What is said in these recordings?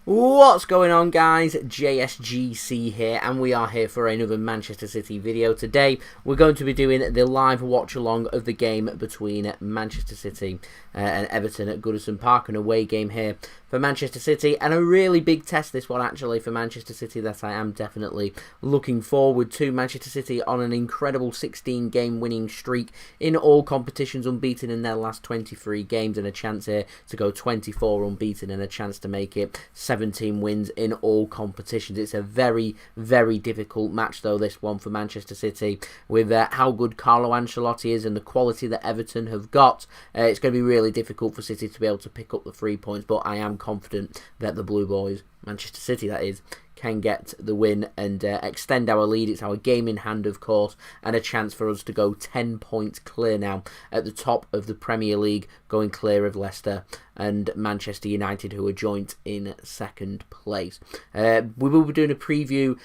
What's going on, guys? JSGC here, and we are here for another Manchester City video. Today we're going to be doing the live watch along of the game between Manchester City and Everton at Goodison Park, an away game here for Manchester City, and a really big test this one actually for Manchester City that I am definitely looking forward to. Manchester City on an incredible 16 game winning streak in all competitions, unbeaten in their last 23 games, and a chance here to go 24 unbeaten and a chance to make it 17 wins in all competitions. It's a very, very difficult match though, this one for Manchester City, with how good Carlo Ancelotti is and the quality that Everton have got. It's going to be really difficult for City to be able to pick up the 3 points, but I am confident that the Blue Boys, Manchester City that is, can get the win and extend our lead. It's our game in hand, of course, and a chance for us to go 10 points clear now at the top of the Premier League, going clear of Leicester and Manchester United, who are joint in second place. We will be doing a preview,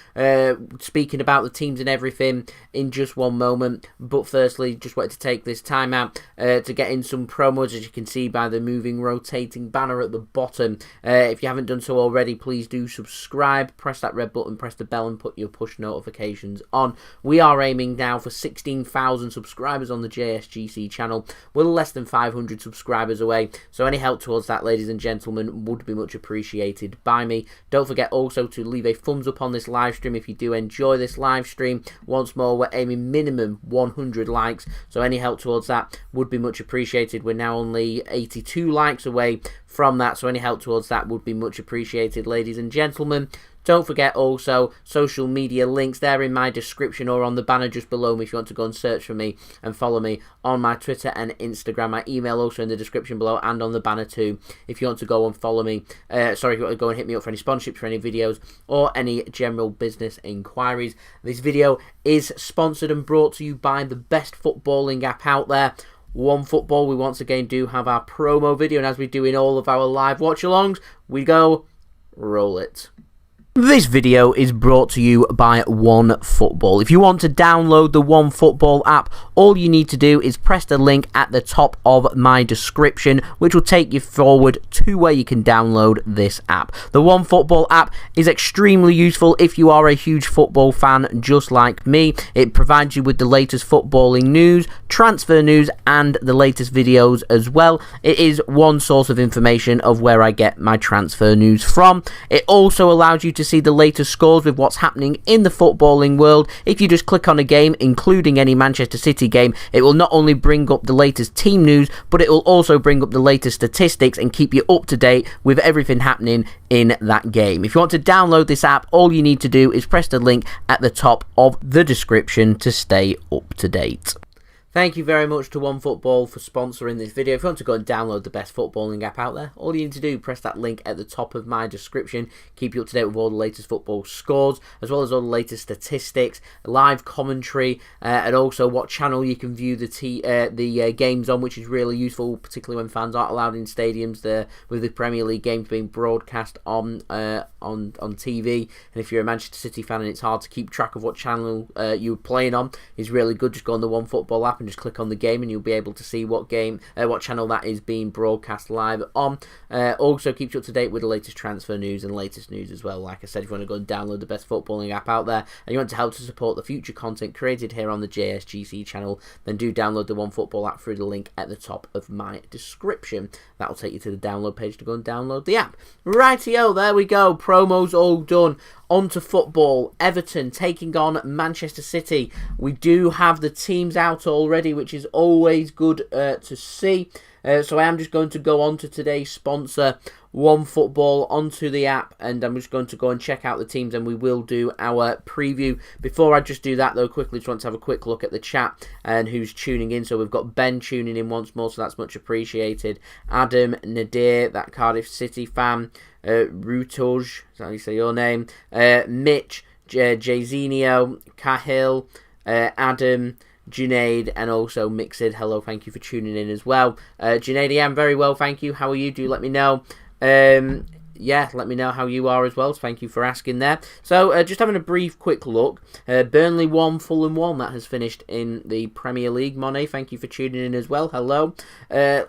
speaking about the teams and everything in just one moment, but firstly, just wanted to take this time out to get in some promos, as you can see by the moving, rotating banner at the bottom. If you haven't done so already, please do subscribe, press that red button, press the bell, and put your push notifications on. We are aiming now for 16,000 subscribers on the JSGC channel. We're less than 500 subscribers away, so any help towards that, ladies and gentlemen, would be much appreciated by me. Don't forget also to leave a thumbs up on this live stream if you do enjoy this live stream. Once more, we're aiming minimum 100 likes, so any help towards that would be much appreciated. We're now only 82 likes away from that, so any help towards that would be much appreciated, ladies and gentlemen. Don't forget also social media links there in my description or on the banner just below me if you want to go and search for me and follow me on my Twitter and Instagram. My email also in the description below and on the banner too if you want to go and follow me. If you want to go and hit me up for any sponsorships for any videos or any general business inquiries. This video is sponsored and brought to you by the best footballing app out there, OneFootball. We once again do have our promo video, and as we do in all of our live watch-alongs, we go roll it. This video is brought to you by OneFootball. If you want to download the OneFootball app, all you need to do is press the link at the top of my description, which will take you forward to where you can download this app. The OneFootball app is extremely useful if you are a huge football fan just like me. It provides you with the latest footballing news, transfer news, and the latest videos as well. It is one source of information of where I get my transfer news from. It also allows you to see the latest scores with what's happening in the footballing world. If you just click on a game, including any Manchester City game, it will not only bring up the latest team news, but it will also bring up the latest statistics and keep you up to date with everything happening in that game. If you want to download this app, all you need to do is press the link at the top of the description to stay up to date. Thank you very much to OneFootball for sponsoring this video. If you want to go and download the best footballing app out there, all you need to do, press that link at the top of my description. Keep you up to date with all the latest football scores, as well as all the latest statistics, live commentary, and also what channel you can view the games on, which is really useful, particularly when fans aren't allowed in stadiums, with the Premier League games being broadcast on TV. And if you're a Manchester City fan and it's hard to keep track of what channel you're playing on, it's really good. Just go on the OneFootball app and just click on the game and you'll be able to see what channel that is being broadcast live on. Also keeps you up to date with the latest transfer news and latest news as well. Like I said, if you want to go and download the best footballing app out there and you want to help to support the future content created here on the JSGC channel, then do download the OneFootball app through the link at the top of my description. That will take you to the download page to go and download the app. Rightio, there we go. Promos all done. On to football. Everton taking on Manchester City. We do have the teams out already, which is always good to see. So I am just going to go on to today's sponsor, OneFootball, onto the app, and I'm just going to go and check out the teams, and we will do our preview. Before I just do that, though, quickly just want to have a quick look at the chat and who's tuning in. So we've got Ben tuning in once more, so that's much appreciated. Adam, Nadir, that Cardiff City fan. Rutoj, is that how you say your name? Mitch, Jayzinio, Cahill, Adam, Junaid, and also Mixed. Hello, thank you for tuning in as well. Junaid, yeah, I'm very well, thank you. How are you? Do let me know. yeah, let me know how you are as well. Thank you for asking there. So, just having a brief, quick look. Burnley 1, Fulham 1. That has finished in the Premier League. Monet, thank you for tuning in as well. Hello.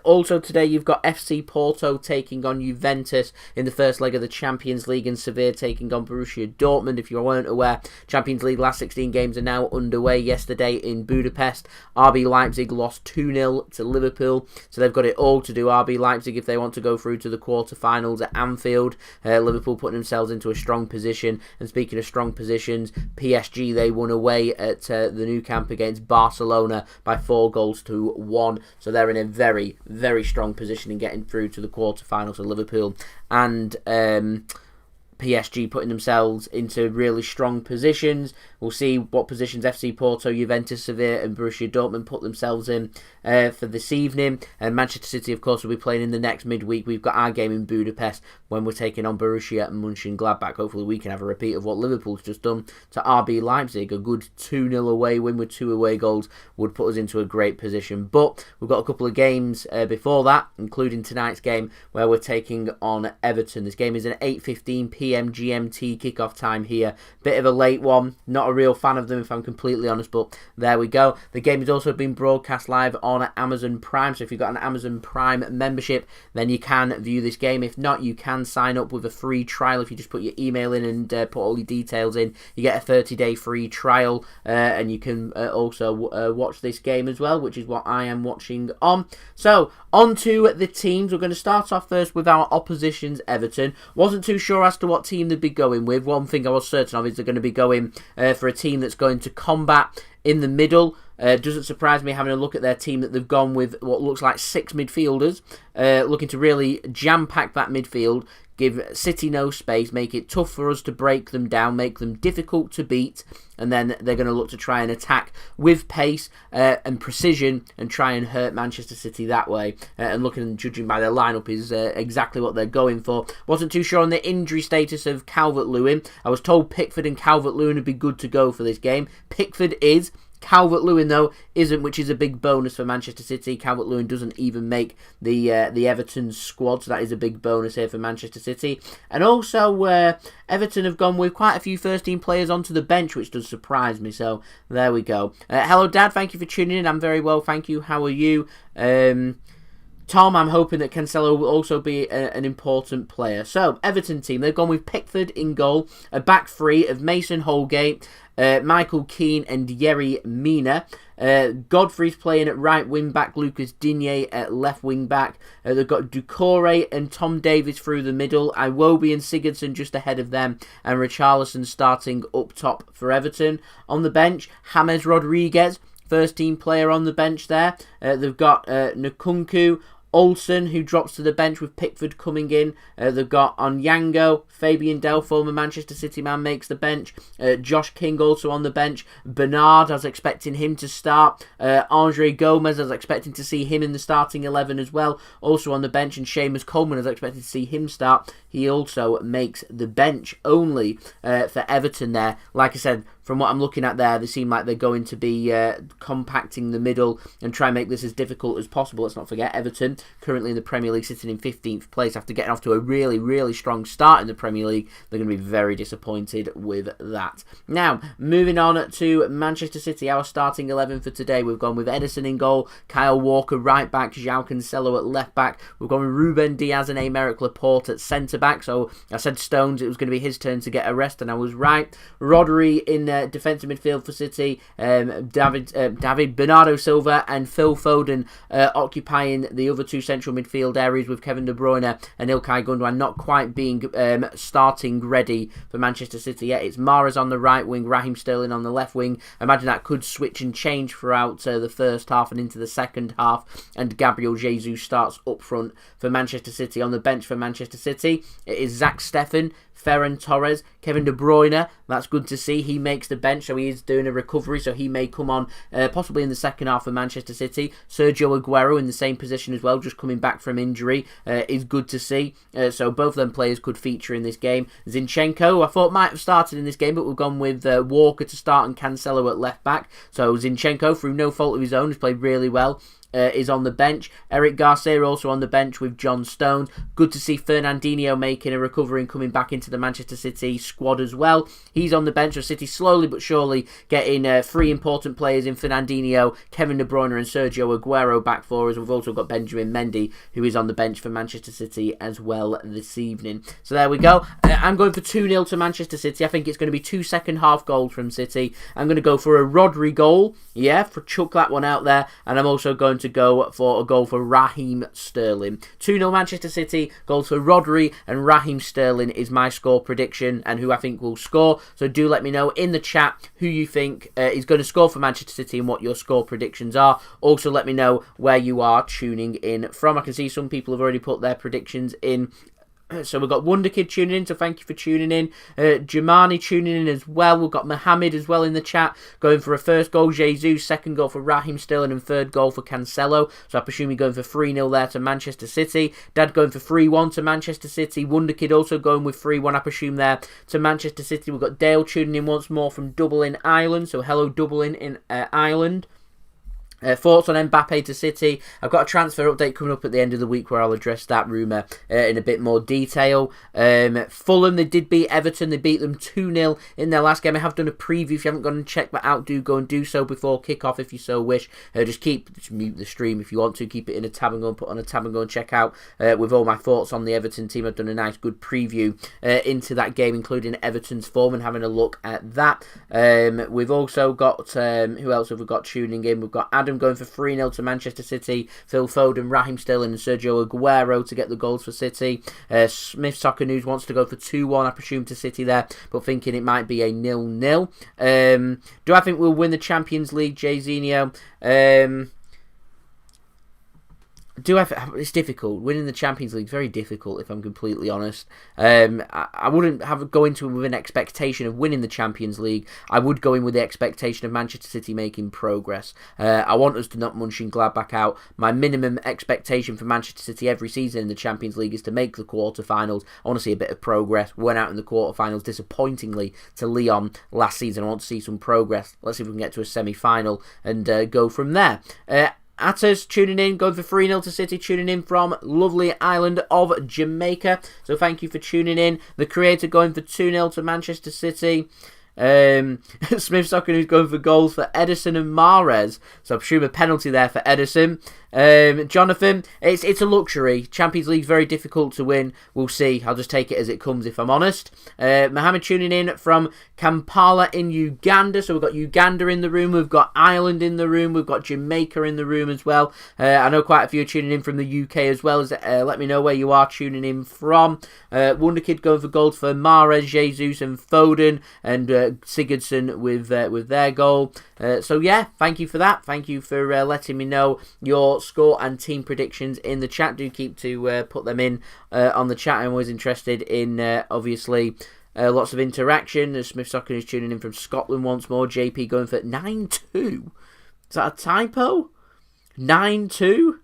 Also today, you've got FC Porto taking on Juventus in the first leg of the Champions League, and Sevilla taking on Borussia Dortmund. If you weren't aware, Champions League last 16 games are now underway. Yesterday in Budapest, RB Leipzig lost 2-0 to Liverpool. So they've got it all to do, RB Leipzig, if they want to go through to the quarter-finals at Anfield. Liverpool putting themselves into a strong position. And speaking of strong positions, PSG, they won away at the Nou Camp against Barcelona by 4-1. So they're in a very, very strong position in getting through to the quarterfinals of Liverpool. And PSG putting themselves into really strong positions. We'll see what positions FC Porto, Juventus, Sevilla and Borussia Dortmund put themselves in for this evening. And Manchester City, of course, will be playing in the next midweek. We've got our game in Budapest when we're taking on Borussia and Mönchengladbach. Hopefully we can have a repeat of what Liverpool's just done to RB Leipzig. A good 2-0 away win with 2 away goals would put us into a great position. But we've got a couple of games before that, including tonight's game where we're taking on Everton. This game is an 8:15 PM GMT kickoff time here. Bit of a late one. Not a real fan of them, if I'm completely honest, but there we go. The game has also been broadcast live on Amazon Prime, so if you've got an Amazon Prime membership, then you can view this game. If not, you can sign up with a free trial. If you just put your email in and put all your details in, you get a 30-day free trial, and you can also watch this game as well, which is what I am watching on. So, on to the teams. We're going to start off first with our oppositions, Everton. Wasn't too sure as to what team they'd be going with. One thing I was certain of is they're going to be going for a team that's going to combat in the middle. Doesn't surprise me having a look at their team that they've gone with what looks like 6 midfielders, looking to really jam-pack that midfield, give City no space, make it tough for us to break them down, make them difficult to beat, and then they're going to look to try and attack with pace and precision and try and hurt Manchester City that way. And looking and judging by their lineup is exactly what they're going for. Wasn't too sure on the injury status of Calvert-Lewin. I was told Pickford and Calvert-Lewin would be good to go for this game. Pickford is. Calvert-Lewin, though, isn't, which is a big bonus for Manchester City. Calvert-Lewin doesn't even make the Everton squad, so that is a big bonus here for Manchester City. And also, Everton have gone with quite a few first-team players onto the bench, which does surprise me, so there we go. Hello, Dad, thank you for tuning in. I'm very well, thank you. How are you? Tom, I'm hoping that Cancelo will also be an important player. So, Everton team, they've gone with Pickford in goal, a back three of Mason Holgate, Michael Keane and Yerry Mina. Godfrey's playing at right wing back, Lucas Digne at left wing back. They've got Doucouré and Tom Davies through the middle. Iwobi and Sigurdsson just ahead of them, and Richarlison starting up top for Everton. On the bench, James Rodriguez, first team player on the bench there. They've got Nkunku, Olsen, who drops to the bench with Pickford coming in. They've got Onyango, Fabian Delph, former Manchester City man, makes the bench. Josh King also on the bench. Bernard, I was expecting him to start. Andre Gomez, I was expecting to see him in the starting 11 as well, also on the bench. And Seamus Coleman, I was expecting to see him start. He also makes the bench only for Everton there. Like I said, from what I'm looking at there, they seem like they're going to be compacting the middle and try and make this as difficult as possible. Let's not forget, Everton, currently in the Premier League, sitting in 15th place after getting off to a really, really strong start in the Premier League. They're going to be very disappointed with that. Now, moving on to Manchester City, our starting 11 for today. We've gone with Ederson in goal, Kyle Walker right back, João Cancelo at left back. We've gone with Ruben Diaz and Aymeric Laporte at centre back. So I said Stones, it was going to be his turn to get a rest, and I was right. Rodri in defensive midfield for City, David Bernardo Silva and Phil Foden occupying the other two central midfield areas, with Kevin De Bruyne and Ilkay Gundogan not quite being starting ready for Manchester City yet. It's Mahrez on the right wing, Raheem Sterling on the left wing. I imagine that could switch and change throughout the first half and into the second half, and Gabriel Jesus starts up front for Manchester City. On the bench for Manchester City, it is Zach Steffen, Ferran Torres, Kevin De Bruyne. That's good to see. He makes the bench, so he is doing a recovery, so he may come on possibly in the second half for Manchester City. Sergio Aguero in the same position as well, just coming back from injury, is good to see. So both of them players could feature in this game. Zinchenko, I thought might have started in this game, but we've gone with Walker to start and Cancelo at left back. So Zinchenko, through no fault of his own, has played really well. is on the bench. Eric Garcia also on the bench with John Stones. Good to see Fernandinho making a recovery and coming back into the Manchester City squad as well. He's on the bench, so City slowly but surely getting 3 important players in Fernandinho, Kevin De Bruyne and Sergio Aguero back for us. We've also got Benjamin Mendy, who is on the bench for Manchester City as well this evening. So there we go. I'm going for 2-0 to Manchester City. I think it's going to be 2 second-half goals from City. I'm going to go for a Rodri goal. Yeah, chuck that one out there. And I'm also going to go for a goal for Raheem Sterling. 2-0 Manchester City, goals for Rodri and Raheem Sterling is my score prediction and who I think will score. So do let me know in the chat who you think is going to score for Manchester City and what your score predictions are. Also let me know where you are tuning in from. I can see some people have already put their predictions in. So we've got Wonder Kid tuning in, so thank you for tuning in. Jamani tuning in as well. We've got Mohammed as well in the chat, going for a first goal, Jesus, second goal for Raheem Sterling, and third goal for Cancelo. So I presume you're going for 3-0 there to Manchester City. Dad going for 3-1 to Manchester City. Wonder Kid also going with 3-1, I presume, there to Manchester City. We've got Dale tuning in once more from Dublin, Ireland. So hello, Dublin in Ireland. Thoughts on Mbappe to City. I've got a transfer update coming up at the end of the week where I'll address that rumour in a bit more detail. Fulham, they did beat Everton. They beat them 2-0 in their last game. I have done a preview. If you haven't gone and checked that out, do go and do so before kickoff if you so wish. Just mute the stream if you want to. Keep it in a tab and go and put on a tab and go and check out with all my thoughts on the Everton team. I've done a nice good preview into that game, including Everton's form and having a look at that. We've also got, who else have we got tuning in? We've got Adam going for 3-0 to Manchester City. Phil Foden, Raheem Sterling and Sergio Aguero to get the goals for City. Smith Soccer News wants to go for 2-1, I presume, to City there, but thinking it might be a 0-0. Do I think we'll win the Champions League, Jay Zenio? It's difficult. Winning the Champions League is very difficult, if I'm completely honest. I wouldn't go into it with an expectation of winning the Champions League. I would go in with the expectation of Manchester City making progress. I want us to knock Mönchengladbach out. My minimum expectation for Manchester City every season in the Champions League is to make the quarterfinals. I want to see a bit of progress. We went out in the quarterfinals disappointingly to Lyon last season. I want to see some progress. Let's see if we can get to a semi-final and go from there. Atas tuning in, going for 3-0 to City, tuning in from lovely island of Jamaica. So thank you for tuning in. The Creator going for 2-0 to Manchester City. Smith Soccer who's going for goals for Ederson and Mahrez. So I presume a penalty there for Ederson. Jonathan, it's a luxury. Champions League's very difficult to win. We'll see. I'll just take it as it comes, if I'm honest. Mohammed tuning in from Kampala in Uganda. So we've got Uganda in the room. We've got Ireland in the room. We've got Jamaica in the room as well. I know quite a few are tuning in from the UK as well. Let me know where you are tuning in from. Wonder Kid going for goals for Mahrez, Jesus and Foden, and Sigurdsson with their goal. So yeah, thank you for that. Thank you for letting me know your score and team predictions in the chat. Do keep to put them in on the chat. I'm always interested in obviously lots of interaction. Smith Soccer is tuning in from Scotland once more. JP going for 9-2. Is that a typo? 9-2?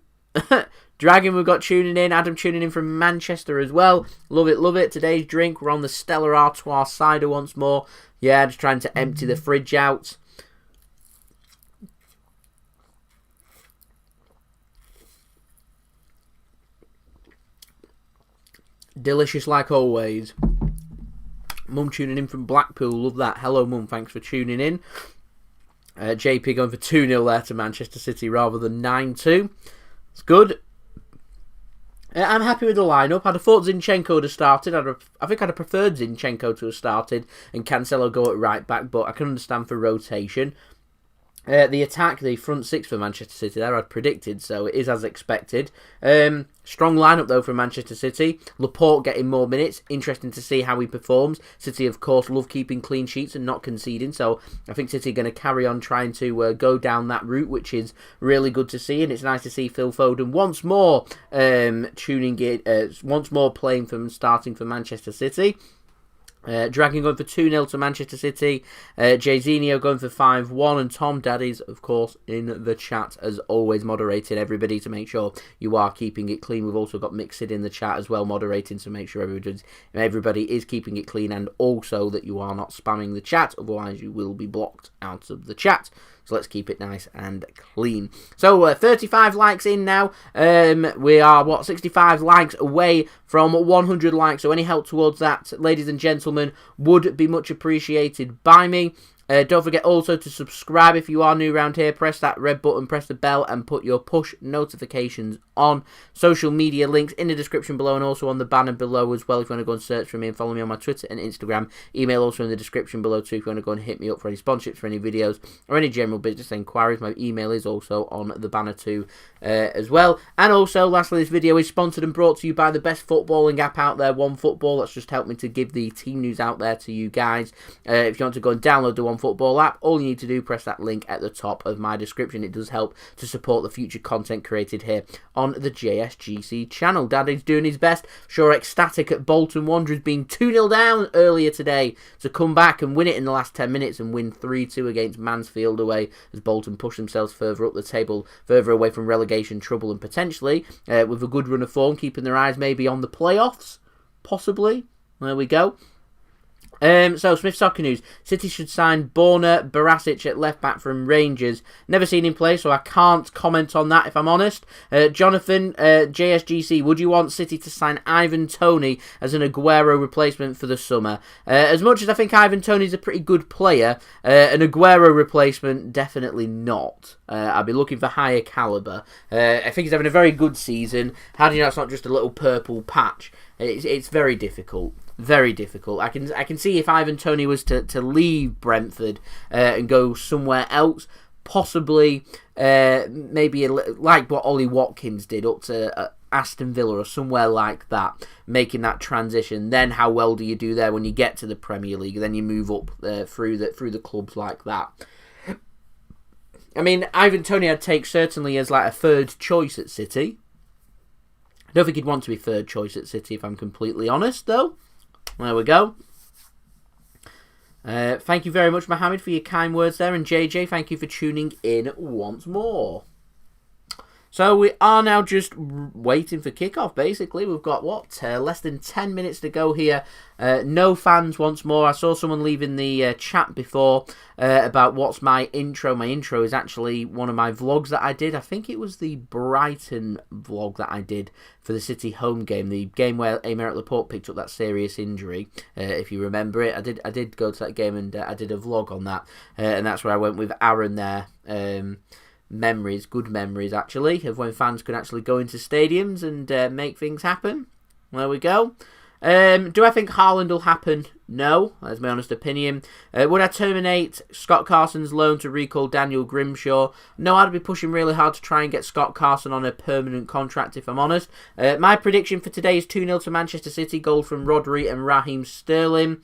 Dragon, we've got tuning in. Adam tuning in from Manchester as well. Love it, love it. Today's drink, we're on the Stella Artois cider once more. Yeah, just trying to empty the fridge out. Delicious like always. Mum tuning in from Blackpool. Love that. Hello, Mum. Thanks for tuning in. JP going for 2-0 there to Manchester City rather than 9-2. It's good. I'm happy with the lineup. I'd have thought Zinchenko would have started. I think I'd have preferred Zinchenko to have started and Cancelo go at right back, but I can understand for rotation. The attack, the front six for Manchester City there, I'd predicted, so it is as expected. Strong lineup, though, for Manchester City. Laporte getting more minutes. Interesting to see how he performs. City, of course, love keeping clean sheets and not conceding, so I think City are going to carry on trying to go down that route, which is really good to see, and it's nice to see Phil Foden once more once more playing starting for Manchester City. Dragon going for 2-0 to Manchester City. Jay Zenio going for 5-1. And Tom Daddy's, of course, in the chat, as always, moderating everybody to make sure you are keeping it clean. We've also got Mixid in the chat as well, moderating to make sure everybody is keeping it clean and also that you are not spamming the chat. Otherwise, you will be blocked out of the chat. So let's keep it nice and clean. So 35 likes in now. We are, 65 likes away from 100 likes. So any help towards that, ladies and gentlemen, would be much appreciated by me. Don't forget also to subscribe if you are new around here. Press that red button, press the bell, and put your push notifications on. Social media links in the description below and also on the banner below as well if you want to go and search for me and follow me on my Twitter and Instagram. Email also in the description below too if you want to go and hit me up for any sponsorships, for any videos, or any general business inquiries. My email is also on the banner too as well. And also, lastly, this video is sponsored and brought to you by the best footballing app out there, OneFootball. That's just helped me to give the team news out there to you guys. If you want to go and download the OneFootball app, all you need to do, press that link at the top of my description. It does help to support the future content created here on the JSGC channel. Daddy's doing his best. Sure ecstatic at Bolton Wanderers being 2-0 down earlier today to come back and win it in the last 10 minutes and win 3-2 against Mansfield away as Bolton push themselves further up the table, further away from relegation trouble and potentially with a good run of form, keeping their eyes maybe on the playoffs, possibly. There we go. So, Smith Soccer News. City should sign Borna Barasic at left-back from Rangers. Never seen him play, so I can't comment on that if I'm honest. Jonathan, JSGC, would you want City to sign Ivan Toney as an Aguero replacement for the summer? As much as I think Ivan Toney's a pretty good player, an Aguero replacement, definitely not. I'll be looking for higher calibre. I think he's having a very good season. How do you know it's not just a little purple patch? It's very difficult. Very difficult. I can see if Ivan Toney was to leave Brentford and go somewhere else, possibly maybe like what Ollie Watkins did up to Aston Villa or somewhere like that, making that transition. Then how well do you do there when you get to the Premier League? Then you move up through the clubs like that. I mean, Ivan Toney I'd take certainly as like a third choice at City. I don't think he'd want to be third choice at City if I'm completely honest, though. There we go. Thank you very much, Mohammed, for your kind words there. And JJ, thank you for tuning in once more. So we are now just waiting for kickoff, basically. We've got, less than 10 minutes to go here. No fans once more. I saw someone leaving the chat before about what's my intro. My intro is actually one of my vlogs that I did. I think it was the Brighton vlog that I did for the City home game. The game where Aymeric Laporte picked up that serious injury, if you remember it. I did go to that game and I did a vlog on that. And that's where I went with Aaron there. Memories, good memories actually, of when fans could actually go into stadiums and make things happen. There we go. Do I think Haaland will happen? No, that's my honest opinion. Would I terminate Scott Carson's loan to recall Daniel Grimshaw? No, I'd be pushing really hard to try and get Scott Carson on a permanent contract, if I'm honest. My prediction for today is 2-0 to Manchester City, goal from Rodri and Raheem Sterling.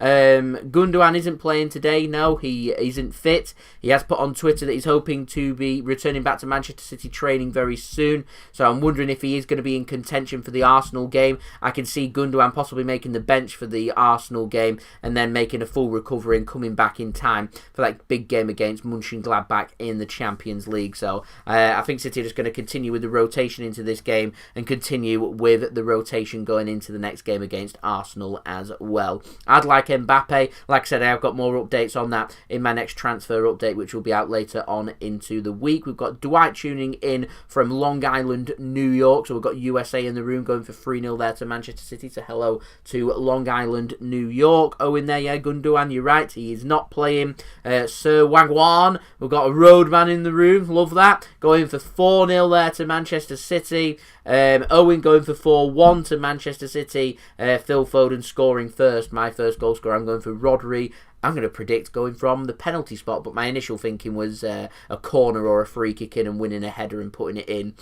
Gundogan isn't playing today. No, he isn't fit. He has put on Twitter that he's hoping to be returning back to Manchester City training very soon. So I'm wondering if he is going to be in contention for the Arsenal game. I can see Gundogan possibly making the bench for the Arsenal game and then making a full recovery and coming back in time for that big game against Mönchengladbach in the Champions League. So I think City are just going to continue with the rotation into this game and continue with the rotation going into the next game against Arsenal as well. I'd like Mbappe. Like I said, I've got more updates on that in my next transfer update, which will be out later on into the week. We've got Dwight tuning in from Long Island, New York. So we've got USA in the room going for 3-0 there to Manchester City. So hello to Long Island, New York. Oh, in there, yeah, Gundogan, you're right. He is not playing. Sir Wagwan, we've got a roadman in the room. Love that. Going for 4-0 there to Manchester City. Owen going for 4-1 to Manchester City. Phil Foden scoring first. My first goal scorer. I'm going for Rodri. I'm going to predict going from the penalty spot, but my initial thinking was a corner or a free kick in and winning a header and putting it in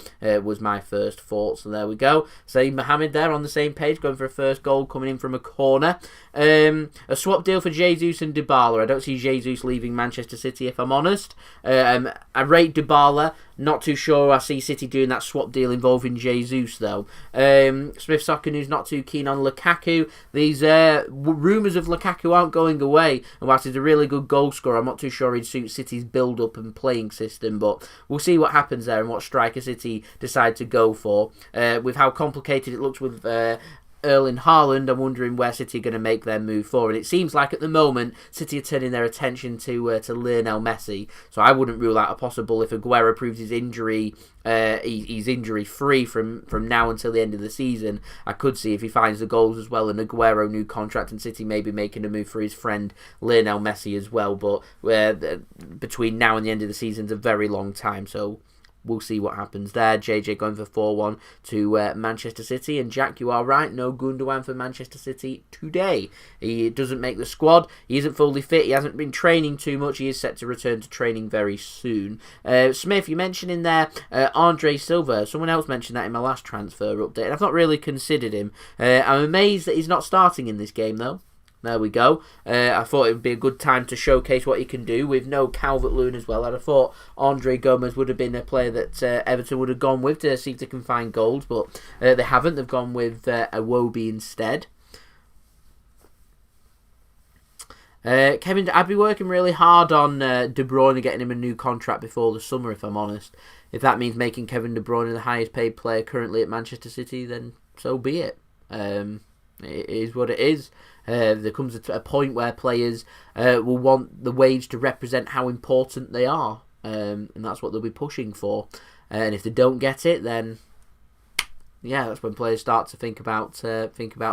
was my first thought. So there we go. Saeed Mohammed there on the same page, going for a first goal coming in from a corner. A swap deal for Jesus and Dybala. I don't see Jesus leaving Manchester City, if I'm honest. I rate Dybala. Not too sure I see City doing that swap deal involving Jesus, though. Smith Soccer News not too keen on Lukaku. These rumours of Lukaku aren't going away. And whilst he's a really good goal scorer, I'm not too sure he'd suit City's build-up and playing system. But we'll see what happens there and what striker City decide to go for. With how complicated it looks with Erling Haaland, I'm wondering where City are going to make their move forward. It seems like at the moment City are turning their attention to Lionel Messi, so I wouldn't rule out a possible if Aguero proves his injury, he's injury free from now until the end of the season. I could see if he finds the goals as well, and Aguero new contract, and City maybe making a move for his friend Lionel Messi as well. But between now and the end of the season is a very long time, so we'll see what happens there. JJ going for 4-1 to Manchester City. And Jack, you are right. No Gundogan for Manchester City today. He doesn't make the squad. He isn't fully fit. He hasn't been training too much. He is set to return to training very soon. Smith, you mentioned in there Andre Silva. Someone else mentioned that in my last transfer update. I've not really considered him. I'm amazed that he's not starting in this game, though. There we go. I thought it would be a good time to showcase what he can do with no Calvert-Lewin as well. I'd have thought Andre Gomez would have been a player that Everton would have gone with to see if they can find goals, but they haven't. They've gone with Iwobi instead. Kevin, I'd be working really hard on De Bruyne, getting him a new contract before the summer, if I'm honest. If that means making Kevin De Bruyne the highest paid player currently at Manchester City, then so be it. It is what it is. There comes a point where players will want the wage to represent how important they are, and that's what they'll be pushing for. And if they don't get it, then yeah, that's when players start to think about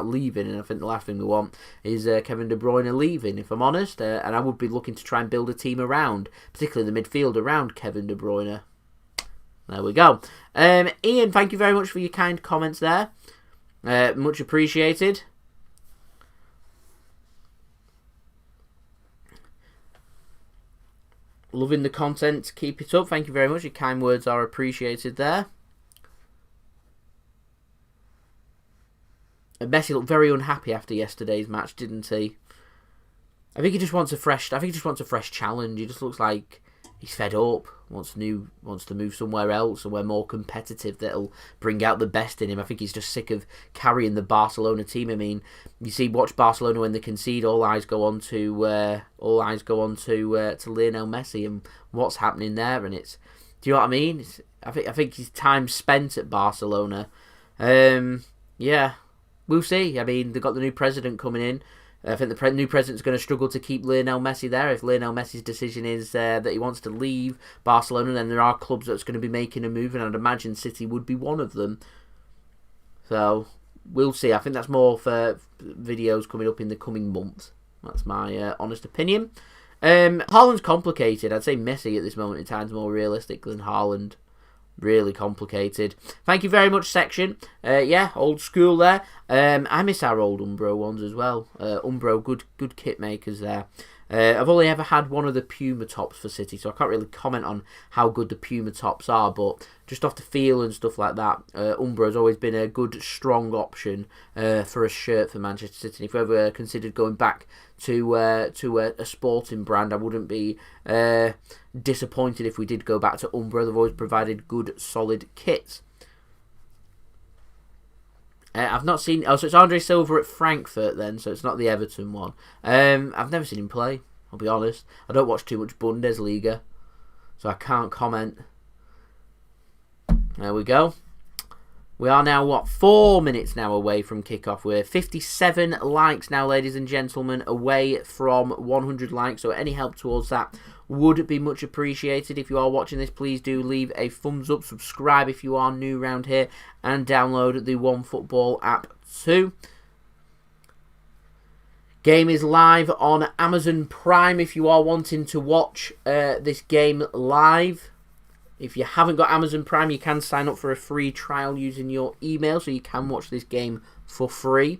leaving. And I think the last thing we want is Kevin De Bruyne leaving, if I'm honest. And I would be looking to try and build a team around, particularly the midfield around Kevin De Bruyne. There we go. Ian, thank you very much for your kind comments there. Much appreciated. Loving the content. Keep it up. Thank you very much. Your kind words are appreciated there. And Messi looked very unhappy after yesterday's match, didn't he? I think he just wants a fresh challenge. He just looks like he's fed up. Wants to move somewhere else, somewhere more competitive that'll bring out the best in him. I think he's just sick of carrying the Barcelona team. I mean, watch Barcelona when they concede, all eyes go on to Lionel Messi and what's happening there. And do you know what I mean? I think his time spent at Barcelona. Yeah, we'll see. I mean, they've got the new president coming in. I think the new president's going to struggle to keep Lionel Messi there. If Lionel Messi's decision is that he wants to leave Barcelona, then there are clubs that's going to be making a move, and I'd imagine City would be one of them. So, we'll see. I think that's more for videos coming up in the coming months. That's my honest opinion. Haaland's complicated. I'd say Messi at this moment in time is more realistic than Haaland. Really complicated. Thank you very much, section. Yeah, old school there. I miss our old Umbro ones as well. Umbro, good kit makers there. I've only ever had one of the Puma tops for City, so I can't really comment on how good the Puma tops are, but just off the feel and stuff like that, Umbro's always been a good, strong option for a shirt for Manchester City. If you ever considered going back to a sporting brand, I wouldn't be disappointed if we did go back to Umbro. They've always provided good, solid kits. I've not seen... Oh, so it's Andre Silva at Frankfurt then, so it's not the Everton one. I've never seen him play, I'll be honest. I don't watch too much Bundesliga, so I can't comment. There we go. We are now, 4 minutes now away from kickoff. We're 57 likes now, ladies and gentlemen, away from 100 likes, so any help towards that would be much appreciated. If you are watching this, please do leave a thumbs up, subscribe if you are new around here, and download the OneFootball app too. Game is live on Amazon Prime if you are wanting to watch this game live. If you haven't got Amazon Prime, you can sign up for a free trial using your email, so you can watch this game for free.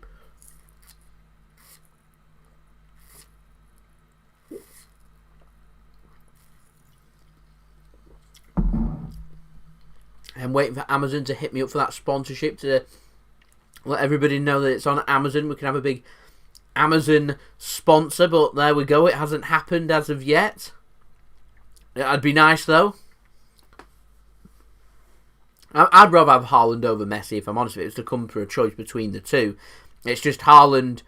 I'm waiting for Amazon to hit me up for that sponsorship to let everybody know that it's on Amazon. We can have a big Amazon sponsor, but there we go. It hasn't happened as of yet. That'd be nice, though. I'd rather have Haaland over Messi, if I'm honest with it. It's to come for a choice between the two. It's just Haaland...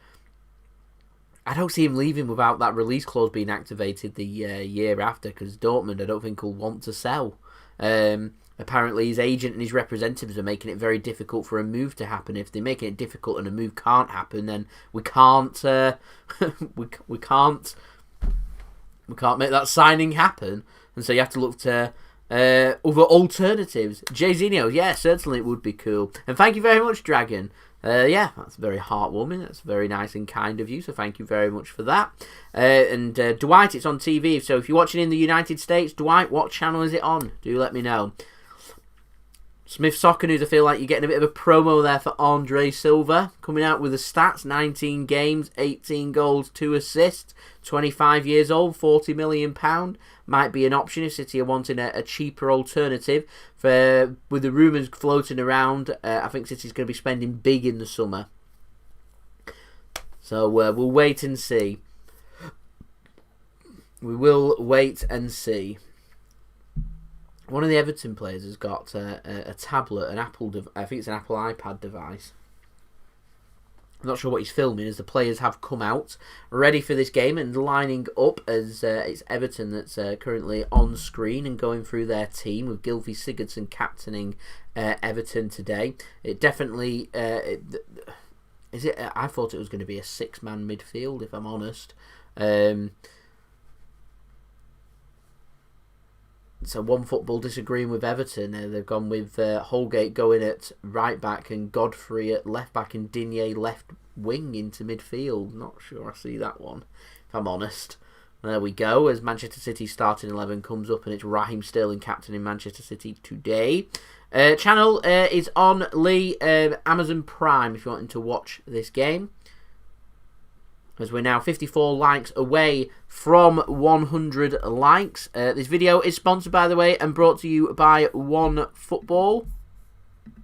I don't see him leaving without that release clause being activated the year after, because Dortmund, I don't think, will want to sell. I apparently his agent and his representatives are making it very difficult for a move to happen. If they're making it difficult and a move can't happen, then we can't we can't make that signing happen. And so you have to look to other alternatives. Jayzinho, yeah, certainly it would be cool. And thank you very much, Dragon. Yeah, that's very heartwarming. That's very nice and kind of you, so thank you very much for that. And Dwight, it's on TV, so if you're watching in the United States, Dwight, what channel is it on? Do let me know. Smith Soccer News, I feel like you're getting a bit of a promo there for Andre Silva, coming out with the stats: 19 games, 18 goals, 2 assists, 25 years old, £40 million. Might be an option if City are wanting a cheaper alternative. With the rumours floating around, I think City's going to be spending big in the summer. So we'll wait and see. We will wait and see. One of the Everton players has got a tablet, I think it's an Apple iPad device. I'm not sure what he's filming, as the players have come out ready for this game and lining up, as it's Everton that's currently on screen and going through their team, with Gylfi Sigurdsson captaining Everton today. It definitely is it. I thought it was going to be a 6-man midfield, if I'm honest. So One Football disagreeing with Everton. They've gone with Holgate going at right back and Godfrey at left back and Digne left wing into midfield. Not sure I see that one, if I'm honest. There we go, as Manchester City's starting 11 comes up, and it's Raheem Sterling captaining Manchester City today. Channel is on Lee, Amazon Prime, if you're wanting to watch this game. As we're now 54 likes away from 100 likes. This video is sponsored, by the way, and brought to you by One Football.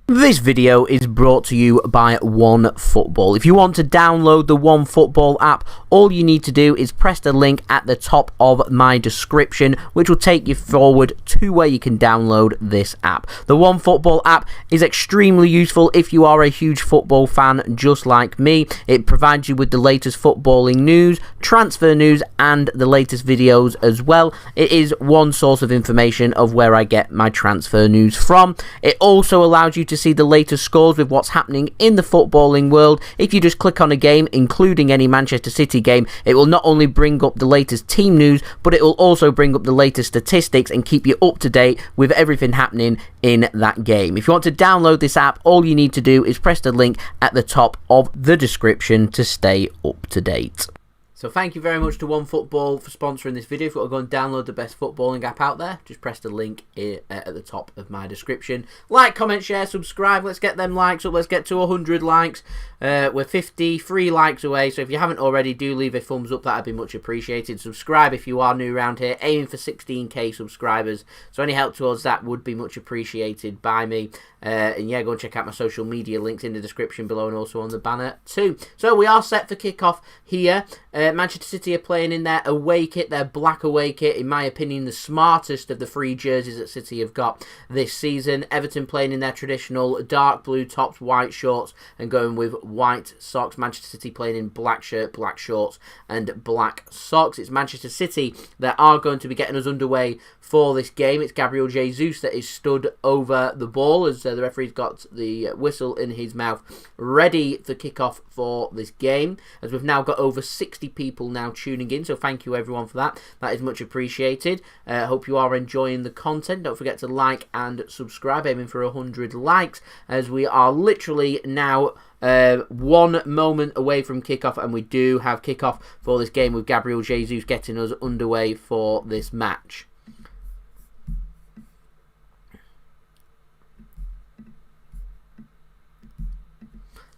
This video is brought to you by One Football. If you want to download the One Football app, all you need to do is press the link at the top of my description, which will take you forward to where you can download this app. The One Football app is extremely useful if you are a huge football fan just like me. It provides you with the latest footballing news, transfer news, and the latest videos as well. It is one source of information of where I get my transfer news from. It also allows you to see the latest scores with what's happening in the footballing world. If you just click on a game, including any Manchester City game, it will not only bring up the latest team news, but it will also bring up the latest statistics and keep you up to date with everything happening in that game. If you want to download this app, all you need to do is press the link at the top of the description to stay up to date. So thank you very much to One Football for sponsoring this video. If you want to go and download the best footballing app out there, just press the link at the top of my description. Like, comment, share, subscribe. Let's get them likes up. Let's get to 100 likes. We're 53 likes away, so if you haven't already, do leave a thumbs up. That'd be much appreciated. Subscribe if you are new around here. Aiming for 16k subscribers, so any help towards that would be much appreciated by me. And yeah, go and check out my social media links in the description below and also on the banner too. So we are set for kickoff here. Manchester City are playing in their away kit, their black away kit. In my opinion, the smartest of the 3 jerseys that City have got this season. Everton playing in their traditional dark blue tops, white shorts, and going with white socks. Manchester City playing in black shirt, black shorts, and black socks. It's Manchester City that are going to be getting us underway for this game. It's Gabriel Jesus that is stood over the ball as the referee's got the whistle in his mouth, ready for kickoff for this game, as we've now got over 60 people now tuning in, so thank you everyone for that. That is much appreciated. Hope you are enjoying the content. Don't forget to like and subscribe, aiming for 100 likes, as we are literally now 1 moment away from kickoff, and we do have kickoff for this game with Gabriel Jesus getting us underway for this match.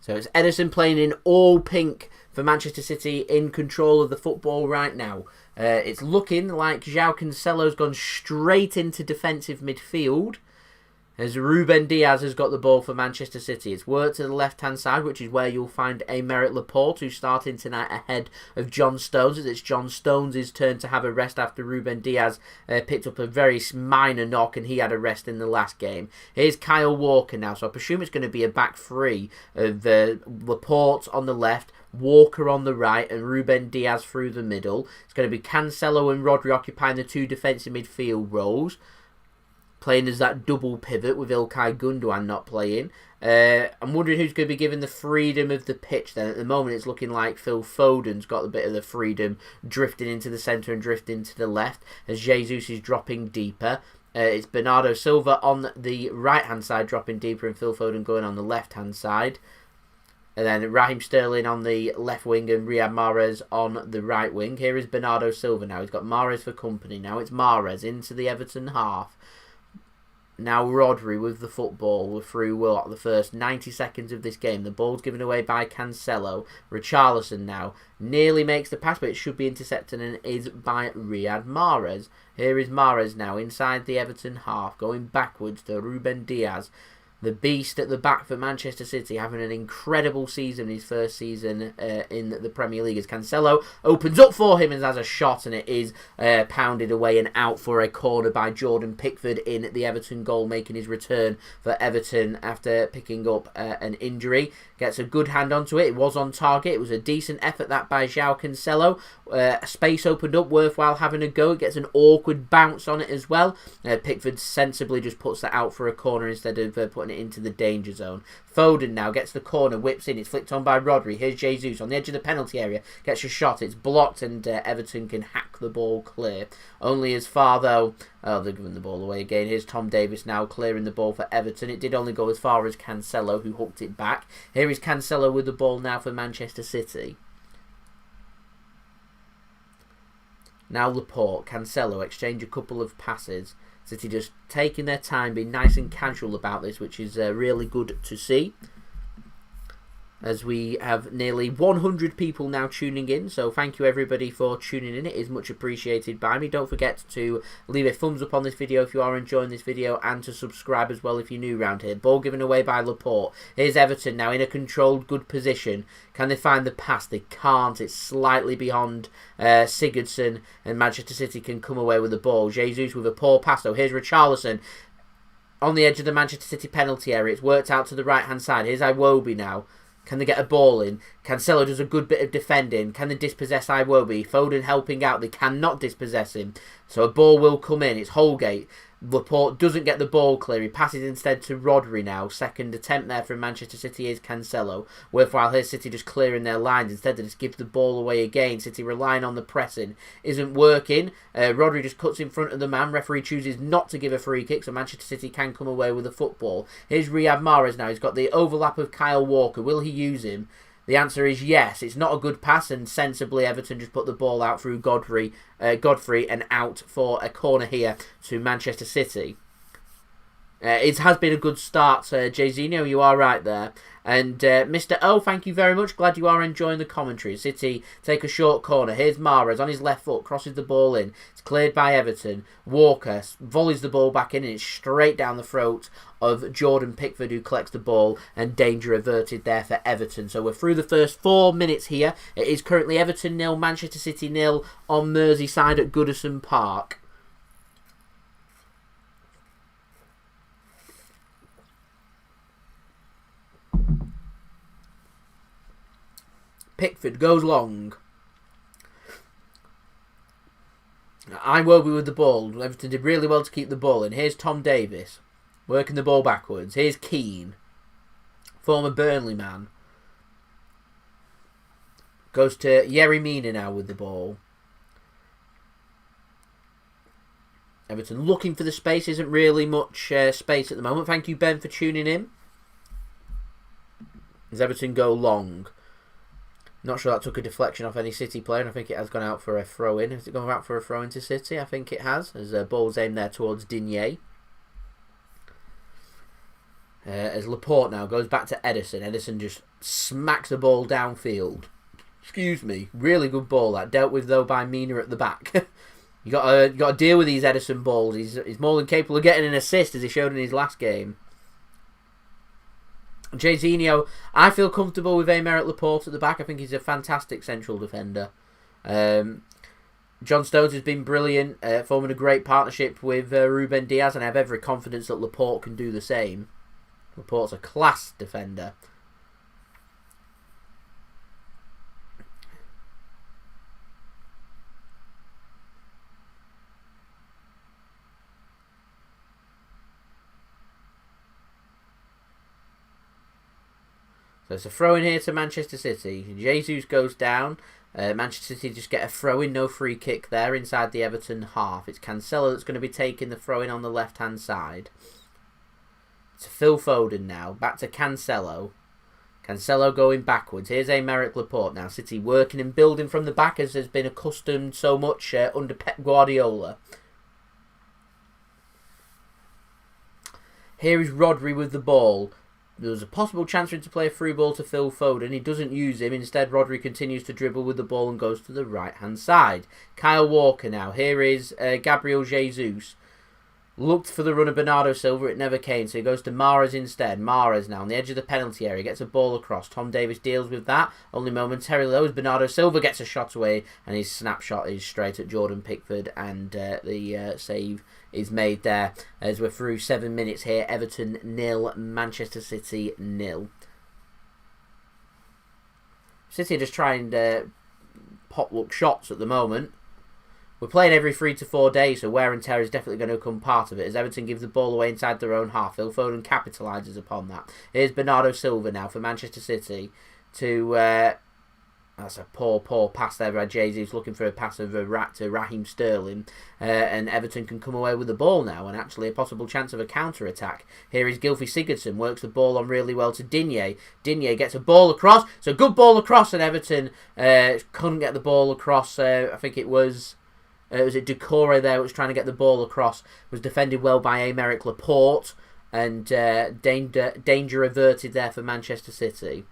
So it's Ederson playing in all pink for Manchester City, in control of the football right now. It's looking like Ciao Cancelo's gone straight into defensive midfield, as Ruben Diaz has got the ball for Manchester City. It's worked to the left-hand side, which is where you'll find Aymeric Laporte, who's starting tonight ahead of John Stones, as it's John Stones' turn to have a rest after Ruben Diaz picked up a very minor knock, and he had a rest in the last game. Here's Kyle Walker now, so I presume it's going to be a back 3 of Laporte on the left, Walker on the right, and Ruben Diaz through the middle. It's going to be Cancelo and Rodri occupying the 2 defensive midfield roles. playing as that double pivot with Ilkay Gundogan not playing. I'm wondering who's going to be given the freedom of the pitch then. At the moment, it's looking like Phil Foden's got a bit of the freedom, drifting into the centre and drifting to the left, as Jesus is dropping deeper. It's Bernardo Silva on the right-hand side dropping deeper, and Phil Foden going on the left-hand side. And then Raheem Sterling on the left wing and Riyad Mahrez on the right wing. Here is Bernardo Silva now. He's got Mahrez for company. Now it's Mahrez into the Everton half. Now Rodri with the football. We're through the first 90 seconds of this game. The ball's given away by Cancelo. Richarlison now nearly makes the pass, but it should be intercepted and is by Riyad Mahrez. Here is Mahrez now inside the Everton half, going backwards to Ruben Diaz. The beast at the back for Manchester City, having an incredible season, his first season in the Premier League, as Cancelo opens up for him and has a shot, and it is pounded away and out for a corner by Jordan Pickford in the Everton goal, making his return for Everton after picking up an injury. Gets a good hand onto it. It was on target. It was a decent effort that by João Cancelo. A space opened up, worthwhile having a go. It gets an awkward bounce on it as well. Pickford sensibly just puts that out for a corner instead of putting it into the danger zone. Foden now gets the corner, whips in. It's flicked on by Rodri. Here's Jesus on the edge of the penalty area. Gets a shot. It's blocked, and Everton can hack the ball clear. Only as far, though. Oh, they're giving the ball away again. Here's Tom Davies now clearing the ball for Everton. It did only go as far as Cancelo, who hooked it back. Here is Cancelo with the ball now for Manchester City. Now Laporte, Cancelo exchange a couple of passes. City just taking their time, being nice and casual about this, which is really good to see. As we have nearly 100 people now tuning in, so thank you everybody for tuning in. It is much appreciated by me. Don't forget to leave a thumbs up on this video if you are enjoying this video, and to subscribe as well if you're new around here. Ball given away by Laporte. Here's Everton now in a controlled good position. Can they find the pass? They can't. It's slightly beyond Sigurdsson, and Manchester City can come away with the ball. Jesus with a poor pass though. Here's Richarlison on the edge of the Manchester City penalty area. It's worked out to the right hand side. Here's Iwobi now. Can they get a ball in? Cancelo does a good bit of defending. Can they dispossess Iwobi? Foden helping out. They cannot dispossess him. So a ball will come in. It's Holgate. Laporte doesn't get the ball clear. He passes instead to Rodri now. Second attempt there from Manchester City is Cancelo. Worthwhile here, City just clearing their lines. Instead they just give the ball away again. City relying on the pressing. Isn't working. Rodri just cuts in front of the man. Referee chooses not to give a free kick, so Manchester City can come away with the football. Here's Riyad Mahrez now. He's got the overlap of Kyle Walker. Will he use him? The answer is yes. It's not a good pass, and sensibly Everton just put the ball out through Godfrey and out for a corner here to Manchester City. It has been a good start, Jayzinho, you are right there. And Mr. O, thank you very much. Glad you are enjoying the commentary. City take a short corner. Here's Mahrez on his left foot, crosses the ball in. It's cleared by Everton. Walker volleys the ball back in, and it's straight down the throat of Jordan Pickford, who collects the ball, and danger averted there for Everton. So we're through the first 4 minutes here. It is currently Everton 0, Manchester City 0 on Merseyside at Goodison Park. Pickford goes long. Iwobi with the ball. Everton did really well to keep the ball in. Here's Tom Davies working the ball backwards. Here's Keane, former Burnley man. Goes to Yerry Mina now with the ball. Everton looking for the space. Isn't really much space at the moment. Thank you, Ben, for tuning in. As Everton go long. Not sure that took a deflection off any City player, and I think it has gone out for a throw-in. Has it gone out for a throw-in to City? I think it has, as ball's aimed there towards Digne. As Laporte now goes back to Ederson. Ederson just smacks the ball downfield. Excuse me. Really good ball that. Dealt with, though, by Mina at the back. you got to deal with these Ederson balls. He's more than capable of getting an assist, as he showed in his last game. Jayzinho, I feel comfortable with Aymeric Laporte at the back. I think he's a fantastic central defender. John Stones has been brilliant, forming a great partnership with Ruben Diaz, and I have every confidence that Laporte can do the same. Laporte's a class defender. So it's a throw in here to Manchester City. Jesus goes down. Manchester City just get a throw in, no free kick there inside the Everton half. It's Cancelo that's going to be taking the throw in on the left hand side. It's Phil Foden now. Back to Cancelo. Cancelo going backwards. Here's Aymeric Laporte now. City working and building from the back as has been accustomed so much under Pep Guardiola. Here is Rodri with the ball. There was a possible chance for him to play a through ball to Phil Foden. He doesn't use him. Instead, Rodri continues to dribble with the ball and goes to the right-hand side. Kyle Walker now. Here is Gabriel Jesus. Looked for the run of Bernardo Silva. It never came, so he goes to Mahrez instead. Mahrez now on the edge of the penalty area. Gets a ball across. Tom Davies deals with that. Only momentarily though as Bernardo Silva gets a shot away. And his snapshot is straight at Jordan Pickford. And the save is made there as we're through 7 minutes here. Everton 0, Manchester City 0. City are just trying pop-look shots at the moment. We're playing every 3 to 4 days, so wear and tear is definitely going to become part of it as Everton give the ball away inside their own half. Phil Foden capitalises upon that. Here's Bernardo Silva now for Manchester City to... that's a poor pass there by Jesus, looking for a pass of to Raheem Sterling. And Everton can come away with the ball now, and actually a possible chance of a counter-attack. Here is Gylfi Sigurdsson, works the ball on really well to Digne. Digne gets a ball across, so good ball across, and Everton couldn't get the ball across. I think it was Decore there was trying to get the ball across. Was defended well by Aymeric Laporte, and danger averted there for Manchester City.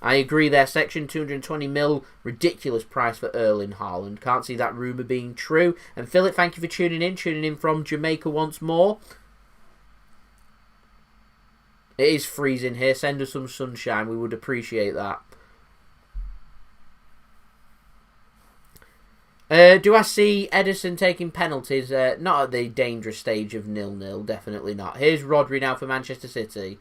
I agree there, section 220 mil, ridiculous price for Erling Haaland. Can't see that rumour being true. And Philip, thank you for tuning in from Jamaica once more. It is freezing here, send us some sunshine, we would appreciate that. Do I see Ederson taking penalties? Not at the dangerous stage of 0-0, definitely not. Here's Rodri now for Manchester City.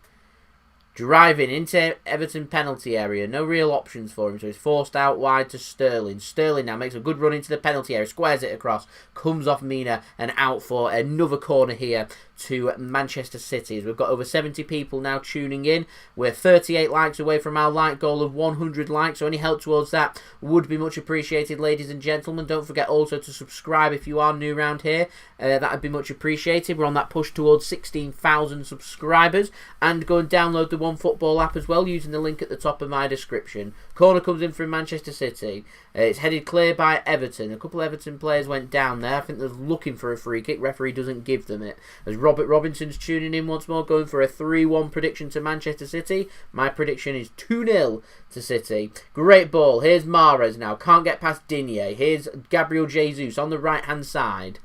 Driving into Everton penalty area. No real options for him, so he's forced out wide to Sterling. Sterling now makes a good run into the penalty area, squares it across, comes off Mina and out for another corner here to Manchester City. We've got over 70 people now tuning in. We're 38 likes away from our like goal of 100 likes, so any help towards that would be much appreciated, ladies and gentlemen. Don't forget also to subscribe if you are new around here. That would be much appreciated. We're on that push towards 16,000 subscribers, and go and download the OneFootball app as well using the link at the top of my description. Corner comes in from Manchester City. It's headed clear by Everton. A couple of Everton players went down there. I think they're looking for a free kick. Referee doesn't give them it. As Robert Robinson's tuning in once more, going for a 3-1 prediction to Manchester City. My prediction is 2-0 to City. Great ball. Here's Mahrez now. Can't get past Digne. Here's Gabriel Jesus on the right-hand side.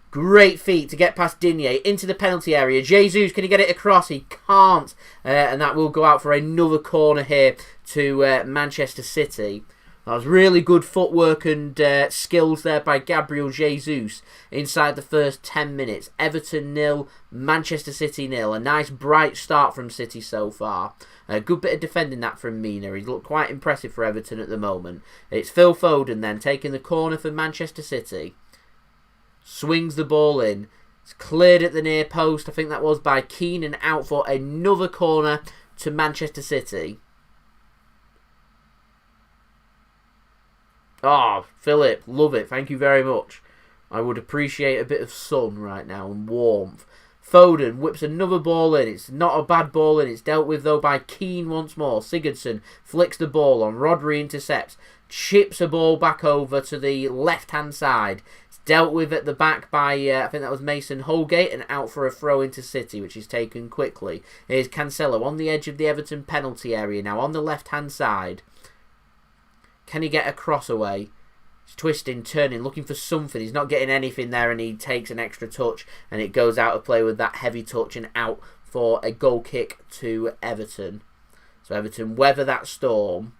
Great feat to get past Digne into the penalty area. Jesus, can he get it across? He can't. And that will go out for another corner here to Manchester City. That was really good footwork and skills there by Gabriel Jesus inside the first 10 minutes. Everton 0, Manchester City 0. A nice bright start from City so far. A good bit of defending that from Mina. He's looked quite impressive for Everton at the moment. It's Phil Foden then taking the corner for Manchester City. Swings the ball in. It's cleared at the near post. I think that was by Keane, and out for another corner to Manchester City. Oh, Philip, love it. Thank you very much. I would appreciate a bit of sun right now and warmth. Foden whips another ball in. It's not a bad ball in. It's dealt with though by Keane once more. Sigurdsson flicks the ball on. Rodri intercepts. Chips a ball back over to the left-hand side. It's dealt with at the back by, I think that was Mason Holgate, and out for a throw into City, which is taken quickly. Here's Cancelo on the edge of the Everton penalty area now, on the left-hand side. Can he get a cross away? He's twisting, turning, looking for something. He's not getting anything there, and he takes an extra touch, and it goes out of play with that heavy touch and out for a goal kick to Everton. So Everton weather that storm.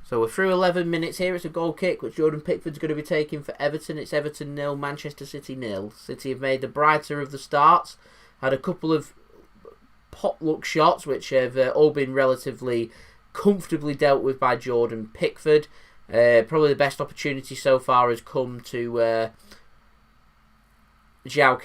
So we're through 11 minutes here. It's a goal kick, which Jordan Pickford's going to be taking for Everton. It's Everton 0, Manchester City 0. City have made the brighter of the starts. Had a couple of potluck shots, which have all been relatively comfortably dealt with by Jordan Pickford. Probably the best opportunity so far has come to Ciao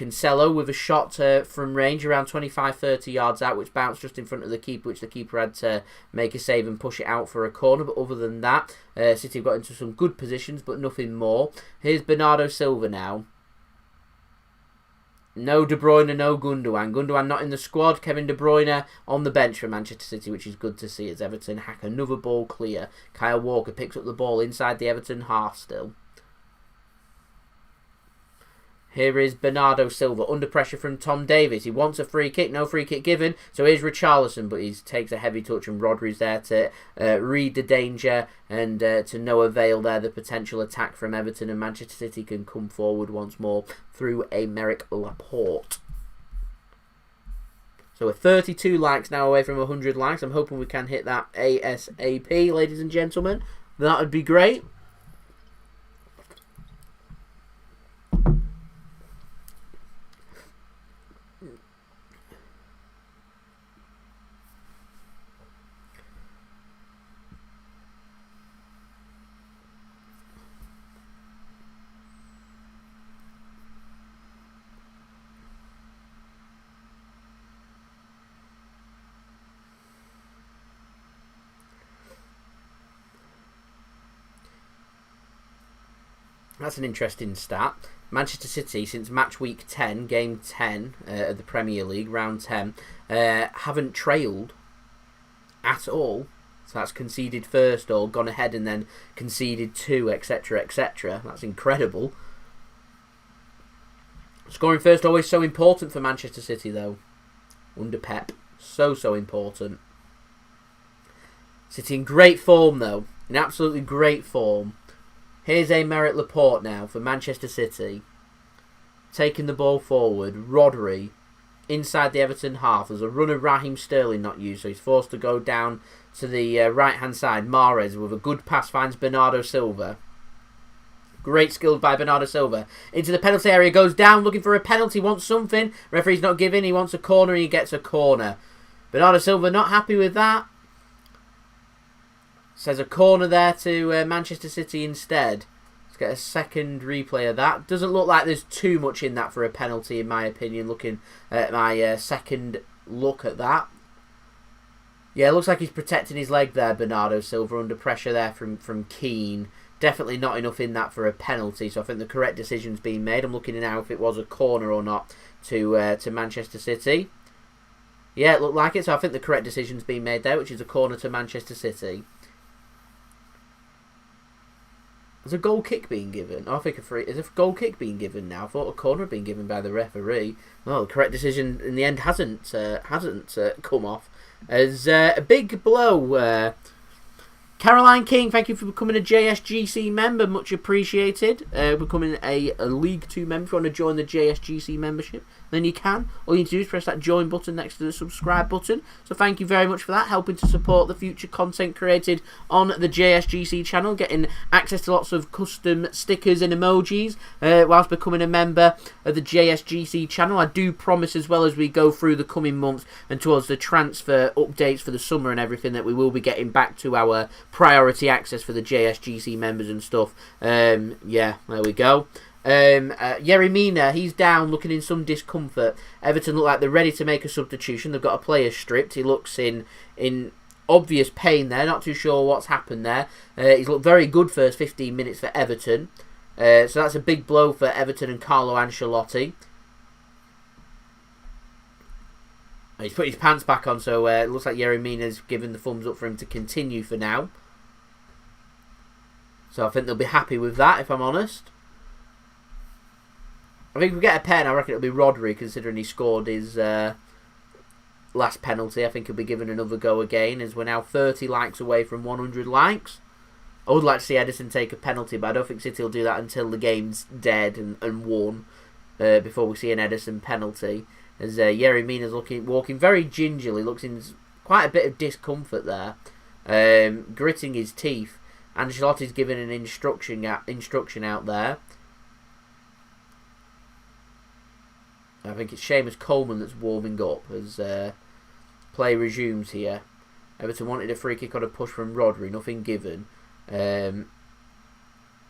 with a shot from range around 25-30 yards out, which bounced just in front of the keeper, which the keeper had to make a save and push it out for a corner. But other than that, City got into some good positions, but nothing more. Here's Bernardo Silva now. No De Bruyne, no Gundogan. Gundogan not in the squad. Kevin De Bruyne on the bench for Manchester City, which is good to see as Everton hack another ball clear. Kyle Walker picks up the ball inside the Everton half still. Here is Bernardo Silva under pressure from Tom Davies. He wants a free kick. No free kick given. So here's Richarlison, but he takes a heavy touch and Rodri's there to read the danger and to no avail there. The potential attack from Everton, and Manchester City can come forward once more through a Merrick Laporte. So we're 32 likes now away from 100 likes. I'm hoping we can hit that ASAP, ladies and gentlemen. That would be great. That's an interesting stat. Manchester City, since match week 10, game 10 of the Premier League, round 10, haven't trailed at all. So that's conceded first or gone ahead and then conceded two, etc., etc. That's incredible. Scoring first always so important for Manchester City, though. Under Pep. So important. City in great form, though. In absolutely great form. Here's a Merrick Laporte now for Manchester City. Taking the ball forward. Rodri inside the Everton half. There's a run of Raheem Sterling not used, so he's forced to go down to the right-hand side. Mahrez with a good pass finds Bernardo Silva. Great skill by Bernardo Silva. Into the penalty area, goes down looking for a penalty, wants something. Referee's not giving, he wants a corner and he gets a corner. Bernardo Silva not happy with that. Says a corner there to Manchester City instead. Let's get a second replay of that. Doesn't look like there's too much in that for a penalty, in my opinion, looking at my second look at that. Yeah, it looks like he's protecting his leg there, Bernardo Silva, under pressure there from Keane. Definitely not enough in that for a penalty, so I think the correct decision's been made. I'm looking now if it was a corner or not to Manchester City. Yeah, it looked like it, so I think the correct decision's been made there, which is a corner to Manchester City. Is a goal kick being given? Oh, I think is a goal kick being given now? I thought a corner had been given by the referee. Well, the correct decision in the end hasn't come off. As a big blow. Caroline King, thank you for becoming a JSGC member. Much appreciated. Becoming a League 2 member. If you want to join the JSGC membership, then you can. All you need to do is press that join button next to the subscribe button. So thank you very much for that, helping to support the future content created on the JSGC channel, getting access to lots of custom stickers and emojis whilst becoming a member of the JSGC channel. I do promise, as well as we go through the coming months and towards the transfer updates for the summer and everything, that we will be getting back to our priority access for the JSGC members and stuff. Yeah, there we go. Yerry Mina, he's down, looking in some discomfort. Everton look like they're ready to make a substitution. They've got a player stripped. He looks in obvious pain there. Not too sure what's happened there. He's looked very good first 15 minutes for Everton. So that's a big blow for Everton and Carlo Ancelotti. He's put his pants back on, so it looks like Yerry Mina's given the thumbs up for him to continue for now. So I think they'll be happy with that, if I'm honest. I think if we get a pen, I reckon it'll be Rodri, considering he scored his last penalty. I think he'll be given another go again, as we're now 30 likes away from 100 likes. I would like to see Ederson take a penalty, but I don't think City will do that until the game's dead and won, before we see an Ederson penalty. As Yerry Mina's walking very gingerly, looks in quite a bit of discomfort there, gritting his teeth. Ancelotti's giving an instruction out there. I think it's Seamus Coleman that's warming up, as Play resumes here. Everton wanted a free kick on a push from Rodri, nothing given. The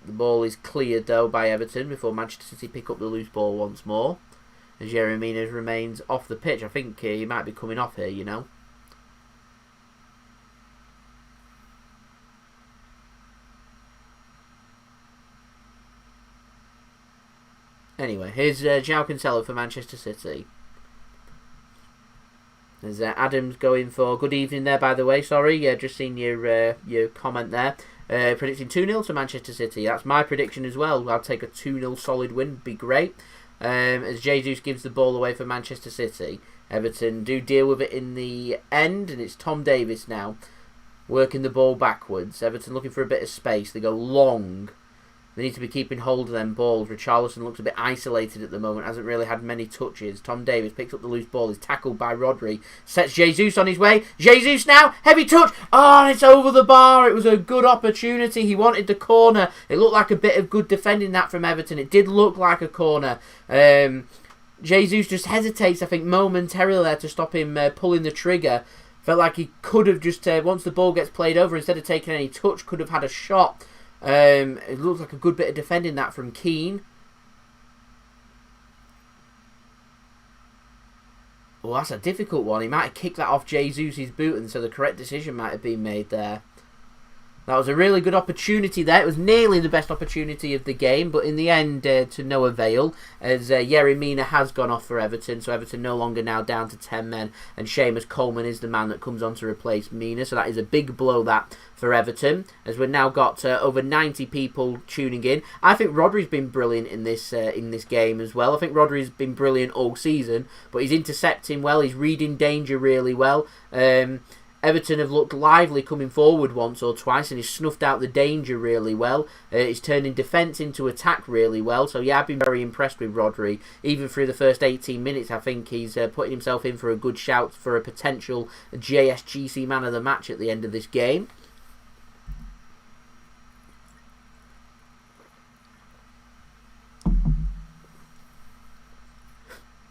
ball is cleared though by Everton before Manchester City pick up the loose ball once more. As Yerry Mina remains off the pitch. I think he might be coming off here, you know. Anyway, here's Ciao for Manchester City. There's Adams going for good evening there, by the way. Sorry, just seen your comment there. Predicting 2-0 to Manchester City. That's my prediction as well. I'll take a 2-0 solid win. Be great. As Jesus gives the ball away for Manchester City. Everton do deal with it in the end, and it's Tom Davies now working the ball backwards. Everton looking for a bit of space. They go long. They need to be keeping hold of them balls. Richarlison looks a bit isolated at the moment. Hasn't really had many touches. Tom Davies picks up the loose ball. Is tackled by Rodri. Sets Jesus on his way. Jesus now. Heavy touch. Oh, and it's over the bar. It was a good opportunity. He wanted the corner. It looked like a bit of good defending that from Everton. It did look like a corner. Jesus just hesitates, I think, momentarily there to stop him pulling the trigger. Felt like he could have just, once the ball gets played over, instead of taking any touch, could have had a shot. It looks like a good bit of defending that from Keane. Oh, that's a difficult one. He might have kicked that off Jesus' boot, and so the correct decision might have been made there. That was a really good opportunity there. It was nearly the best opportunity of the game, but in the end, to no avail, as Yerry Mina has gone off for Everton, so Everton no longer now down to 10 men, and Seamus Coleman is the man that comes on to replace Mina, so that is a big blow that for Everton, as we've now got over 90 people tuning in. I think Rodri's been brilliant in this game as well. I think Rodri's been brilliant all season, but he's intercepting well, he's reading danger really well. Everton have looked lively coming forward once or twice, and he's snuffed out the danger really well. He's turning defence into attack really well. So yeah, I've been very impressed with Rodri. Even through the first 18 minutes, I think he's putting himself in for a good shout for a potential JSGC man of the match at the end of this game.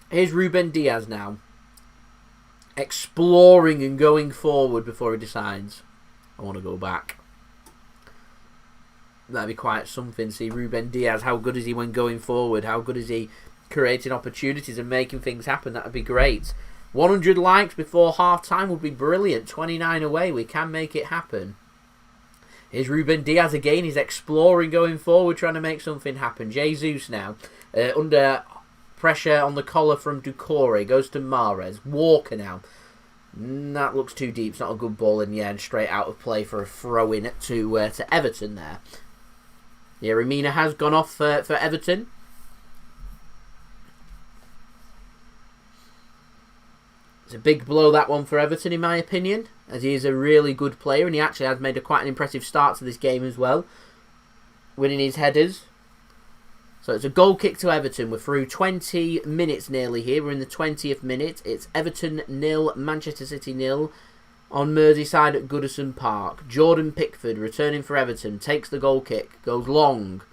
Here's Ruben Diaz now, exploring and going forward before he decides, I want to go back. That'd be quite something. See Ruben Diaz, how good is he when going forward? How good is he creating opportunities and making things happen? That would be great. 100 likes before half time would be brilliant. 29 away, we can make it happen. Here's Ruben Diaz again. He's exploring, going forward, trying to make something happen. Jesus now under pressure on the collar from Doucouré. Goes to Mahrez. Walker now. That looks too deep. It's not a good ball in the end. Straight out of play for a throw-in to Everton there. Yerry Mina has gone off for Everton. It's a big blow, that one, for Everton, in my opinion, as he is a really good player, and he actually has made quite an impressive start to this game as well, winning his headers. So it's a goal kick to Everton. We're through 20 minutes nearly here. We're in the 20th minute. It's Everton 0, Manchester City 0 on Merseyside at Goodison Park. Jordan Pickford returning for Everton. Takes the goal kick. Goes long.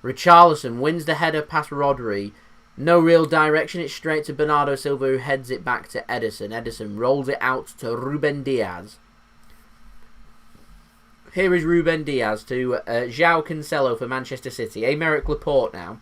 Richarlison wins the header past Rodri. No real direction. It's straight to Bernardo Silva, who heads it back to Ederson. Ederson rolls it out to Ruben Diaz. Here is Ruben Diaz to João Cancelo for Manchester City. Aymeric Laporte now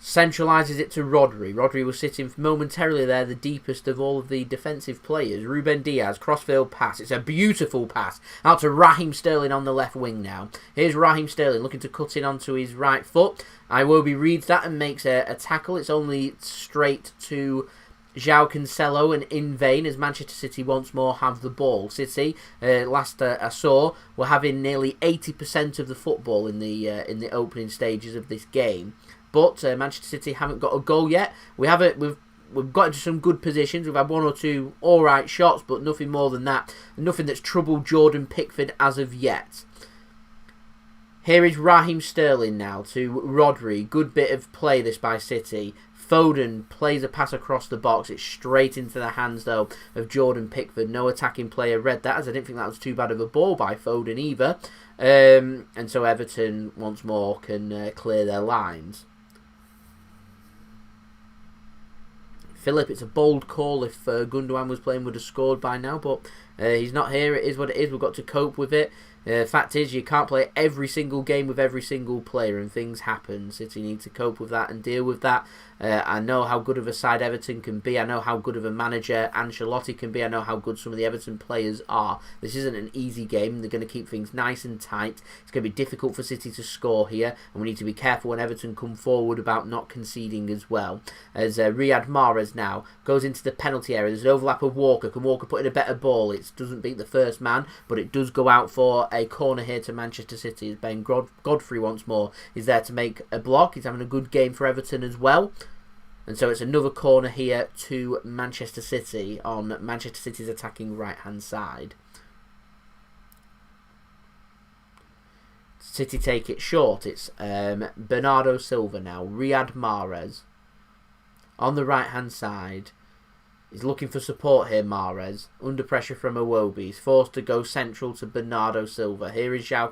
centralises it to Rodri. Rodri was sitting momentarily there, the deepest of all of the defensive players. Ruben Diaz, crossfield pass. It's a beautiful pass out to Raheem Sterling on the left wing now. Here's Raheem Sterling looking to cut in onto his right foot. Iwobi reads that and makes a tackle. It's only straight to João Cancelo, and in vain, as Manchester City once more have the ball. City, last I saw, were having nearly 80% of the football in the opening stages of this game. But Manchester City haven't got a goal yet. We've got into some good positions. We've had one or two alright shots, but nothing more than that. Nothing that's troubled Jordan Pickford as of yet. Here is Raheem Sterling now to Rodri. Good bit of play this by City. Foden plays a pass across the box. It's straight into the hands, though, of Jordan Pickford. No attacking player read that, as I didn't think that was too bad of a ball by Foden either. And so Everton, once more, can clear their lines. Philip. It's a bold call. If Gundogan was playing, would have scored by now, but he's not here. It is what it is. We've got to cope with it. Fact is, you can't play every single game with every single player, and things happen. City need to cope with that and deal with that. I know how good of a side Everton can be. I know how good of a manager Ancelotti can be. I know how good some of the Everton players are. This isn't an easy game. They're going to keep things nice and tight. It's going to be difficult for City to score here, and we need to be careful when Everton come forward about not conceding as well. As Riyad Mahrez now goes into the penalty area. There's an overlap of Walker. Can Walker put in a better ball? It doesn't beat the first man, but it does go out for a corner here to Manchester City. As Ben Godfrey once more is there to make a block. He's having a good game for Everton as well. And so it's another corner here to Manchester City on Manchester City's attacking right-hand side. City take it short. It's Bernardo Silva now. Riyad Mahrez on the right-hand side. He's looking for support here, Mahrez. Under pressure from Iwobi. He's forced to go central to Bernardo Silva. Here is Ciao.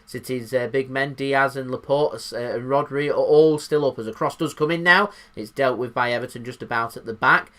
City's big men, Diaz and Laporte and Rodri, are all still up as a cross does come in now. It's dealt with by Everton just about at the back.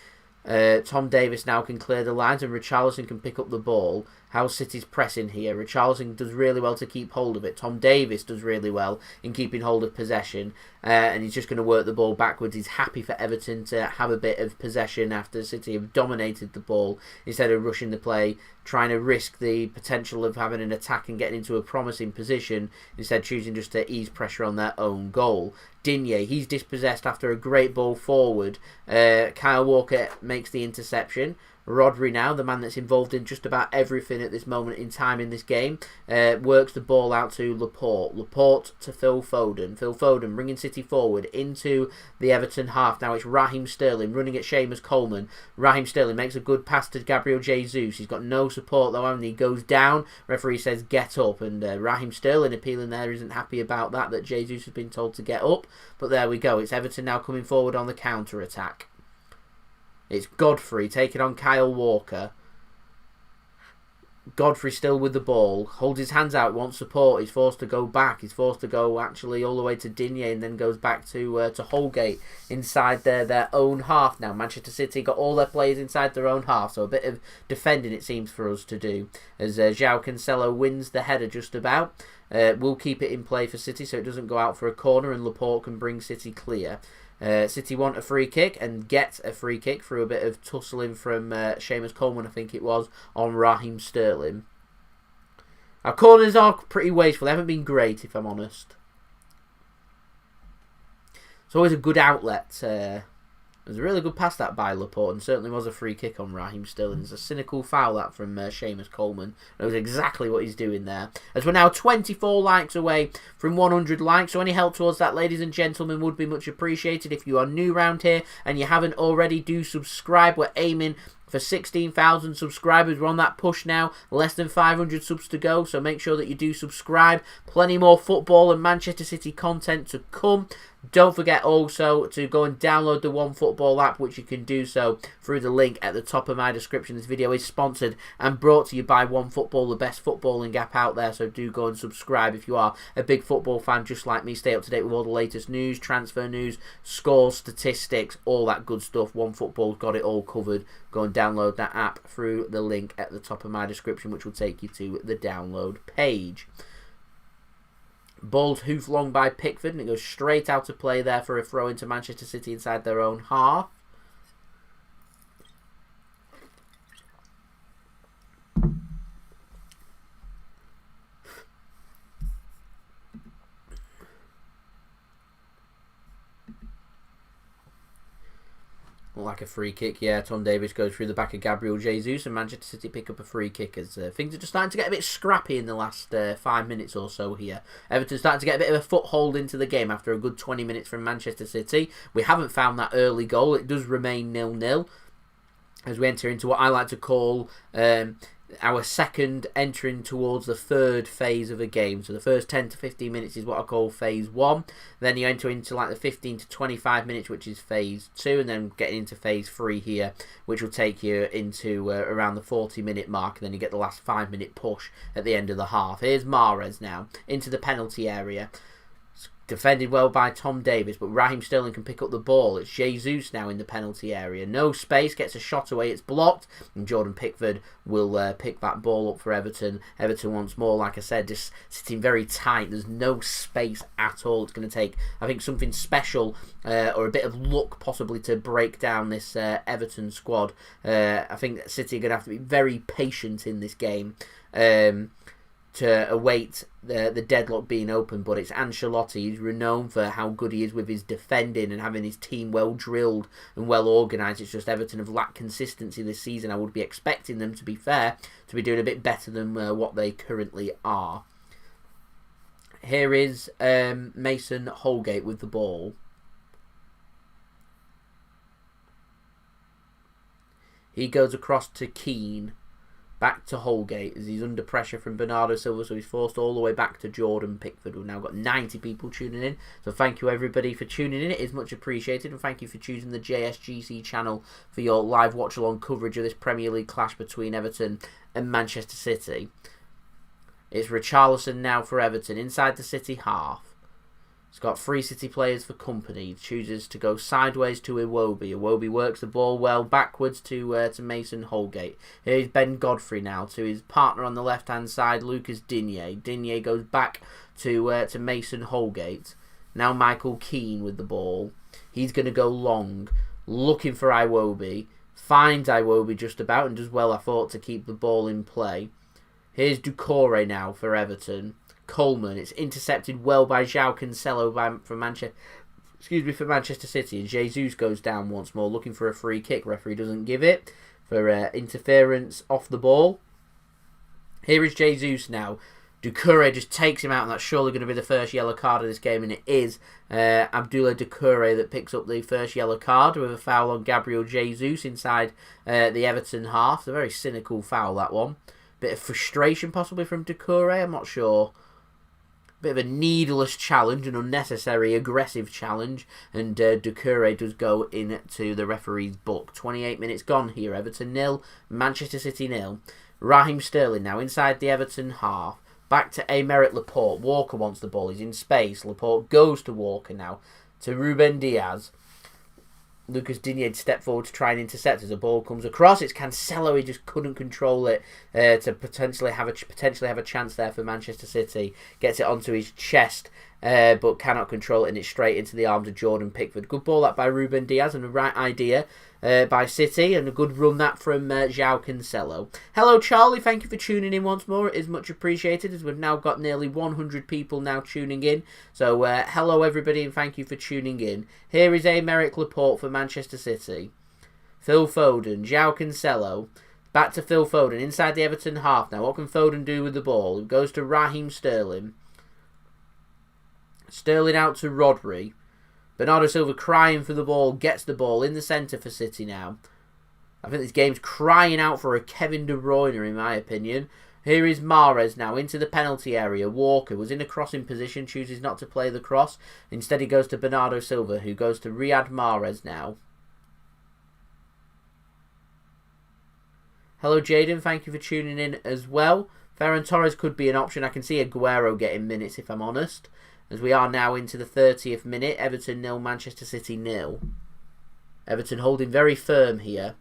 Tom Davies now can clear the lines, and Richarlison can pick up the ball. How City's pressing here. Richarlison does really well to keep hold of it. Tom Davies does really well in keeping hold of possession. And he's just going to work the ball backwards. He's happy for Everton to have a bit of possession after City have dominated the ball instead of rushing the play, trying to risk the potential of having an attack and getting into a promising position, instead choosing just to ease pressure on their own goal. Digne, he's dispossessed after a great ball forward. Kyle Walker makes the interception. Rodri now, the man that's involved in just about everything at this moment in time in this game, works the ball out to Laporte. Laporte to Phil Foden. Phil Foden bringing City forward into the Everton half. Now it's Raheem Sterling running at Seamus Coleman. Raheem Sterling makes a good pass to Gabriel Jesus. He's got no support though, and he goes down. Referee says get up, and Raheem Sterling appealing there isn't happy about that Jesus has been told to get up. But there we go. It's Everton now coming forward on the counter-attack. It's Godfrey taking on Kyle Walker. Godfrey still with the ball. Holds his hands out, wants support. He's forced to go back. He's forced to go actually all the way to Digne, and then goes back to Holgate inside their own half now. Manchester City got all their players inside their own half, so a bit of defending it seems for us to do. As João Cancelo wins the header just about. We'll keep it in play for City so it doesn't go out for a corner, and Laporte can bring City clear. City want a free kick and get a free kick through a bit of tussling from Seamus Coleman, I think it was, on Raheem Sterling. Our corners are pretty wasteful. They haven't been great, if I'm honest. It's always a good outlet. It was a really good pass that by Laporte, and certainly was a free kick on Raheem Sterling. It's a cynical foul that from Seamus Coleman. Knows exactly what he's doing there. As we're now 24 likes away from 100 likes, so any help towards that, ladies and gentlemen, would be much appreciated. If you are new around here and you haven't already, do subscribe. We're aiming for 16,000 subscribers. We're on that push now. Less than 500 subs to go, so make sure that you do subscribe. Plenty more football and Manchester City content to come. Don't forget also to go and download the OneFootball app, which you can do so through the link at the top of my description. This video is sponsored and brought to you by OneFootball, the best footballing app out there, so do go and subscribe if you are a big football fan just like me. Stay up to date with all the latest news, transfer news, scores, statistics, all that good stuff. OneFootball's got it all covered. Go and download that app through the link at the top of my description, which will take you to the download page. Ball's hoof long by Pickford, and it goes straight out of play there for a throw into Manchester City inside their own half. Like a free kick, yeah. Tom Davies goes through the back of Gabriel Jesus, and Manchester City pick up a free kick as things are just starting to get a bit scrappy in the last 5 minutes or so here. Everton starting to get a bit of a foothold into the game after a good 20 minutes from Manchester City. We haven't found that early goal. It does remain 0-0 as we enter into what I like to call our second entering towards the third phase of a game. So the first 10 to 15 minutes is what I call phase 1. Then you enter into like the 15 to 25 minutes, which is phase 2, and then getting into phase 3 here, which will take you into around the 40-minute mark, and then you get the last 5-minute push at the end of the half. Here's Mahrez now into the penalty area. Defended well by Tom Davies, but Raheem Sterling can pick up the ball. It's Jesus now in the penalty area. No space, gets a shot away, it's blocked, and Jordan Pickford will pick that ball up for Everton. Everton once more, like I said, just sitting very tight. There's no space at all. It's going to take, I think, something special or a bit of luck possibly to break down this Everton squad. I think City are going to have to be very patient in this game. To await the deadlock being open, but it's Ancelotti. He's renowned for how good he is with his defending and having his team well drilled and well organised. It's just Everton have lacked consistency this season. I would be expecting them, to be fair, to be doing a bit better than what they currently are. Here is Mason Holgate with the ball. He goes across to Keane. Back to Holgate as he's under pressure from Bernardo Silva, so he's forced all the way back to Jordan Pickford. We've now got 90 people tuning in, so thank you everybody for tuning in. It is much appreciated, and thank you for choosing the JSGC channel for your live watch-along coverage of this Premier League clash between Everton and Manchester City. It's Richarlison now for Everton, inside the City half. He's got 3 City players for company. He chooses to go sideways to Iwobi. Iwobi works the ball well backwards to Mason Holgate. Here's Ben Godfrey now to his partner on the left-hand side, Lucas Digne. Digne goes back to Mason Holgate. Now Michael Keane with the ball. He's going to go long, looking for Iwobi. Finds Iwobi just about and does well, I thought, to keep the ball in play. Here's Doucouré now for Everton. Coleman, it's intercepted well by Ciao for Manchester City, and Jesus goes down once more looking for a free kick. Referee doesn't give it for interference off the ball. Here is Jesus now. Doucouré just takes him out, and that's surely going to be the first yellow card of this game, and it is Abdoulaye Doucouré that picks up the first yellow card with a foul on Gabriel Jesus inside the Everton half. It's a very cynical foul, that one. Bit of frustration possibly from Doucouré, I'm not sure. Bit of a needless challenge, an unnecessary aggressive challenge, and Doucouré does go into the referee's book. 28 minutes gone here. Everton 0, Manchester City 0. Raheem Sterling now inside the Everton half. Back to Aymeric Laporte. Walker wants the ball. He's in space. Laporte goes to Walker now. To Ruben Diaz. Lucas Digne step forward to try and intercept as the ball comes across. It's Cancelo. He just couldn't control it to potentially have a chance there for Manchester City. Gets it onto his chest, but cannot control it, and it's straight into the arms of Jordan Pickford. Good ball that by Ruben Diaz, and the right idea by City, and a good run that from João Cancelo. Hello Charlie, thank you for tuning in once more. It is much appreciated, as we've now got nearly 100 people now tuning in. So hello everybody, and thank you for tuning in. Here is Aymeric Laporte for Manchester City. Phil Foden, João Cancelo. Back to Phil Foden inside the Everton half now. What can Foden do with the ball? It goes to Raheem Sterling. Sterling out to Rodri. Bernardo Silva crying for the ball, gets the ball in the centre for City now. I think this game's crying out for a Kevin De Bruyne, in my opinion. Here is Mahrez now into the penalty area. Walker was in a crossing position, chooses not to play the cross. Instead he goes to Bernardo Silva, who goes to Riyad Mahrez now. Hello Jaden, thank you for tuning in as well. Ferran Torres could be an option. I can see Aguero getting minutes, if I'm honest. As we are now into the 30th minute. Everton 0, Manchester City 0. Everton holding very firm here.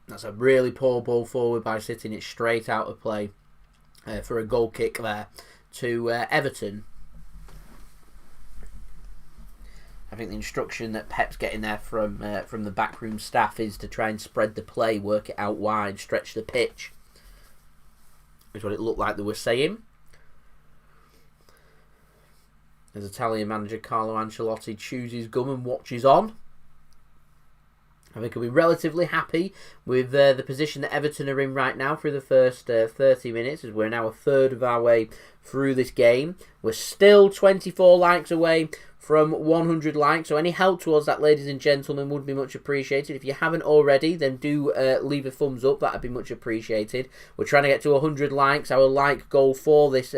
That's a really poor ball forward by City, and it's straight out of play for a goal kick there to Everton. I think the instruction that Pep's getting there from the backroom staff is to try and spread the play, work it out wide, stretch the pitch. Is what it looked like they were saying. As Italian manager Carlo Ancelotti chews his gum and watches on. I think he'll be relatively happy with the position that Everton are in right now through the first 30 minutes, as we're now a third of our way through this game. We're still 24 likes away from 100 likes, so any help towards that, ladies and gentlemen, would be much appreciated. If you haven't already, then do leave a thumbs up. That'd be much appreciated. We're trying to get to 100 likes. Our like goal for this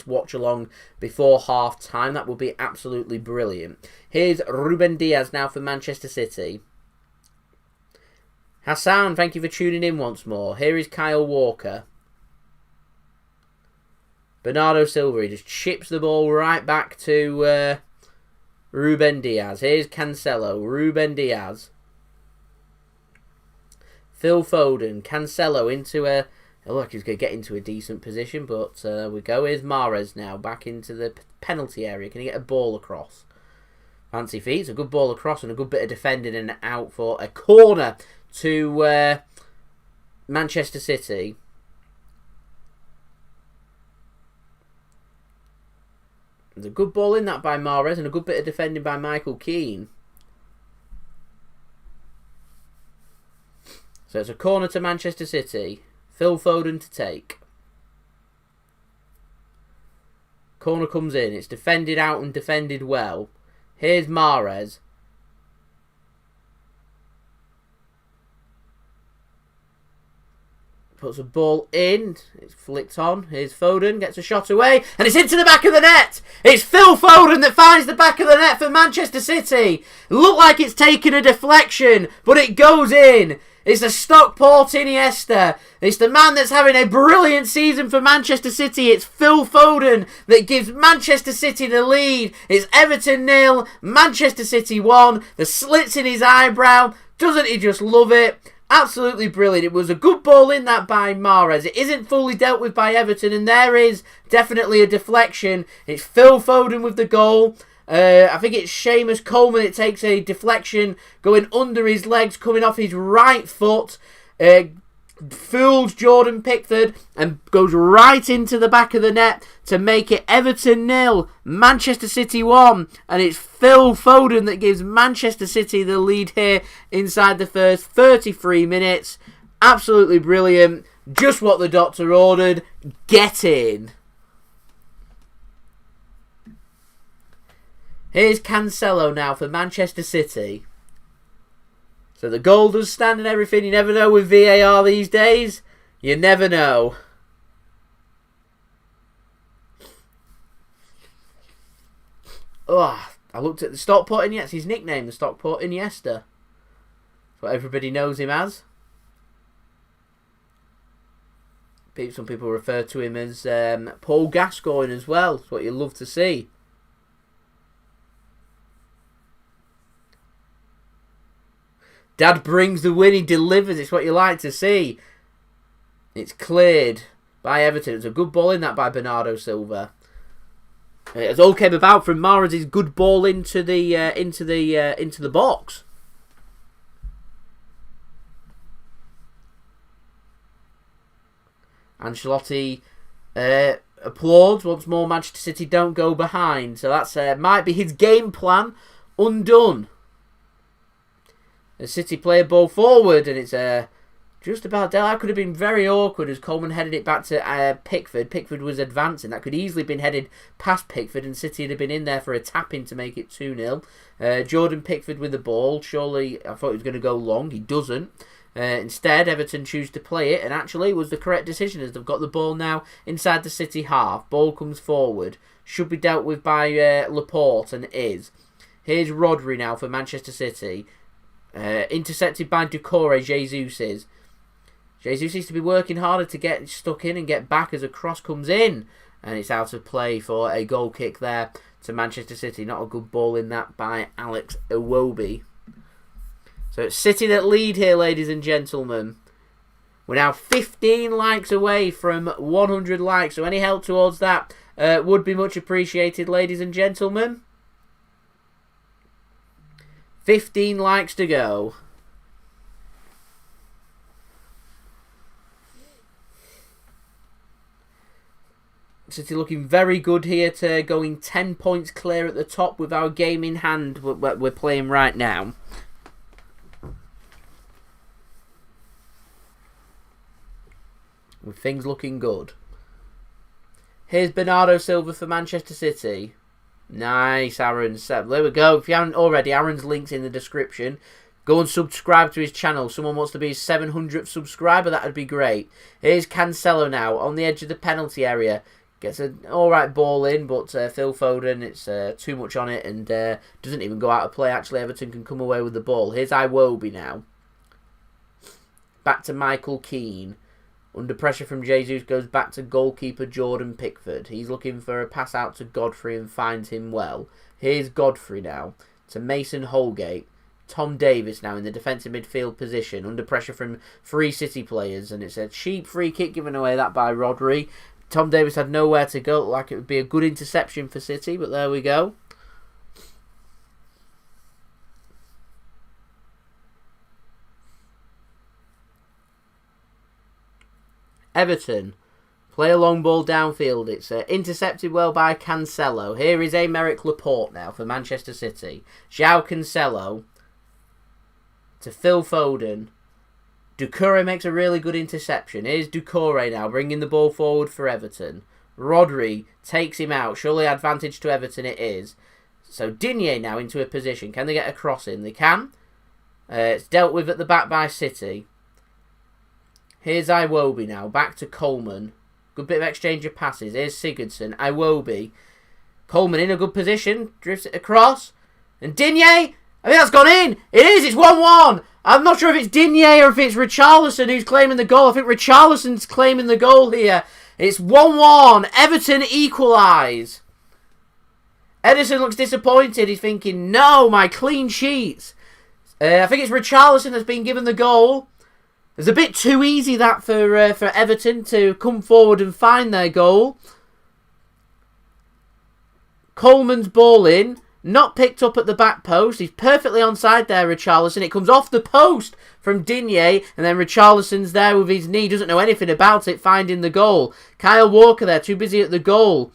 watch along before half time. That would be absolutely brilliant. Here's Ruben Diaz now for Manchester City. Hassan, thank you for tuning in once more. Here is Kyle Walker. Bernardo Silva, he just chips the ball right back to Ruben Diaz. Here's Cancelo, Ruben Diaz. Phil Foden, Cancelo into a... Oh, look, he's going to get into a decent position, but we go. Here's Mahrez now, back into the penalty area. Can he get a ball across? Fancy feet. It's a good ball across and a good bit of defending and out for a corner to Manchester City. There's a good ball in that by Mahrez and a good bit of defending by Michael Keane. So it's a corner to Manchester City. Phil Foden to take. Corner comes in. It's defended out and defended well. Here's Mahrez. Puts a ball in. It's flicked on. Here's Foden. Gets a shot away. And it's into the back of the net. It's Phil Foden that finds the back of the net for Manchester City. Looked like it's taken a deflection, but it goes in. It's the Stockport Iniesta. It's the man that's having a brilliant season for Manchester City. It's Phil Foden that gives Manchester City the lead. It's Everton 0, Manchester City 1. The slits in his eyebrow. Doesn't he just love it? Absolutely brilliant. It was a good ball in that by Mahrez. It isn't fully dealt with by Everton, and there is definitely a deflection. It's Phil Foden with the goal. I think it's Seamus Coleman. It takes a deflection going under his legs, coming off his right foot. Fools Jordan Pickford and goes right into the back of the net to make it Everton 0, Manchester City 1. And it's Phil Foden that gives Manchester City the lead here inside the first 33 minutes. Absolutely brilliant. Just what the doctor ordered. Get in. Here's Cancelo now for Manchester City. So the goal does stand and everything. You never know with VAR these days. You never know. Oh, I looked at the Stockport Iniesta. It's his nickname, the Stockport Iniesta. That's what everybody knows him as. Some people refer to him as Paul Gascoigne as well. That's what you love to see. Dad brings the win, he delivers. It's what you like to see. It's cleared by Everton. It's a good ball in that by Bernardo Silva. It all came about from Mahrez's good ball into the box. Ancelotti applauds once more. Manchester City don't go behind, so that's might be his game plan undone. The City play a ball forward, and it's just about there. That could have been very awkward as Coleman headed it back to Pickford. Pickford was advancing. That could easily have been headed past Pickford, and City would have been in there for a tap-in to make it 2-0. Jordan Pickford with the ball. Surely, I thought he was going to go long. He doesn't. Instead, Everton choose to play it, and actually it was the correct decision as they've got the ball now inside the City half. Ball comes forward. Should be dealt with by Laporte, and is. Here's Rodri now for Manchester City. Intercepted by Doucouré. Jesus needs to be working harder to get stuck in and get back as a cross comes in, and it's out of play for a goal kick there to Manchester City. Not a good ball in that by Alex Iwobi. So it's City that lead here, ladies and gentlemen. We're now 15 likes away from 100 likes, so any help towards that would be much appreciated, ladies and gentlemen. 15 likes to go. City looking very good here to going 10 points clear at the top with our game in hand we're playing right now. With things looking good. Here's Bernardo Silva for Manchester City. Nice, Aaron. There we go. If you haven't already, Aaron's link's in the description. Go and subscribe to his channel. Someone wants to be his 700th subscriber. That would be great. Here's Cancelo now on the edge of the penalty area. Gets an alright ball in, but Phil Foden, it's too much on it and doesn't even go out of play. Actually, Everton can come away with the ball. Here's Iwobi now. Back to Michael Keane. Under pressure from Jesus, goes back to goalkeeper Jordan Pickford. He's looking for a pass out to Godfrey and finds him well. Here's Godfrey now to Mason Holgate. Tom Davis now in the defensive midfield position. Under pressure from 3 City players. And it's a cheap free kick given away that by Rodri. Tom Davis had nowhere to go. Like it would be a good interception for City, but there we go. Everton play a long ball downfield. It's intercepted well by Cancelo. Here is Aymeric Laporte now for Manchester City. Ciao Cancelo to Phil Foden. Doucouré makes a really good interception. Here's Doucouré now bringing the ball forward for Everton. Rodri takes him out. Surely advantage to Everton it is. So Digne now into a position. Can they get a cross in? They can. It's dealt with at the back by City. Here's Iwobi now. Back to Coleman. Good bit of exchange of passes. Here's Sigurdsson. Iwobi. Coleman in a good position. Drifts it across. And Digne. I think that's gone in. It is. It's 1-1. I'm not sure if it's Digne or if it's Richarlison who's claiming the goal. I think Richarlison's claiming the goal here. It's 1-1. Everton equalise. Edison looks disappointed. He's thinking, no, my clean sheets. I think it's Richarlison that's been given the goal. It's a bit too easy that for Everton to come forward and find their goal. Coleman's ball in. Not picked up at the back post. He's perfectly onside there, Richarlison. It comes off the post from Digne. And then Richarlison's there with his knee. Doesn't know anything about it. Finding the goal. Kyle Walker there. Too busy at the goal.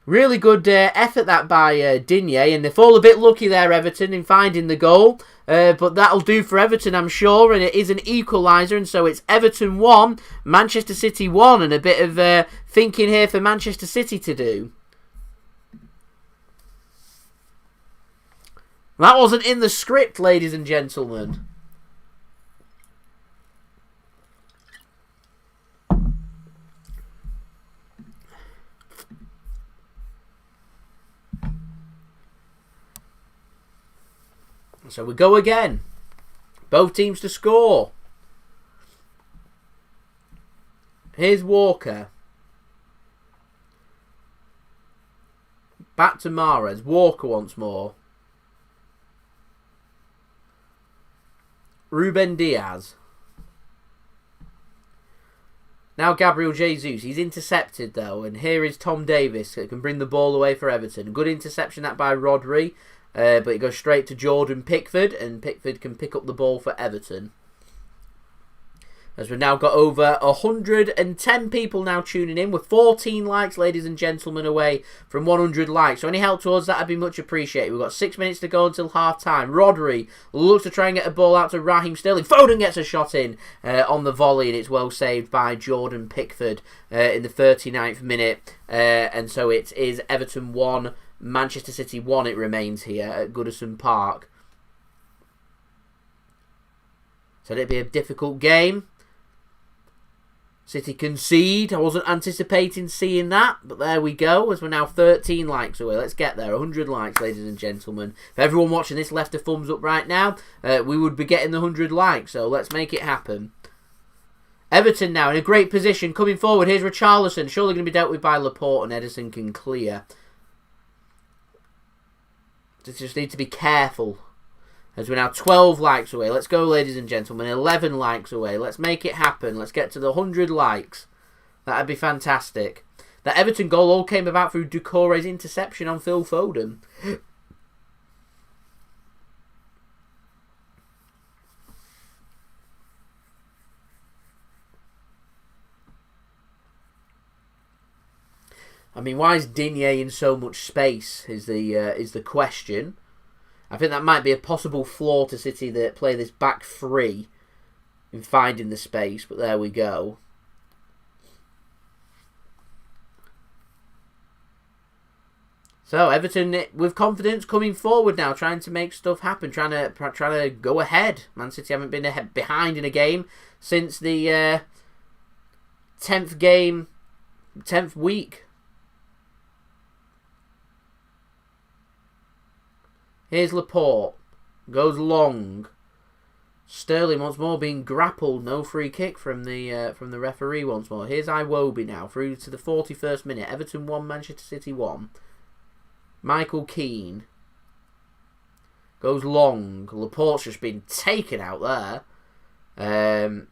Really good effort that by Digne. And they fall a bit lucky there, Everton, in finding the goal. But that'll do for Everton, I'm sure. And it is an equaliser. And so it's Everton 1, Manchester City 1. And a bit of thinking here for Manchester City to do. That wasn't in the script, ladies and gentlemen. So we go again. Both teams to score. Here's Walker. Back to Mahrez. Walker once more. Ruben Diaz. Now Gabriel Jesus. He's intercepted though. And here is Tom Davis that can bring the ball away for Everton. Good interception that by Rodri. But it goes straight to Jordan Pickford. And Pickford can pick up the ball for Everton. As we've now got over 110 people now tuning in. With 14 likes, ladies and gentlemen, away from 100 likes. So any help towards that would be much appreciated. We've got 6 minutes to go until half time. Rodri looks to try and get a ball out to Raheem Sterling. Foden gets a shot in on the volley. And it's well saved by Jordan Pickford in the 39th minute. And so it is Everton 1, Manchester City 1 it remains here at Goodison Park. So it'll be a difficult game. City concede. I wasn't anticipating seeing that, but there we go, as we're now 13 likes away. Let's get there. 100 likes, ladies and gentlemen. If everyone watching this left a thumbs up right now, we would be getting the 100 likes, so let's make it happen. Everton now in a great position, coming forward. Here's Richarlison, surely going to be dealt with by Laporte, and Edison can clear. Just need to be careful. As we're now 12 likes away. Let's go, ladies and gentlemen. 11 likes away. Let's make it happen. Let's get to the 100 likes. That'd be fantastic. That Everton goal all came about through Doucouré's interception on Phil Foden. I mean, why is Digne in so much space is the question. I think that might be a possible flaw to City that play this back three in finding the space, but there we go. So Everton with confidence coming forward now, trying to make stuff happen, trying to go ahead. Man City haven't been behind in a game since the 10th week. Here's Laporte. Goes long. Sterling once more being grappled. No free kick from the referee once more. Here's Iwobi now through to the 41st minute. Everton 1, Manchester City 1. Michael Keane goes long. Laporte's just been taken out there.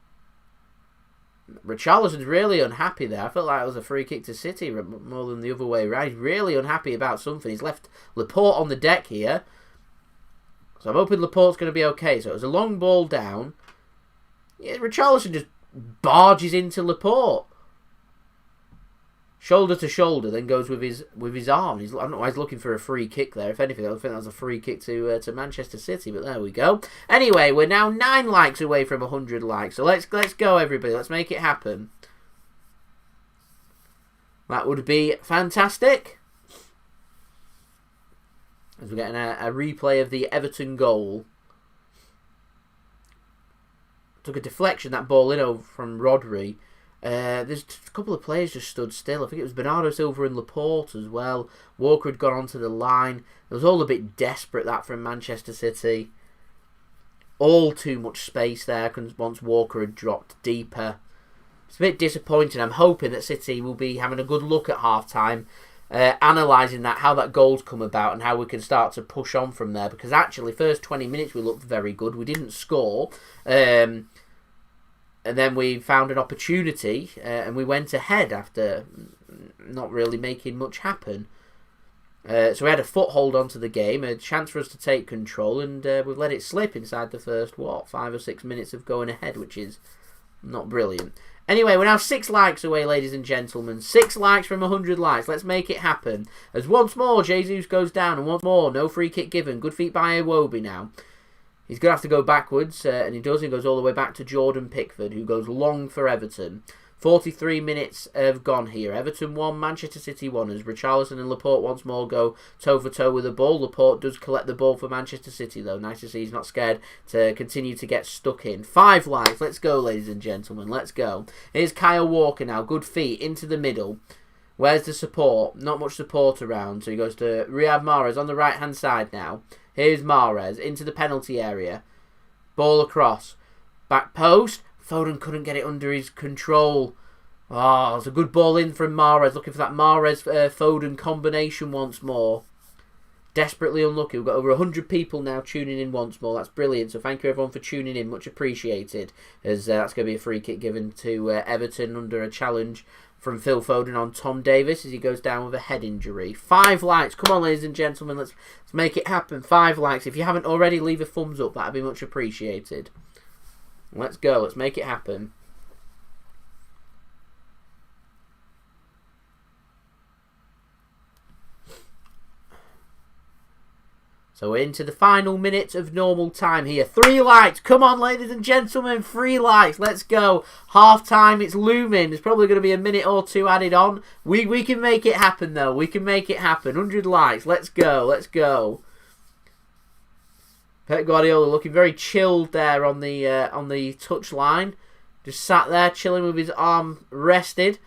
Richarlison's really unhappy there. I felt like it was a free kick to City more than the other way around. He's really unhappy about something. He's left Laporte on the deck here. So I'm hoping Laporte's going to be okay. So it was a long ball down. Yeah, Richarlison just barges into Laporte. Shoulder to shoulder, then goes with his arm. I don't know why he's looking for a free kick there. If anything, I think that was a free kick to Manchester City, but there we go. Anyway, we're now 9 likes away from 100 likes. So let's go, everybody. Let's make it happen. That would be fantastic. As we're getting a replay of the Everton goal. Took a deflection, that ball in over from Rodri. There's a couple of players just stood still. I think it was Bernardo Silva and Laporte as well. Walker had gone onto the line. It was all a bit desperate, that, from Manchester City. All too much space there once Walker had dropped deeper. It's a bit disappointing. I'm hoping that City will be having a good look at half-time, analysing that, how that goal's come about and how we can start to push on from there. Because actually, first 20 minutes we looked very good. We didn't score. And then we found an opportunity and we went ahead after not really making much happen. So we had a foothold onto the game, a chance for us to take control, and we've let it slip inside the first, 5 or 6 minutes of going ahead, which is not brilliant. Anyway, we're now 6 likes away, ladies and gentlemen. 6 likes from 100 likes. Let's make it happen. As once more, Jesus goes down, and once more, no free kick given. Good feet by Iwobi now. He's going to have to go backwards, and he does. He goes all the way back to Jordan Pickford, who goes long for Everton. 43 minutes have gone here. Everton 1, Manchester City 1, as Richarlison and Laporte once more go toe-for-toe with the ball. Laporte does collect the ball for Manchester City, though. Nice to see he's not scared to continue to get stuck in. 5 likes. Let's go, ladies and gentlemen. Let's go. Here's Kyle Walker now. Good feet into the middle. Where's the support? Not much support around, so he goes to Riyad Mahrez on the right-hand side now. Here's Mahrez into the penalty area. Ball across. Back post. Foden couldn't get it under his control. Oh, it's a good ball in from Mahrez. Looking for that Mahrez-Foden combination once more. Desperately unlucky. We've got over 100 people now tuning in once more. That's brilliant. So thank you everyone for tuning in. Much appreciated. As that's going to be a free kick given to Everton under a challenge from Phil Foden on Tom Davis as he goes down with a head injury. 5 likes. Come on, ladies and gentlemen. Let's make it happen. 5 likes. If you haven't already, leave a thumbs up. That would be much appreciated. Let's go. Let's make it happen. So we're into the final minutes of normal time here. 3 likes. Come on, ladies and gentlemen. 3 likes. Let's go. Half time. It's looming. There's probably going to be a minute or 2 added on. We can make it happen, though. We can make it happen. 100 likes. Let's go. Let's go. Pep Guardiola looking very chilled there on the touch line. Just sat there chilling with his arm rested.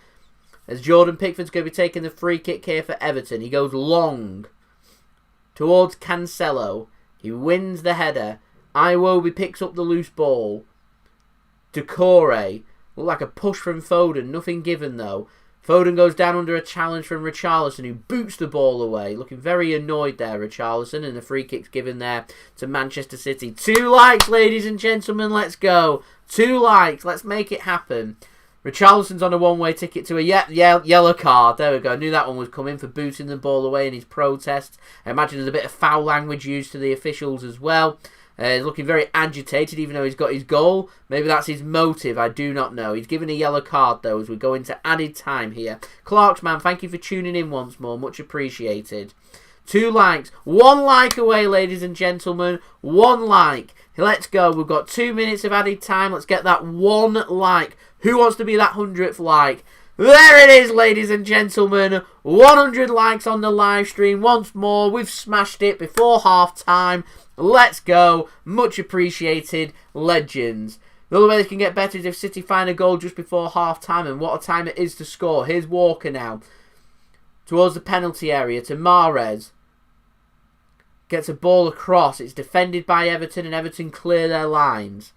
As Jordan Pickford's going to be taking the free kick here for Everton. He goes long towards Cancelo. He wins the header. Iwobi picks up the loose ball. Decore. Looked like a push from Foden. Nothing given though. Foden goes down under a challenge from Richarlison, who boots the ball away. Looking very annoyed there, Richarlison. And the free kick's given there to Manchester City. 2 likes, ladies and gentlemen. Let's go. 2 likes. Let's make it happen. Richarlison's on a one-way ticket to a yellow card. There we go. I knew that one was coming for booting the ball away in his protest. I imagine there's a bit of foul language used to the officials as well. He's looking very agitated even though he's got his goal. Maybe that's his motive. I do not know. He's given a yellow card though as we go into added time here. Clarksman, thank you for tuning in once more. Much appreciated. 2 likes. 1 like away, ladies and gentlemen. 1 like. Let's go. We've got 2 minutes of added time. Let's get that 1 like. Who wants to be that 100th like? There it is, ladies and gentlemen. 100 likes on the live stream. Once more, we've smashed it before half time. Let's go. Much appreciated. Legends. The only way this can get better is if City find a goal just before half time. And what a time it is to score. Here's Walker now. Towards the penalty area to Mahrez. Gets a ball across. It's defended by Everton and Everton clear their lines.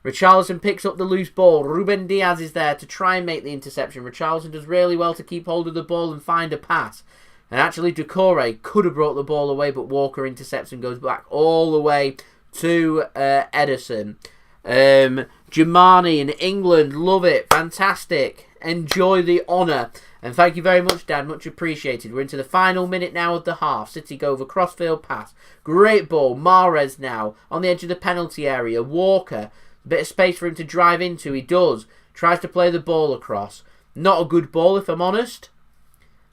Richarlison picks up the loose ball. Ruben Diaz is there to try and make the interception. Richarlison does really well to keep hold of the ball and find a pass. And actually, Doucouré could have brought the ball away, but Walker intercepts and goes back all the way to Ederson. Germany in England, love it. Fantastic. Enjoy the honour. And thank you very much, Dan. Much appreciated. We're into the final minute now of the half. City go over crossfield pass. Great ball. Mahrez now on the edge of the penalty area. Walker. A bit of space for him to drive into. He does. Tries to play the ball across. Not a good ball, if I'm honest.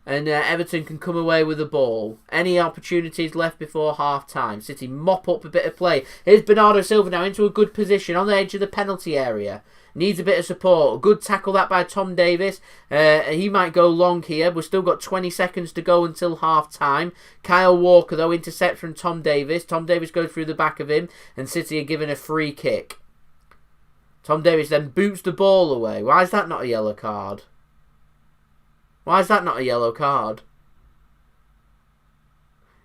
And Everton can come away with the ball. Any opportunities left before half-time? City mop up a bit of play. Here's Bernardo Silva now into a good position on the edge of the penalty area. Needs a bit of support. A good tackle that by Tom Davies. He might go long here. We've still got 20 seconds to go until half-time. Kyle Walker, though, intercepts from Tom Davies. Tom Davies goes through the back of him. And City are given a free kick. Tom Davies then boots the ball away. Why is that not a yellow card? Why is that not a yellow card?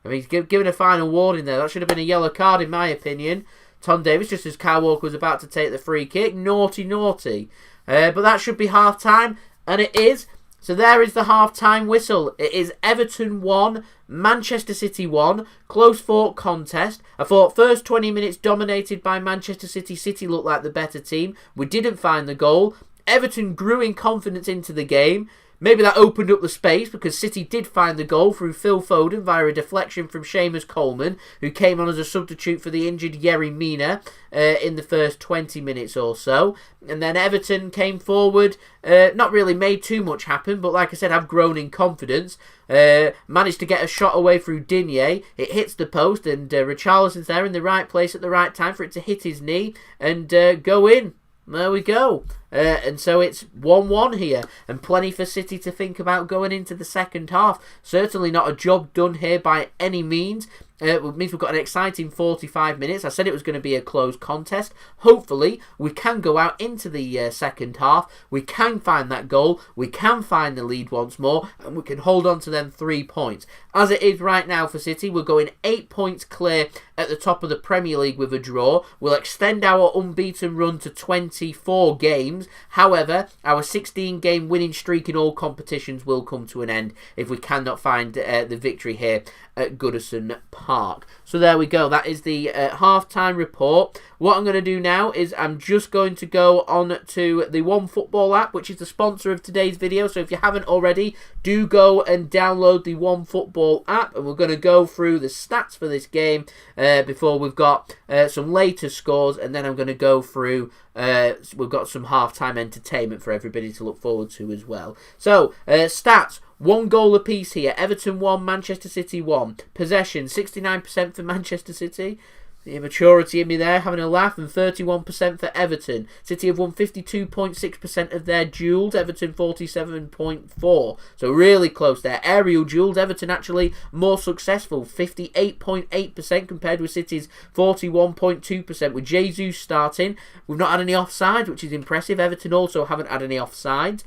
I mean, he's given a final warning there. That should have been a yellow card in my opinion. Tom Davies, just as Kyle Walker was about to take the free kick. Naughty, naughty. But that should be half-time, and it is. So there is the half-time whistle. It is Everton 1, Manchester City 1. Close fought contest. I thought first 20 minutes dominated by Manchester City. City looked like the better team. We didn't find the goal. Everton grew in confidence into the game. Maybe that opened up the space because City did find the goal through Phil Foden via a deflection from Seamus Coleman, who came on as a substitute for the injured Yerry Mina in the first 20 minutes or so. And then Everton came forward, not really made too much happen, but like I said, have grown in confidence. Managed to get a shot away through Digne. It hits the post and Richarlison's there in the right place at the right time for it to hit his knee and go in. There we go. And so it's 1-1 here. And plenty for City to think about going into the second half. Certainly not a job done here by any means. It means we've got an exciting 45 minutes. I said it was going to be a close contest. Hopefully, we can go out into the second half. We can find that goal. We can find the lead once more. And we can hold on to them 3 points. As it is right now for City, we're going 8 points clear at the top of the Premier League with a draw. We'll extend our unbeaten run to 24 games. However, our 16-game winning streak in all competitions will come to an end if we cannot find the victory here at Goodison Park. So there we go. That is the half-time report. What I'm going to do now is I'm just going to go on to the OneFootball app, which is the sponsor of today's video. So if you haven't already, do go and download the OneFootball app. And we're going to go through the stats for this game before we've got some later scores. And then I'm going to go through, we've got some half-time entertainment for everybody to look forward to as well. So, stats. 1 goal apiece here. Everton 1, Manchester City 1. Possession, 69% for Manchester City. The immaturity in me there, having a laugh, and 31% for Everton. City have won 52.6% of their duels, Everton 47.4%. So really close there. Aerial duels, Everton actually more successful, 58.8% compared with City's 41.2%. With Jesus starting, we've not had any offsides, which is impressive. Everton also haven't had any offsides.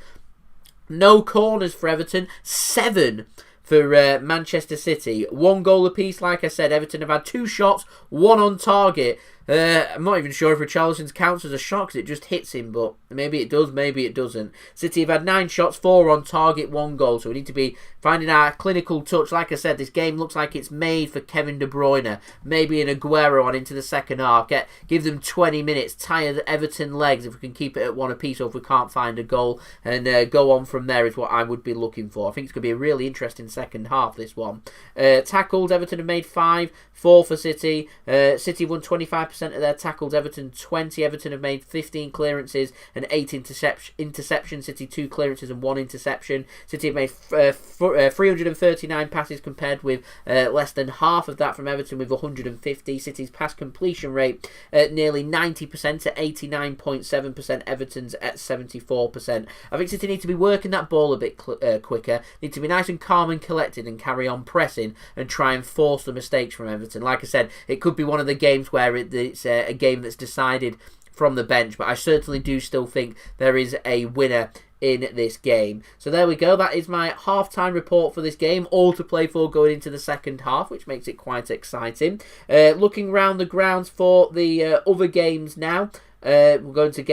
No corners for Everton, 7 for Manchester City. 1 goal apiece, like I said. Everton have had 2 shots, 1 on target. I'm not even sure if Richarlison's counts as a shot because it just hits him, but maybe it does, maybe it doesn't. City have had 9 shots, 4 on target, 1 goal. So we need to be finding our clinical touch. Like I said, this game looks like it's made for Kevin De Bruyne. Maybe an Aguero on into the second half. Give them 20 minutes, tire the Everton legs if we can keep it at 1 apiece or if we can't find a goal. And go on from there is what I would be looking for. I think it's going to be a really interesting second half, this one. Tackles, Everton have made 5, 4 for City. City won 25% of their tackles, Everton 20. Everton have made 15 clearances and 8 interceptions. City 2 clearances and 1 interception. City have made 339 passes compared with less than half of that from Everton with 150. City's pass completion rate at nearly 90% at 89.7%. Everton's at 74%. I think City need to be working that ball a bit quicker. Need to be nice and calm and collected and carry on pressing and try and force the mistakes from Everton. Like I said, it could be one of the games where it's a game that's decided from the bench, but I certainly do still think there is a winner in this game. So there we go. That is my half-time report for this game. All to play for going into the second half, which makes it quite exciting. Looking round the grounds for the other games now. we're going to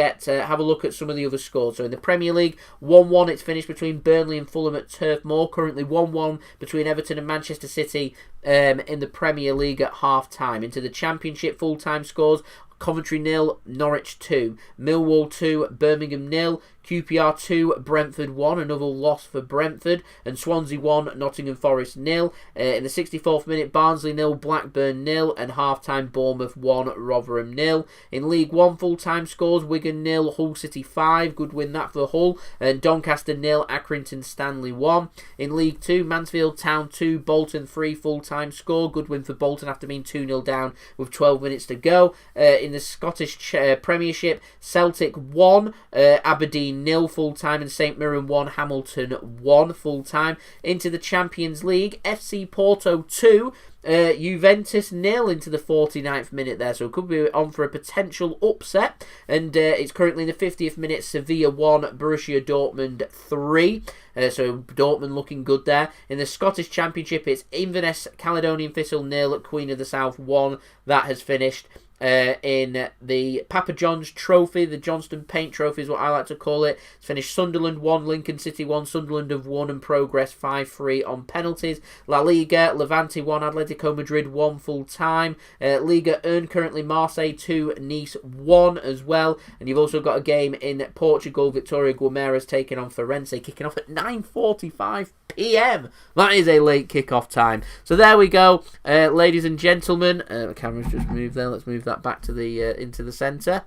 have a look at some of the other scores. So in the Premier League, 1-1 it's finished between Burnley and Fulham at Turf Moor. Currently 1-1 between Everton and Manchester City in the Premier League at half-time. Into the Championship full-time scores, Coventry 0, Norwich 2, Millwall 2, Birmingham 0, QPR 2, Brentford 1, another loss for Brentford, and Swansea 1, Nottingham Forest 0. In the 64th minute, Barnsley 0, Blackburn 0, and half-time Bournemouth 1, Rotherham 0. In League 1 full-time scores, Wigan 0, Hull City 5, good win that for Hull, and Doncaster 0, Accrington Stanley 1. In League 2, Mansfield Town 2, Bolton 3 full-time score, good win for Bolton after being 2-0 down with 12 minutes to go. In the Scottish Premiership, Celtic 1, Aberdeen 0 full-time, and St Mirren 1, Hamilton 1 full-time. Into the Champions League, FC Porto 2, Juventus 0 into the 49th minute there, so it could be on for a potential upset, and it's currently in the 50th minute, Sevilla 1, Borussia Dortmund 3, so Dortmund looking good there. In the Scottish Championship, it's Inverness Caledonian Thistle 0, Queen of the South 1, that has finished. In the Papa John's Trophy, the Johnston Paint Trophy is what I like to call it. It's finished Sunderland 1, Lincoln City 1, Sunderland have won, and Progress 5-3 on penalties. La Liga, Levante 1, Atletico Madrid 1 full time. Liga ERN currently Marseille 2, Nice 1 as well. And you've also got a game in Portugal, Victoria Guimarães taking on Firenze, kicking off at 9:45 PM. That is a late kickoff time. So there we go, ladies and gentlemen. The camera's just moved there. Let's move that back to the into the centre.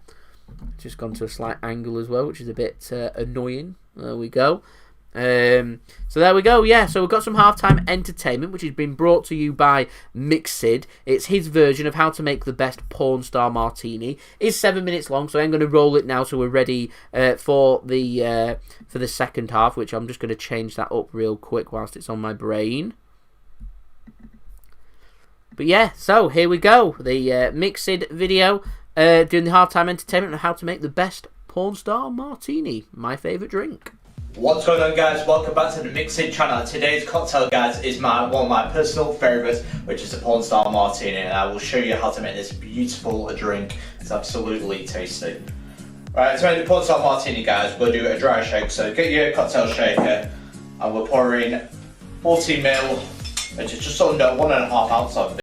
Just gone to a slight angle as well, which is a bit annoying. There we go. So there we go. Yeah, so we've got some halftime entertainment, which has been brought to you by Mixid. It's his version of how to make the best porn star martini. It's 7 minutes long, so I'm going to roll it now, so we're ready for the second half, which I'm just going to change that up real quick whilst it's on my brain. But yeah, so here we go. The Mixid video doing the halftime entertainment on how to make the best porn star martini. My favourite drink. What's going on, guys? Welcome back to the Mixid channel. Today's cocktail, guys, is one of my personal favourites, which is the porn star martini, and I will show you how to make this beautiful drink. It's absolutely tasty. Right, to make the porn star martini, guys, we'll do a dry shake. So get your cocktail shaker, and we're pouring 40ml, which is just under 1.5 ounces of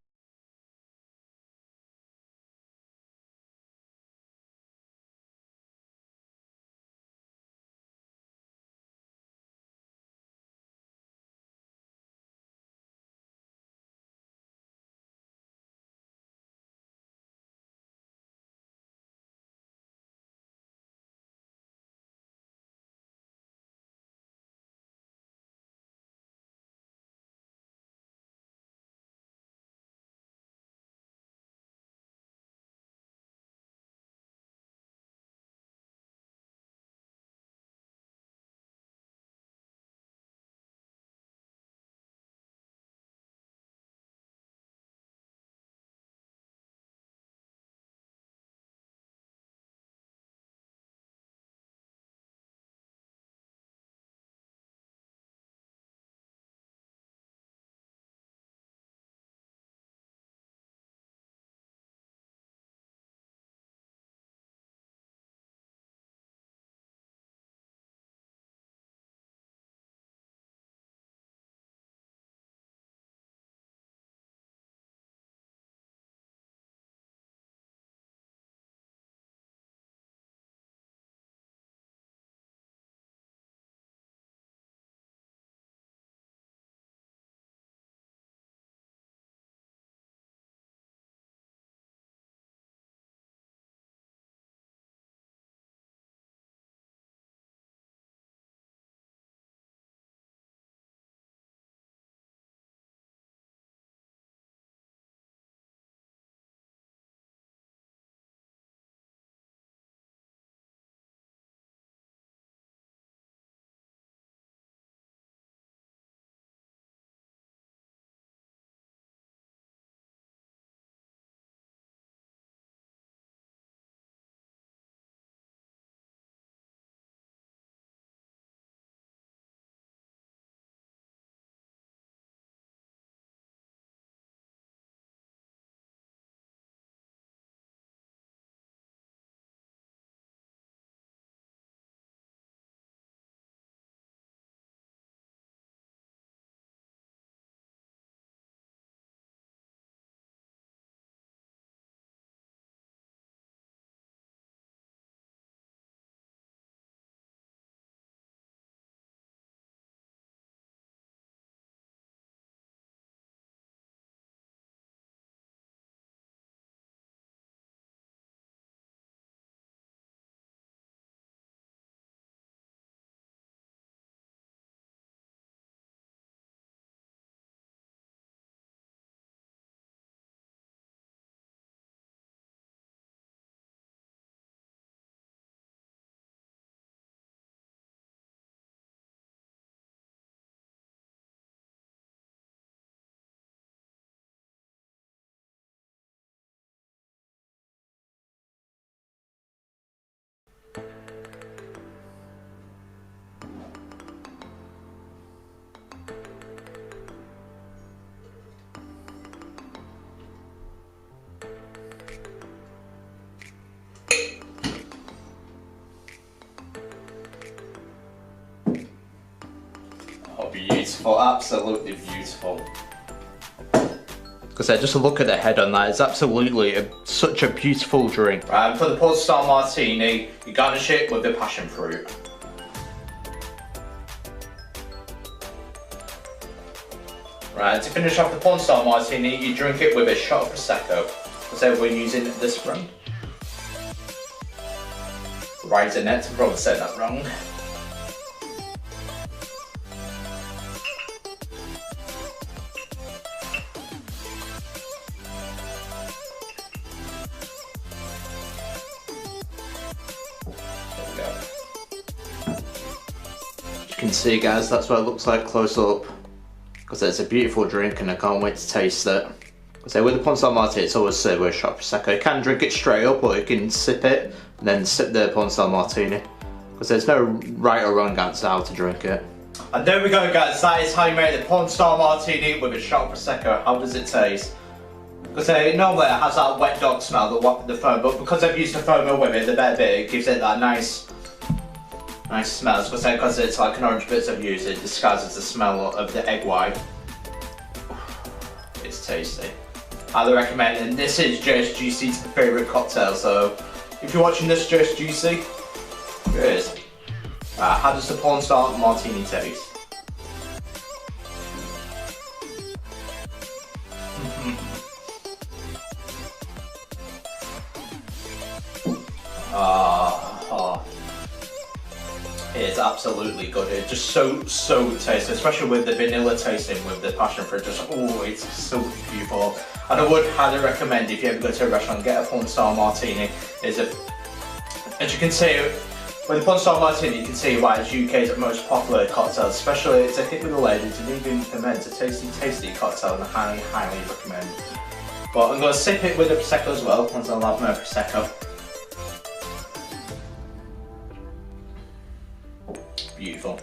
Oh, beautiful, absolutely beautiful. Because just look at the head on that, it's absolutely such a beautiful drink. Right, and for the porn star martini, you garnish it with the passion fruit. Right, to finish off the porn star martini, you drink it with a shot of Prosecco. So we're using this brand. Rising-net, I probably said that wrong. You can see, guys, that's what it looks like close up, because it's a beautiful drink and I can't wait to taste it. So with the porn star martini, it's always served with a shot of Prosecco. You can drink it straight up, or you can sip it and then sip the porn star martini, because there's no right or wrong answer how to drink it. And there we go, guys, that is how you make the porn star martini with a shot of Prosecco. How does it taste? Because normally it has that wet dog smell, the foam, but because I've used the foam with it, the bare bit, it gives it that nice smell. Because it's like an orange bits I've used, it disguises the smell of the egg white. It's tasty. I highly recommend it, and this is JSGC's favourite cocktail, so if you're watching this JSGC, cheers. How does the porn star martini taste? It's absolutely good. It's just so tasty, especially with the vanilla tasting with the passion fruit. Just it's so beautiful. And I would highly recommend, if you ever go to a restaurant, get a porn star martini. As you can see, with the porn star martini, you can see why it's UK's most popular cocktail. Especially, it's a hit with the ladies, and even for men. It's a tasty cocktail, and I highly recommend. But I'm going to sip it with the Prosecco as well, once I love my Prosecco. Beautiful.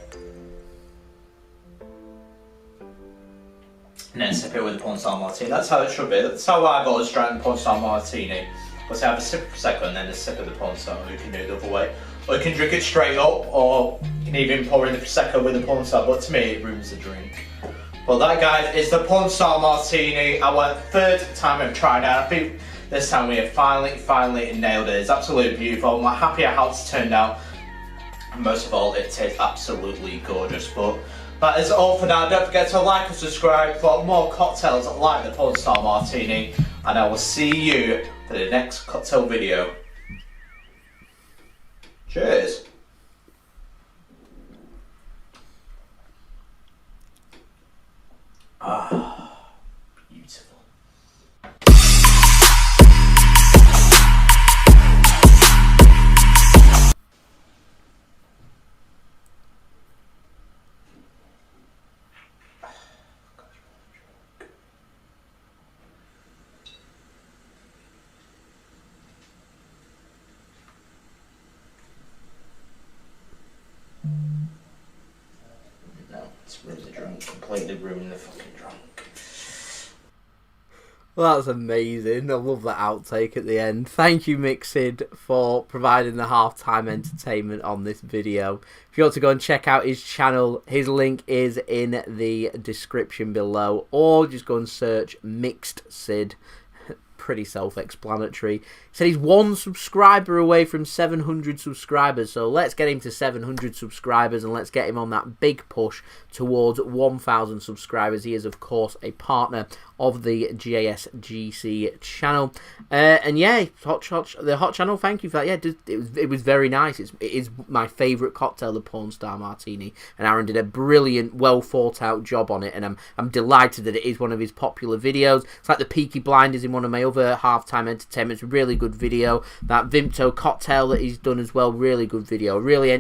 And then sip it with the porn star martini. That's how it should be. That's how I've always drank porn star martini. But I have a sip of Prosecco and then a sip of the porn star. You can do it the other way. Or you can drink it straight up, or you can even pour in the Prosecco with the porn star. But to me, it ruins the drink. Well, that, guys, is the porn star martini. Our third time of trying it. I think this time we have finally nailed it. It's absolutely beautiful. I'm happy at how it's turned out. And most of all, it tastes absolutely gorgeous. But that is all for now. Don't forget to like and subscribe for more cocktails like the porn star martini. And I will see you for the next cocktail video. Cheers. Beautiful. It's ruined the drunk, completely ruined the fucking drunk. Well, that's amazing. I love that outtake at the end. Thank you, Mixid, for providing the halftime entertainment on this video. If you want to go and check out his channel, his link is in the description below, or just go and search Mixed Sid. Pretty self-explanatory. He said he's 1 subscriber away from 700 subscribers, so let's get him to 700 subscribers and let's get him on that big push towards 1,000 subscribers. He is, of course, a partner of the JSGC channel. And yeah, the hot channel, thank you for that. Yeah, it was very nice. It is my favourite cocktail, the Porn Star Martini, and Aaron did a brilliant, well thought out job on it, and I'm delighted that it is one of his popular videos. It's like the Peaky Blinders in one of my other halftime entertainments. Really good video. That Vimto cocktail that he's done as well, really good video. Really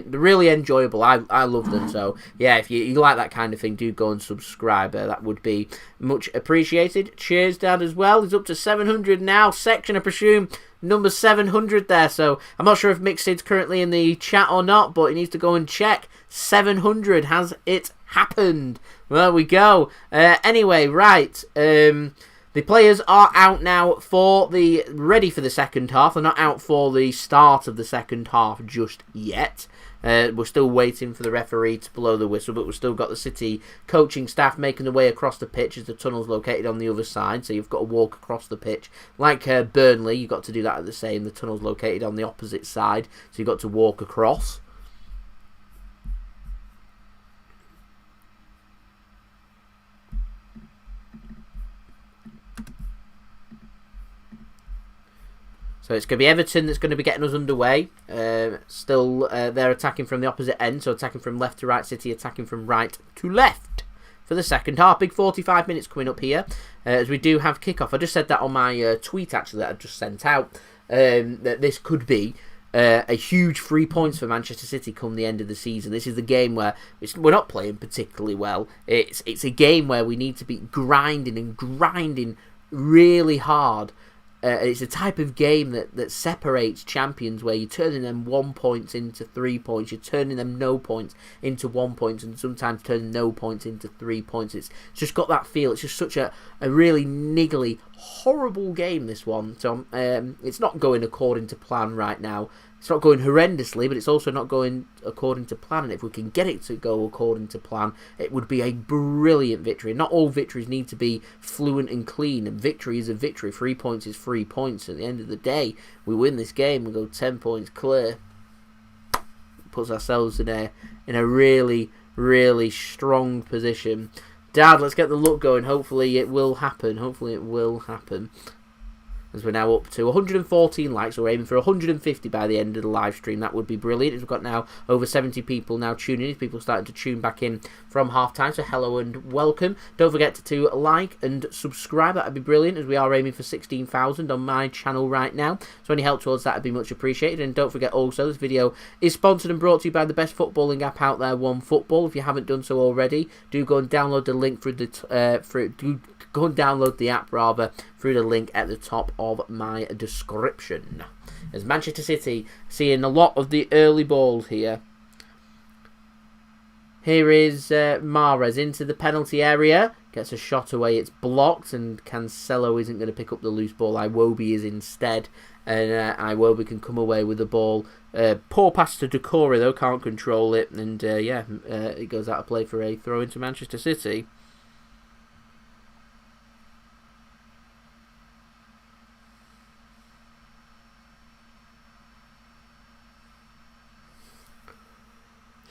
enjoyable. I love them. So yeah, if you like that kind of thing, do go and subscribe. That would be much appreciated. Cheers, Dad, as well. He's up to 700 now. Section, I presume, number 700 there. So I'm not sure if Mixid's currently in the chat or not, but he needs to go and check. 700, has it happened? Well, there we go. Anyway, right. The players are out now ready for the second half. They're not out for the start of the second half just yet. We're still waiting for the referee to blow the whistle, but we've still got the City coaching staff making their way across the pitch as the tunnel's located on the other side. So you've got to walk across the pitch. Like Burnley, you've got to do that at the same. The tunnel's located on the opposite side, so you've got to walk across. So it's going to be Everton that's going to be getting us underway. Still, they're attacking from the opposite end, so attacking from left to right, City attacking from right to left for the second half. Big 45 minutes coming up here, as we do have kickoff. I just said that on my tweet, actually, that I just sent out, that this could be a huge 3 points for Manchester City come the end of the season. This is the game where we're not playing particularly well. It's a game where we need to be grinding really hard. It's a type of game that separates champions, where you're turning them 1 point into 3 points, you're turning them no points into 1 point, and sometimes turning no points into 3 points. It's just got that feel. It's just such a really niggly, horrible game, this one. So it's not going according to plan right now. It's not going horrendously, but it's also not going according to plan. And if we can get it to go according to plan, it would be a brilliant victory. Not all victories need to be fluent and clean, and victory is a victory. 3 points is 3 points. At the end of the day, we win this game, we go 10 points clear. Puts ourselves in a really, really strong position. Dad, let's get the look going. Hopefully it will happen. As we're now up to 114 likes, we're aiming for 150 by the end of the live stream. That would be brilliant. We've got now over 70 people now tuning in. People starting to tune back in from half time. So hello and welcome. Don't forget to like and subscribe. That would be brilliant, as we are aiming for 16,000 on my channel right now. So any help towards that would be much appreciated. And don't forget also, this video is sponsored and brought to you by the best footballing app out there, OneFootball. If you haven't done so already, do go and download the link through the go and download the app through the link at the top of my description. As Manchester City seeing a lot of the early balls here. Here is Mahrez into the penalty area. Gets a shot away, it's blocked, and Cancelo isn't going to pick up the loose ball. Iwobi is instead, and Iwobi can come away with the ball. Poor pass to Decore though, can't control it, and it goes out of play for a throw into Manchester City.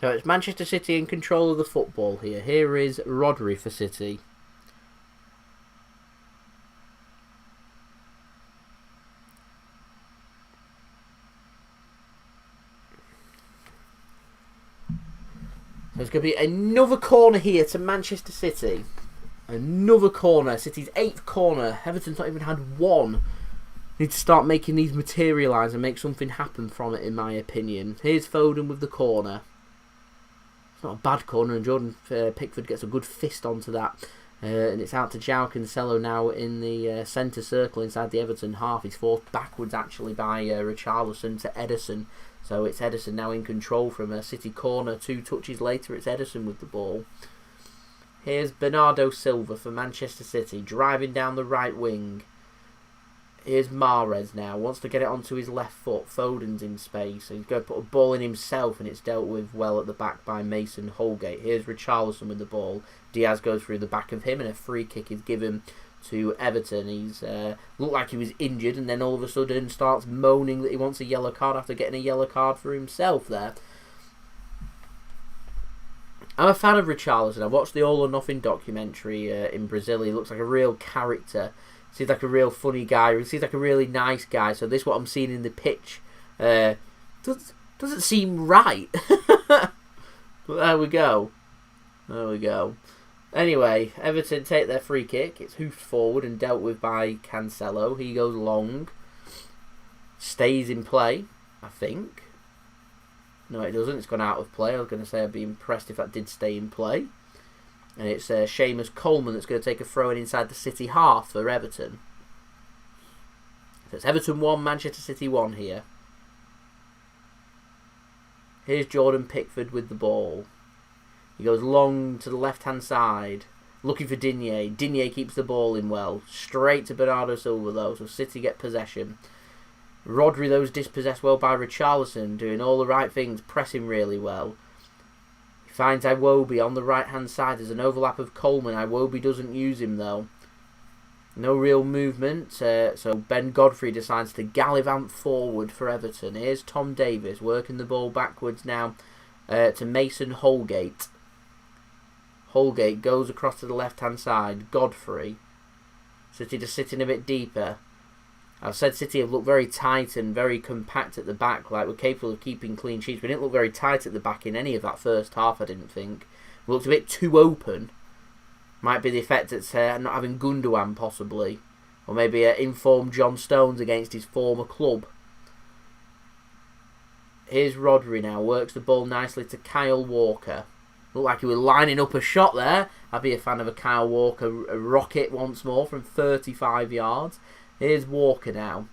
So it's Manchester City in control of the football here. Here is Rodri for City. So it's going to be another corner here to Manchester City. Another corner. City's 8th corner. Everton's not even had one. Need to start making these materialise and make something happen from it, in my opinion. Here's Foden with the corner. Not a bad corner, and Jordan Pickford gets a good fist onto that, and it's out to Ciao. Cancelo now in the centre circle inside the Everton half. He's forced backwards actually by Richarlison to Ederson, so it's Ederson now in control from a City corner. 2 touches later, it's Ederson with the ball. Here's Bernardo Silva for Manchester City, driving down the right wing. Here's Mahrez now, wants to get it onto his left foot. Foden's in space, so he's going to put a ball in himself, and it's dealt with well at the back by Mason Holgate. Here's Richarlison with the ball. Diaz goes through the back of him, and a free kick is given to Everton. He's looked like he was injured, and then all of a sudden starts moaning that he wants a yellow card after getting a yellow card for himself there. I'm a fan of Richarlison. I watched the All or Nothing documentary in Brazil. He looks like a real character. Seems like a real funny guy. He seems like a really nice guy. So this, what I'm seeing in the pitch, doesn't seem right. But there we go. Anyway, Everton take their free kick. It's hoofed forward and dealt with by Cancelo. He goes long. Stays in play, I think. No, it doesn't. It's gone out of play. I was going to say I'd be impressed if that did stay in play. And it's Seamus Coleman that's going to take a throw in inside the City half for Everton. So it's Everton 1, Manchester City 1 here. Here's Jordan Pickford with the ball. He goes long to the left-hand side, looking for Digne. Digne keeps the ball in well. Straight to Bernardo Silva though, so City get possession. Rodri, though, is dispossessed well by Richarlison, doing all the right things, pressing really well. He finds Iwobi on the right-hand side. There's an overlap of Coleman. Iwobi doesn't use him, though. No real movement, so Ben Godfrey decides to gallivant forward for Everton. Here's Tom Davies working the ball backwards now to Mason Holgate. Holgate goes across to the left-hand side. Godfrey. City just sitting a bit deeper. I've said City have looked very tight and very compact at the back, like we're capable of keeping clean sheets. We didn't look very tight at the back in any of that first half, I didn't think. We looked a bit too open. Might be the effect it's not having Gundogan, possibly. Or maybe informed John Stones against his former club. Here's Rodri now. Works the ball nicely to Kyle Walker. Looked like he was lining up a shot there. I'd be a fan of a Kyle Walker rocket once more from 35 yards. Here's Walker now.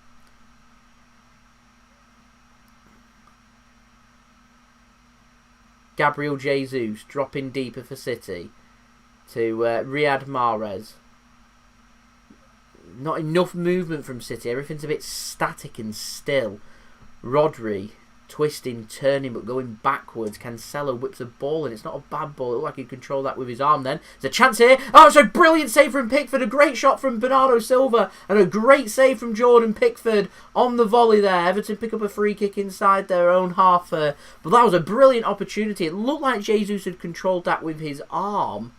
Gabriel Jesus dropping deeper for City. To Riyad Mahrez. Not enough movement from City. Everything's a bit static and still. Rodri twisting, turning, but going backwards. Cancelo whips a ball, and it's not a bad ball. It looked like he controlled that with his arm then. There's a chance here. Oh, it's a brilliant save from Pickford. A great shot from Bernardo Silva. And a great save from Jordan Pickford on the volley there. Everton pick up a free kick inside their own half. But that was a brilliant opportunity. It looked like Jesus had controlled that with his arm.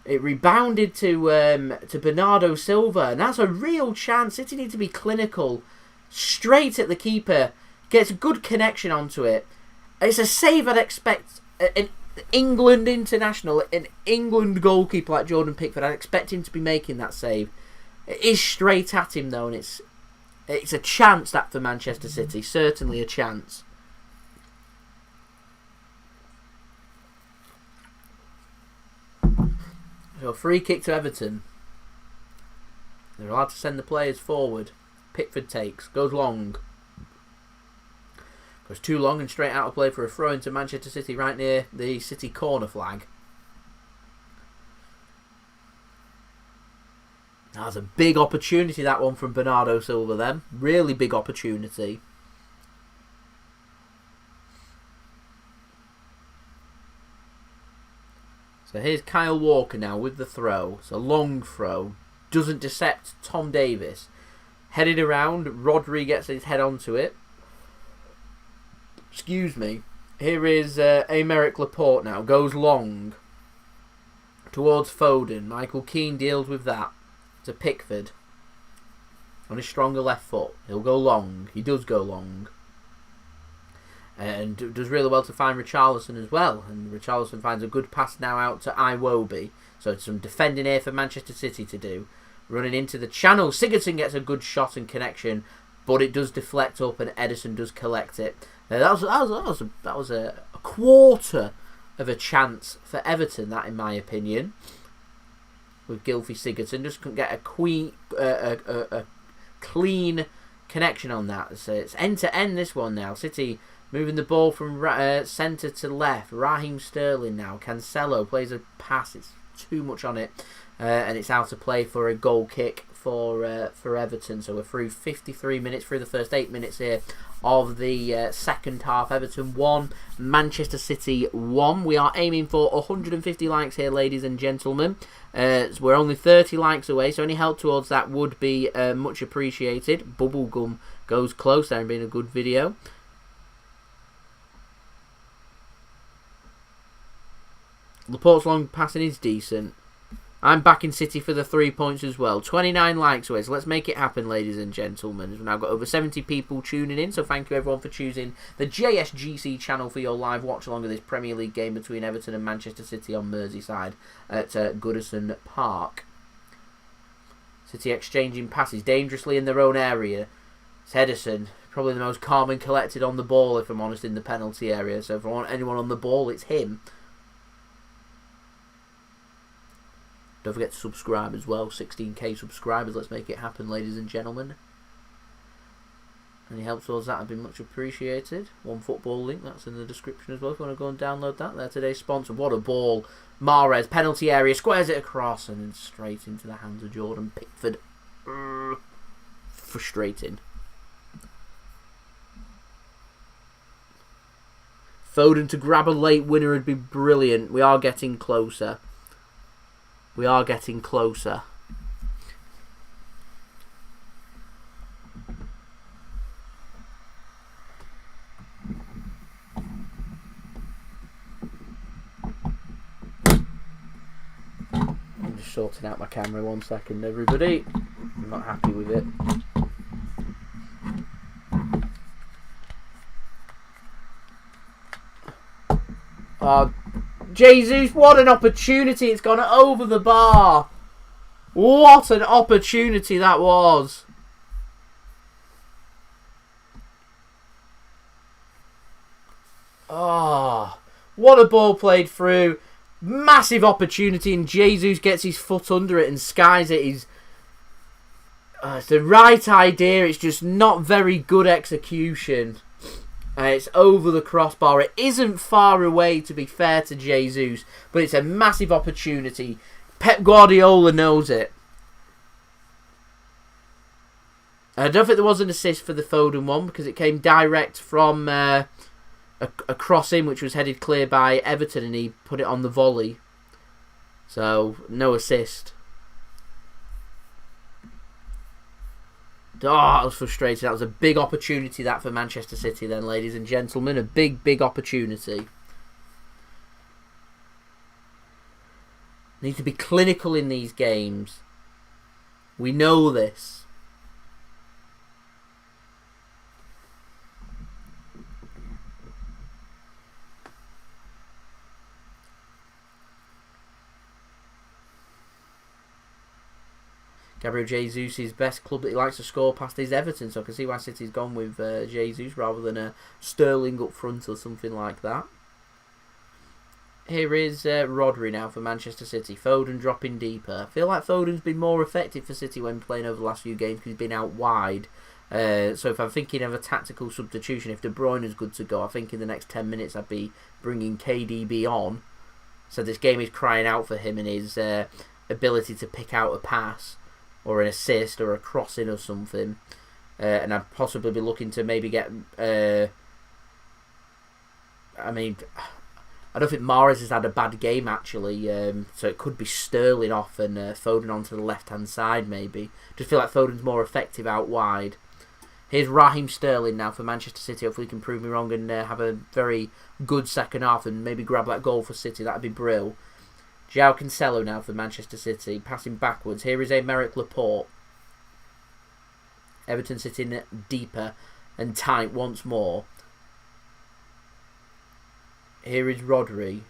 It rebounded to Bernardo Silva, and that's a real chance. City need to be clinical. Straight at the keeper. Gets a good connection onto it. It's a save I'd expect an England international, an England goalkeeper like Jordan Pickford. I'd expect him to be making that save. It is straight at him, though, and it's a chance that for Manchester City. Certainly a chance. So free kick to Everton. They're allowed to send the players forward. Pickford takes. Goes long. Goes too long and straight out of play for a throw into Manchester City right near the City corner flag. That's a big opportunity, that one from Bernardo Silva then. Really big opportunity. So here's Kyle Walker now with the throw. It's a long throw. Doesn't decept Tom Davies. Headed around. Rodri gets his head onto it. Excuse me. Here is Aymeric Laporte now. Goes long. Towards Foden. Michael Keane deals with that. To Pickford. On his stronger left foot. He'll go long. He does go long. And does really well to find Richarlison as well. And Richarlison finds a good pass now out to Iwobi. So it's some defending here for Manchester City to do. Running into the channel. Sigurdsson gets a good shot and connection. But it does deflect up and Ederson does collect it. That was a quarter of a chance for Everton, that in my opinion. With Gylfi Sigurdsson. Just couldn't get a clean connection on that. So it's end to end this one now. City moving the ball from centre to left. Raheem Sterling now. Cancelo plays a pass. It's too much on it. And it's out of play for a goal kick for Everton. So we're through 53 minutes, through the first 8 minutes here of the second half. Everton 1, Manchester City 1. We are aiming for 150 likes here, ladies and gentlemen. So we're only 30 likes away, so any help towards that would be much appreciated. Bubblegum goes close there and being a good video. Laporte's long passing is decent. I'm backing City for the 3 points as well. 29 likes away, so let's make it happen, ladies and gentlemen. We've now got over 70 people tuning in, so thank you everyone for choosing the JSGC channel for your live watch along of this Premier League game between Everton and Manchester City on Merseyside at Goodison Park. City exchanging passes dangerously in their own area. It's Ederson, probably the most calm and collected on the ball, if I'm honest, in the penalty area. So if I want anyone on the ball, it's him. Don't forget to subscribe as well. 16k subscribers. Let's make it happen, ladies and gentlemen. Any help towards that would be much appreciated. One Football link, that's in the description as well if you want to go and download that. They're today's sponsor. What a ball. Mahrez, penalty area, squares it across and then straight into the hands of Jordan Pickford. Frustrating. Foden to grab a late winner would be brilliant. We are getting closer. We are getting closer. I'm just sorting out my camera 1 second, everybody. I'm not happy with it. Jesus, what an opportunity. It's gone over the bar. What an opportunity that was. Oh, what a ball played through. Massive opportunity, and Jesus gets his foot under it and skies it. It's the right idea. It's just not very good execution. It's over the crossbar. It isn't far away, to be fair to Jesus, but it's a massive opportunity. Pep Guardiola knows it. I don't think there was an assist for the Foden one because it came direct from a cross in, which was headed clear by Everton, and he put it on the volley. So, no assist. Oh, that was frustrating. That was a big opportunity, that, for Manchester City then, ladies and gentlemen. A big, big opportunity. Need to be clinical in these games. We know this. Gabriel Jesus' best club that he likes to score past is Everton, so I can see why City's gone with Jesus rather than a Sterling up front or something like that. Here is Rodri now for Manchester City. Foden dropping deeper. I feel like Foden's been more effective for City when playing over the last few games because he's been out wide. So if I'm thinking of a tactical substitution, if De Bruyne is good to go, I think in the next 10 minutes I'd be bringing KDB on. So this game is crying out for him and his ability to pick out a pass or an assist or a crossing or something. And I'd possibly be looking to maybe get... I don't think Mahrez has had a bad game, actually. So it could be Sterling off and Foden onto the left-hand side, maybe. Just feel like Foden's more effective out wide. Here's Raheem Sterling now for Manchester City. Hopefully he can prove me wrong and have a very good second half and maybe grab that goal for City. That'd be brilliant. Ciao Cancelo now for Manchester City, passing backwards. Here is Aymeric Laporte. Everton sitting deeper and tight once more. Here is Rodri.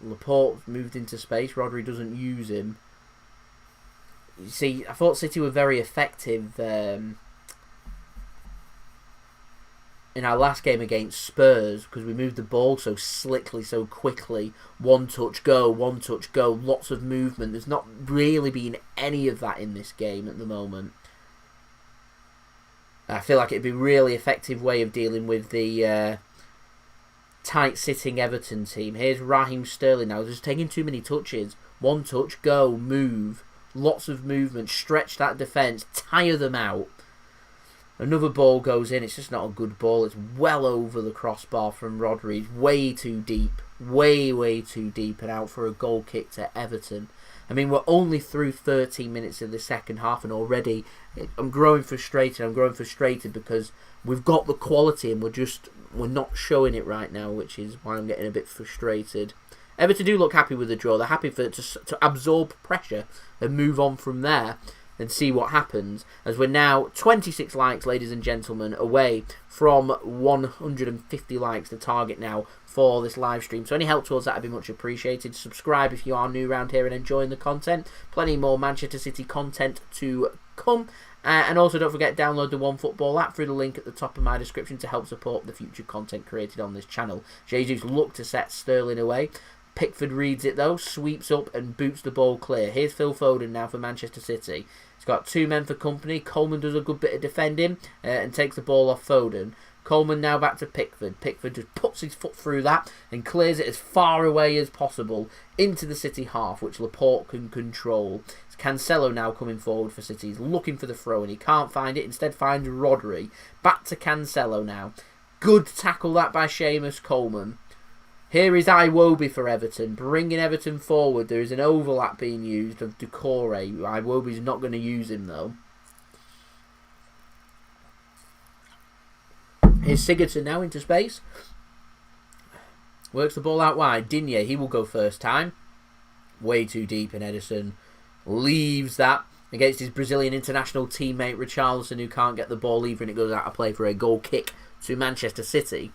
Laporte moved into space. Rodri doesn't use him. You see, I thought City were very effective in our last game against Spurs because we moved the ball so slickly, so quickly. One touch go, lots of movement. There's not really been any of that in this game at the moment. I feel like it'd be a really effective way of dealing with the tight-sitting Everton team. Here's Raheem Sterling now, just taking too many touches. One touch, go, move. Lots of movement, stretch that defence, tire them out. Another ball goes in. It's just not a good ball. It's well over the crossbar from Rodri. It's way too deep. Way too deep and out for a goal kick to Everton. I mean, we're only through 13 minutes of the second half and already I'm growing frustrated. I'm growing frustrated because we've got the quality and we're not showing it right now, which is why I'm getting a bit frustrated. Everton do look happy with the draw. They're happy to absorb pressure and move on from there and see what happens, as we're now 26 likes, ladies and gentlemen, away from 150 likes, the target now for this live stream. So any help towards that would be much appreciated. Subscribe if you are new around here and enjoying the content. Plenty more Manchester City content to come. And also don't forget, download the OneFootball app through the link at the top of my description to help support the future content created on this channel. Jesus looked to set Sterling away. Pickford reads it though, sweeps up and boots the ball clear. Here's Phil Foden now for Manchester City. He's got two men for company. Coleman does a good bit of defending and takes the ball off Foden. Coleman now back to Pickford. Pickford just puts his foot through that and clears it as far away as possible into the City half, which Laporte can control. It's Cancelo now coming forward for City. He's looking for the throw and he can't find it. Instead finds Rodri. Back to Cancelo now. Good tackle that by Seamus Coleman. Here is Iwobi for Everton, bringing Everton forward. There is an overlap being used of Decore. Iwobi's not going to use him though. Here's Sigurdsson now into space. Works the ball out wide. Digne, he will go first time. Way too deep, and Ederson leaves that against his Brazilian international teammate Richarlison, who can't get the ball either, and it goes out of play for a goal kick to Manchester City.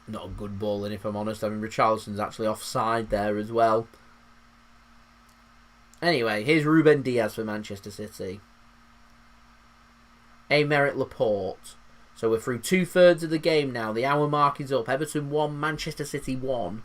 Not a good ball in, if I'm honest. I mean, Richarlison's actually offside there as well. Anyway, here's Ruben Diaz for Manchester City. Aymeric Laporte. So we're through 2/3 of the game now. The hour mark is up. Everton 1, Manchester City 1.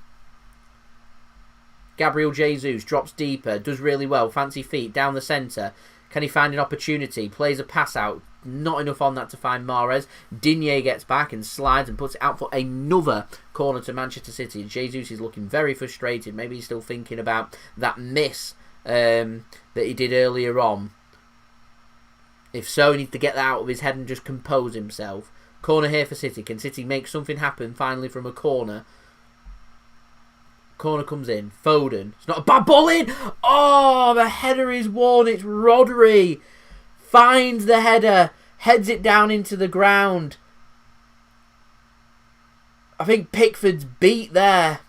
Gabriel Jesus drops deeper, does really well. Fancy feet down the centre. Can he find an opportunity? Plays a pass out. Not enough on that to find Mahrez. Digne gets back and slides and puts it out for another corner to Manchester City. Jesus is looking very frustrated. Maybe he's still thinking about that miss that he did earlier on. If so, he needs to get that out of his head and just compose himself. Corner here for City. Can City make something happen finally from a corner? Corner comes in. Foden. It's not a bad ball in. Oh, the header is worn. It's Rodri. Finds the header. Heads it down into the ground. I think Pickford's beat there.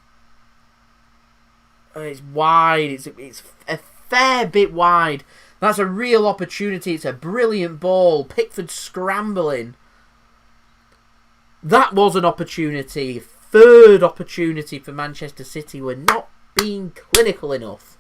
It's wide. It's a fair bit wide. That's a real opportunity. It's a brilliant ball. Pickford scrambling. That was an opportunity. Third opportunity for Manchester City. We're not being clinical enough.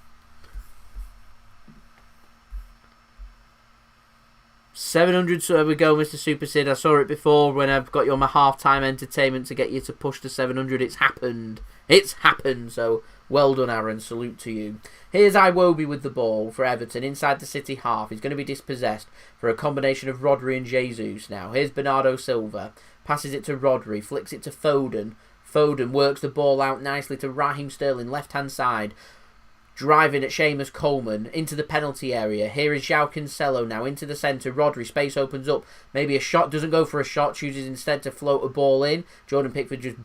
700, so there we go, Mr. Super Sid. I saw it before when I've got you on my half-time entertainment to get you to push the 700. It's happened. It's happened, so well done, Aaron. Salute to you. Here's Iwobi with the ball for Everton inside the City half. He's going to be dispossessed for a combination of Rodri and Jesus now. Here's Bernardo Silva. Passes it to Rodri. Flicks it to Foden. Foden works the ball out nicely to Raheem Sterling, left-hand side. Driving at Seamus Coleman into the penalty area. Here is João Cancelo now into the centre. Rodri, space opens up. Maybe a shot, doesn't go for a shot. Chooses instead to float a ball in. Jordan Pickford just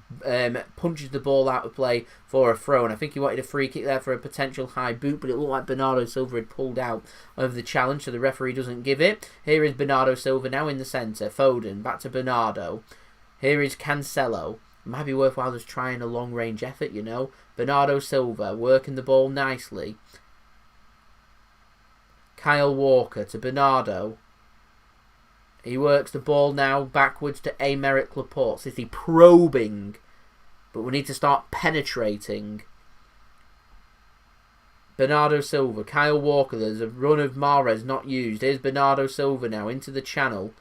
punches the ball out of play for a throw. And I think he wanted a free kick there for a potential high boot. But it looked like Bernardo Silva had pulled out of the challenge. So the referee doesn't give it. Here is Bernardo Silva now in the centre. Foden, back to Bernardo. Here is Cancelo. It might be worthwhile just trying a long-range effort, you know. Bernardo Silva working the ball nicely. Kyle Walker to Bernardo. He works the ball now backwards to Aymeric Laporte. City probing. But we need to start penetrating. Bernardo Silva. Kyle Walker. There's a run of Mahrez not used. Here's Bernardo Silva now into the channel.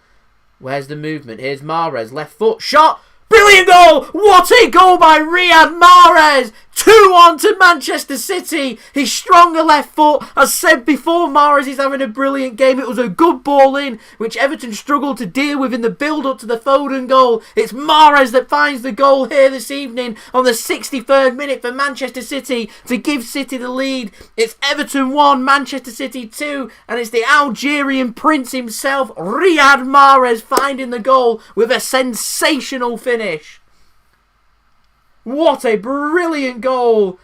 Where's the movement? Here's Mahrez. Left foot. Shot! Brilliant goal! What a goal by Riyad Mahrez! 2-1 to Manchester City. His stronger left foot. As said before, Mahrez is having a brilliant game. It was a good ball in, which Everton struggled to deal with in the build-up to the Foden goal. It's Mahrez that finds the goal here this evening on the 63rd minute for Manchester City to give City the lead. It's Everton 1, Manchester City 2, and it's the Algerian prince himself, Riyad Mahrez, finding the goal with a sensational finish. What a brilliant goal.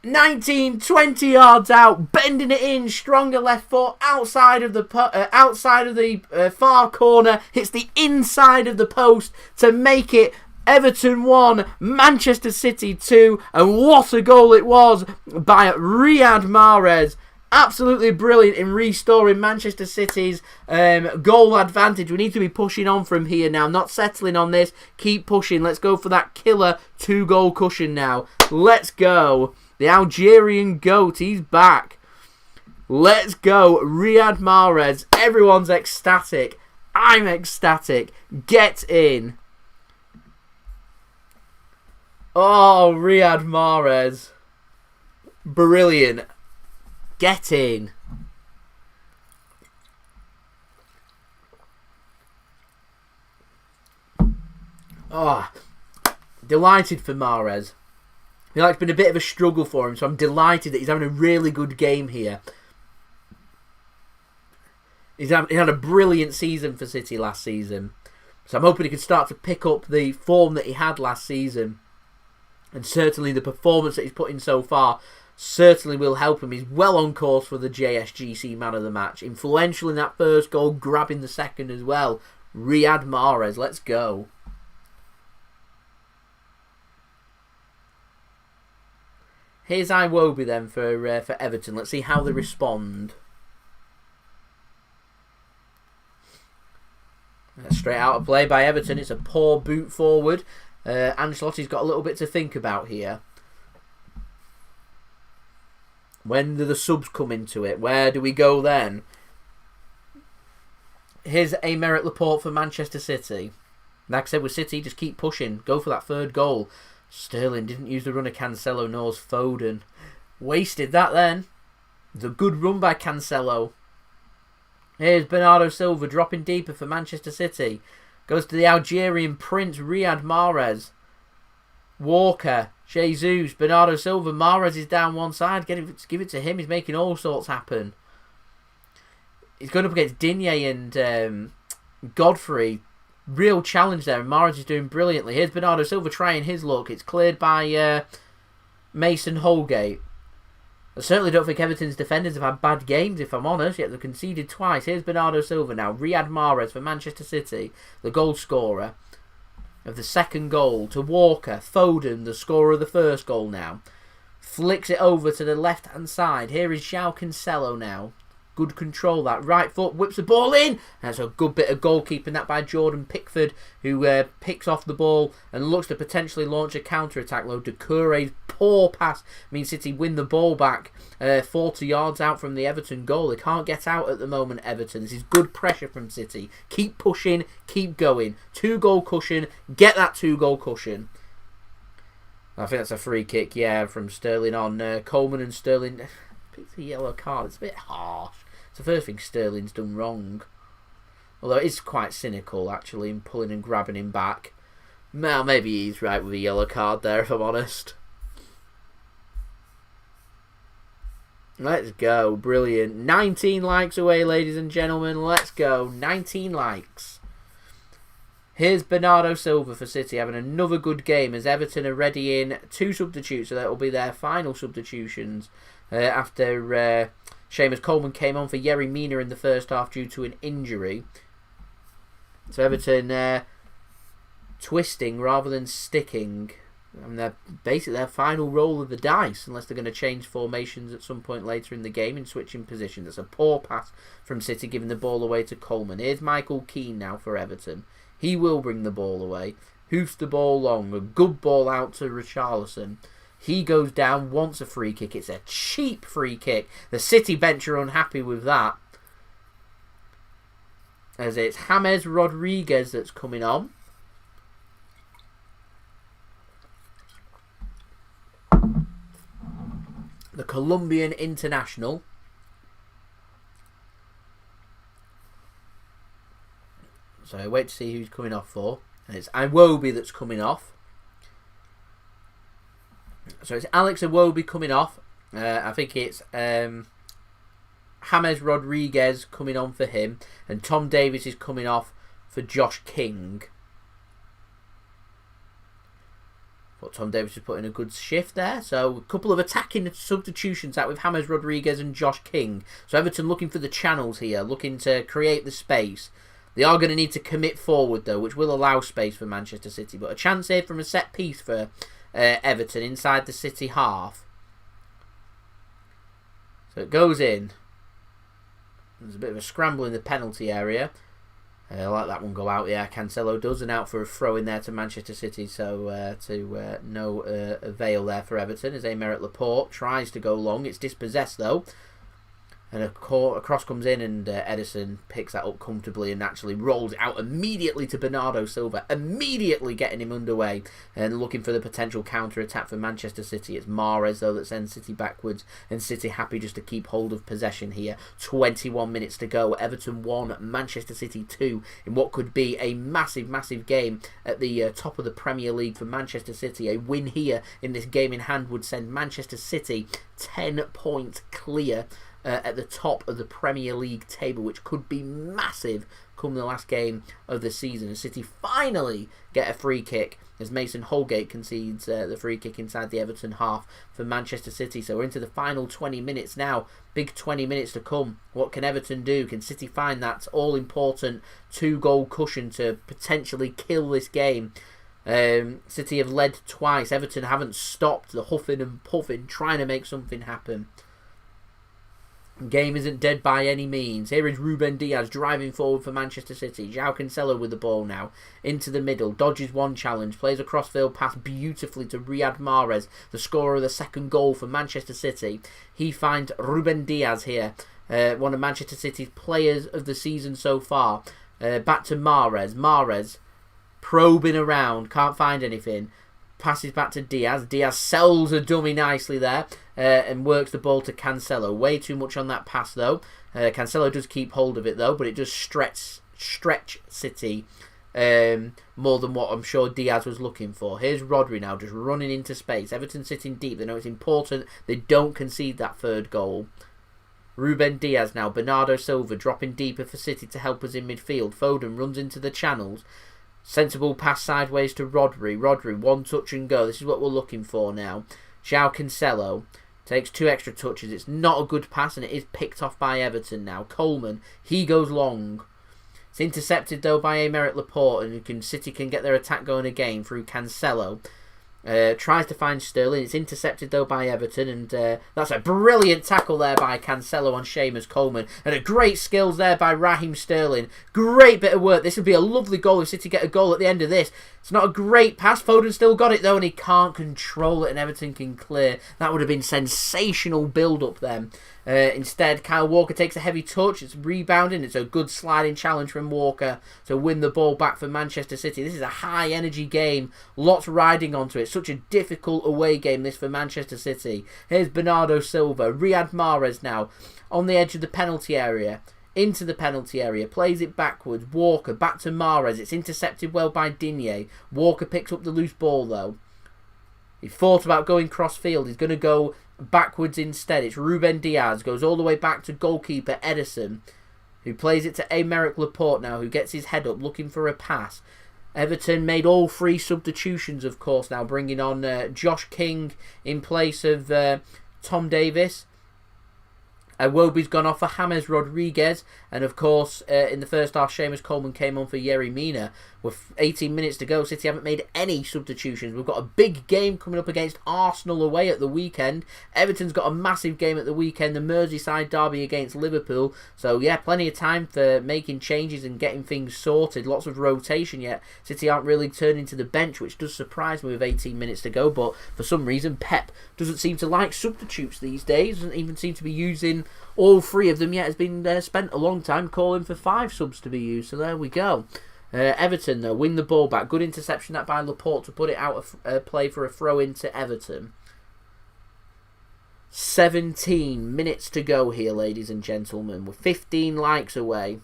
19, 20 yards out, bending it in, stronger left foot, outside of the far corner, hits the inside of the post to make it Everton 1, Manchester City 2, and what a goal it was by Riyad Mahrez. Absolutely brilliant in restoring Manchester City's goal advantage. We need to be pushing on from here now, not settling on this. Keep pushing. Let's go for that killer 2-goal cushion now. Let's go. The Algerian GOAT, he's back. Let's go. Riyad Mahrez. Everyone's ecstatic. I'm ecstatic. Get in. Oh, Riyad Mahrez. Brilliant. Get in. Oh, delighted for Mahrez. I feel like it's been a bit of a struggle for him, so I'm delighted that he's having a really good game here. He had a brilliant season for City last season. So I'm hoping he can start to pick up the form that he had last season. And certainly the performance that he's put in so far certainly will help him. He's well on course for the JSGC man of the match. Influential in that first goal, grabbing the second as well. Riyad Mahrez, let's go. Here's Iwobi then for Everton. Let's see how they respond. Straight out of play by Everton. It's a poor boot forward. Ancelotti's got a little bit to think about here. When do the subs come into it? Where do we go then? Here's Aymeric Laporte for Manchester City. Like I said with City, just keep pushing. Go for that third goal. Sterling didn't use the run of Cancelo, nor Foden. Wasted that then. The good run by Cancelo. Here's Bernardo Silva dropping deeper for Manchester City. Goes to the Algerian Prince, Riyad Mahrez. Walker, Jesus, Bernardo Silva. Mahrez is down one side. Give it to him. He's making all sorts happen. He's going up against Digne and Godfrey. Real challenge there, and Mahrez is doing brilliantly. Here's Bernardo Silva trying his luck. It's cleared by Mason Holgate. I certainly don't think Everton's defenders have had bad games, if I'm honest, yet they've conceded twice. Here's Bernardo Silva now. Riyad Mahrez for Manchester City, the goal scorer of the second goal, to Walker. Foden, the scorer of the first goal now. Flicks it over to the left-hand side. Here is Ciao Cancelo now. Good control, that right foot, whips the ball in. That's a good bit of goalkeeping, that by Jordan Pickford, who picks off the ball and looks to potentially launch a counter-attack. Though Doucouré's poor pass means City win the ball back 40 yards out from the Everton goal. They can't get out at the moment, Everton. This is good pressure from City. Keep pushing, keep going. 2-goal cushion, get that 2-goal cushion. I think that's a free kick, yeah, from Sterling on. Coleman and Sterling picked a yellow card. It's a bit harsh. It's the first thing Sterling's done wrong. Although it is quite cynical, actually, in pulling and grabbing him back. Well, maybe he's right with a yellow card there, if I'm honest. Let's go. Brilliant. 19 likes away, ladies and gentlemen. Let's go. 19 likes. Here's Bernardo Silva for City having another good game as Everton are ready in 2 substitutes, so that will be their final substitutions after Seamus Coleman came on for Yerry Mina in the first half due to an injury. So Everton twisting rather than sticking. And they're basically their final roll of the dice, unless they're going to change formations at some point later in the game and switching positions. That's a poor pass from City, giving the ball away to Coleman. Here's Michael Keane now for Everton. He will bring the ball away. Hoofs the ball long. A good ball out to Richarlison. He goes down, wants a free kick. It's a cheap free kick. The City bench are unhappy with that. As it's James Rodriguez that's coming on. The Colombian international. So I wait to see who's coming off for. And it's Iwobi that's coming off. So it's Alex Iwobi coming off. I think it's James Rodriguez coming on for him. And Tom Davies is coming off for Josh King. But Tom Davies is putting a good shift there. So a couple of attacking substitutions out with James Rodriguez and Josh King. So Everton looking for the channels here. Looking to create the space. They are going to need to commit forward though, which will allow space for Manchester City. But a chance here from a set piece for Everton inside the City half. So it goes in. There's a bit of a scramble in the penalty area. I like that one go out. Yeah, Cancelo does, and out for a throw in there to Manchester City. So to no avail there for Everton as Aymeric Laporte tries to go long. It's dispossessed though. and a cross comes in, and Edison picks that up comfortably and actually rolls it out immediately to Bernardo Silva, immediately getting him underway and looking for the potential counter-attack for Manchester City. It's Mahrez, though, that sends City backwards, and City happy just to keep hold of possession here. 21 minutes to go. Everton 1, Manchester City 2, in what could be a massive, massive game at the top of the Premier League for Manchester City. A win here in this game in hand would send Manchester City 10 points clear at the top of the Premier League table, which could be massive come the last game of the season. And City finally get a free kick as Mason Holgate concedes the free kick inside the Everton half for Manchester City. So we're into the final 20 minutes now. Big 20 minutes to come. What can Everton do? Can City find that all-important 2-goal cushion to potentially kill this game? City have led twice. Everton haven't stopped the huffing and puffing, trying to make something happen. Game isn't dead by any means. Here is Ruben Diaz driving forward for Manchester City. Joao Cancelo with the ball now. Into the middle. Dodges one challenge. Plays a crossfield pass beautifully to Riyad Mahrez, the scorer of the second goal for Manchester City. He finds Ruben Diaz here, one of Manchester City's players of the season so far. Back to Mahrez. Mahrez probing around. Can't find anything. Passes back to Diaz. Diaz sells a dummy nicely there and works the ball to Cancelo. Way too much on that pass though. Cancelo does keep hold of it though, but it does stretch City more than what I'm sure Diaz was looking for. Here's Rodri now just running into space. Everton sitting deep. They know it's important they don't concede that third goal. Ruben Diaz now. Bernardo Silva dropping deeper for City to help us in midfield. Foden runs into the channels. Sensible pass sideways to Rodri. Rodri, one touch and go. This is what we're looking for now. Joao Cancelo takes 2 extra touches. It's not a good pass and it is picked off by Everton now. Coleman, he goes long. It's intercepted though by Aymeric Laporte, and City can get their attack going again through Cancelo. Tries to find Sterling. It's intercepted though by Everton, and that's a brilliant tackle there by Cancelo on Seamus Coleman, and a great skills there by Raheem Sterling. Great bit of work. This would be a lovely goal if City get a goal at the end of this. It's not a great pass. Foden still got it though, and he can't control it, and Everton can clear. That would have been sensational build-up then. Instead, Kyle Walker takes a heavy touch. It's rebounding. It's a good sliding challenge from Walker to win the ball back for Manchester City. This is a high-energy game. Lots riding onto it. Such a difficult away game, this, for Manchester City. Here's Bernardo Silva. Riyad Mahrez now on the edge of the penalty area. Into the penalty area. Plays it backwards. Walker back to Mahrez. It's intercepted well by Digne. Walker picks up the loose ball, though. He thought about going cross-field. He's going to go backwards instead. It's Ruben Diaz. Goes all the way back to goalkeeper Edison, who plays it to Aymeric Laporte now, who gets his head up looking for a pass. Everton made all 3 substitutions, of course, now bringing on Josh King in place of Tom Davis. Iwobi's gone off for James Rodriguez, and of course in the first half Seamus Coleman came on for Yerry Mina. With 18 minutes to go, City haven't made any substitutions. We've got a big game coming up against Arsenal away at the weekend. Everton's got a massive game at the weekend, the Merseyside derby against Liverpool. So yeah, plenty of time for making changes and getting things sorted. Lots of rotation yet. City aren't really turning to the bench, which does surprise me with 18 minutes to go, but for some reason Pep doesn't seem to like substitutes these days. Doesn't even seem to be using all 3 of them yet. Has been spent a long time calling for 5 subs to be used, so there we go. Everton, though, win the ball back. Good interception that by Laporte to put it out of play for a throw into Everton. 17 minutes to go here, ladies and gentlemen. We're 15 likes away.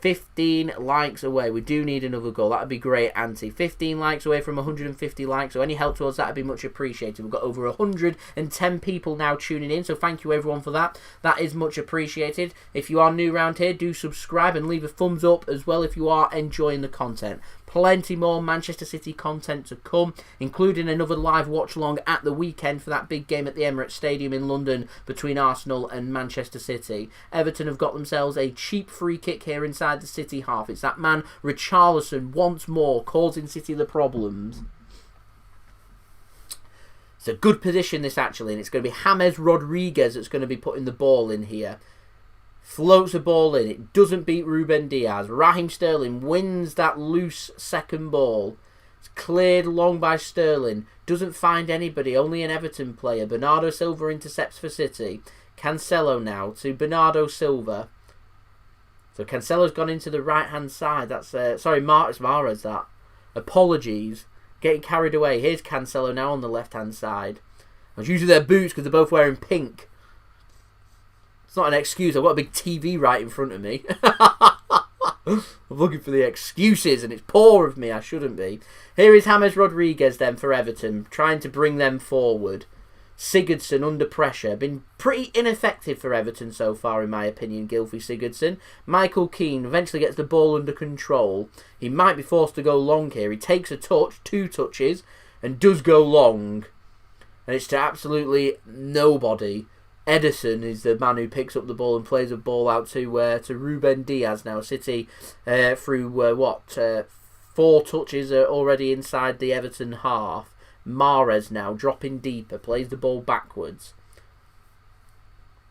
15 likes away. We do need another goal. That would be great, Auntie. 15 likes away from 150 likes. So any help towards that would be much appreciated. We've got over 110 people now tuning in. So thank you everyone for that. That is much appreciated. If you are new around here, do subscribe and leave a thumbs up as well if you are enjoying the content. Plenty more Manchester City content to come, including another live watch-along at the weekend for that big game at the Emirates Stadium in London between Arsenal and Manchester City. Everton have got themselves a cheap free kick here inside the City half. It's that man, Richarlison, once more, causing City the problems. It's a good position, this, actually, and it's going to be James Rodriguez that's going to be putting the ball in here. Floats the ball in. It doesn't beat Ruben Diaz. Raheem Sterling wins that loose second ball. It's cleared long by Sterling. Doesn't find anybody. Only an Everton player. Bernardo Silva intercepts for City. Cancelo now to Bernardo Silva. So Cancelo's gone into the right-hand side. That's sorry, it's Mahrez, that. Apologies. Getting carried away. Here's Cancelo now on the left-hand side. I was using their boots because they're both wearing pink. It's not an excuse. I've got a big TV right in front of me. I'm looking for the excuses, and it's poor of me. I shouldn't be. Here is James Rodriguez then for Everton, trying to bring them forward. Sigurdsson under pressure. Been pretty ineffective for Everton so far, in my opinion, Gylfi Sigurdsson. Michael Keane eventually gets the ball under control. He might be forced to go long here. He takes a touch, 2 touches, and does go long. And it's to absolutely nobody. Ederson is the man who picks up the ball and plays the ball out to Ruben Diaz now. City through 4 touches are already inside the Everton half. Mahrez now dropping deeper, plays the ball backwards.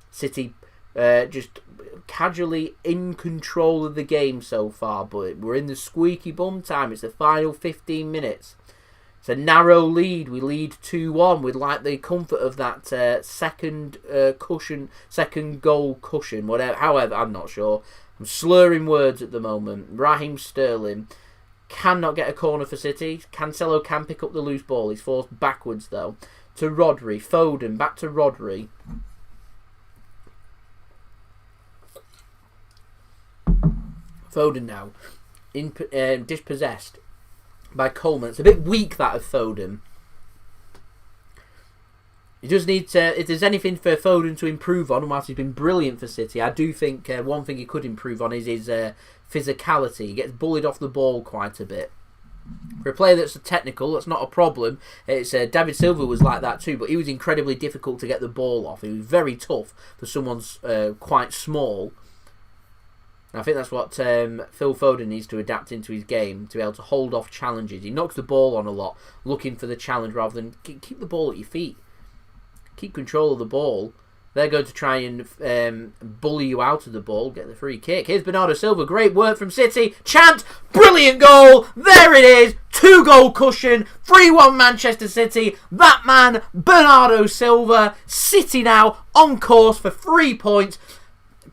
City just casually in control of the game so far, but we're in the squeaky bum time. It's the final 15 minutes. It's a narrow lead. We lead 2-1. We'd like the comfort of that second goal cushion, whatever. However, I'm not sure. I'm slurring words at the moment. Raheem Sterling cannot get a corner for City. Cancelo can pick up the loose ball. He's forced backwards though. To Rodri. Foden. Back to Rodri. Foden now. Dispossessed by Coleman. It's a bit weak, that of Foden. He does need to, if there's anything for Foden to improve on, and whilst he's been brilliant for City, I do think one thing he could improve on is his physicality. He gets bullied off the ball quite a bit. For a player that's technical, that's not a problem. It's David Silva was like that too, but he was incredibly difficult to get the ball off. He was very tough for someone's quite small. And I think that's what Phil Foden needs to adapt into his game, to be able to hold off challenges. He knocks the ball on a lot, looking for the challenge rather than keep the ball at your feet. Keep control of the ball. They're going to try and bully you out of the ball, get the free kick. Here's Bernardo Silva. Great work from City. Chant. Brilliant goal. There it is. 2-goal cushion. 3-1 Manchester City. That man, Bernardo Silva. City now on course for 3 points.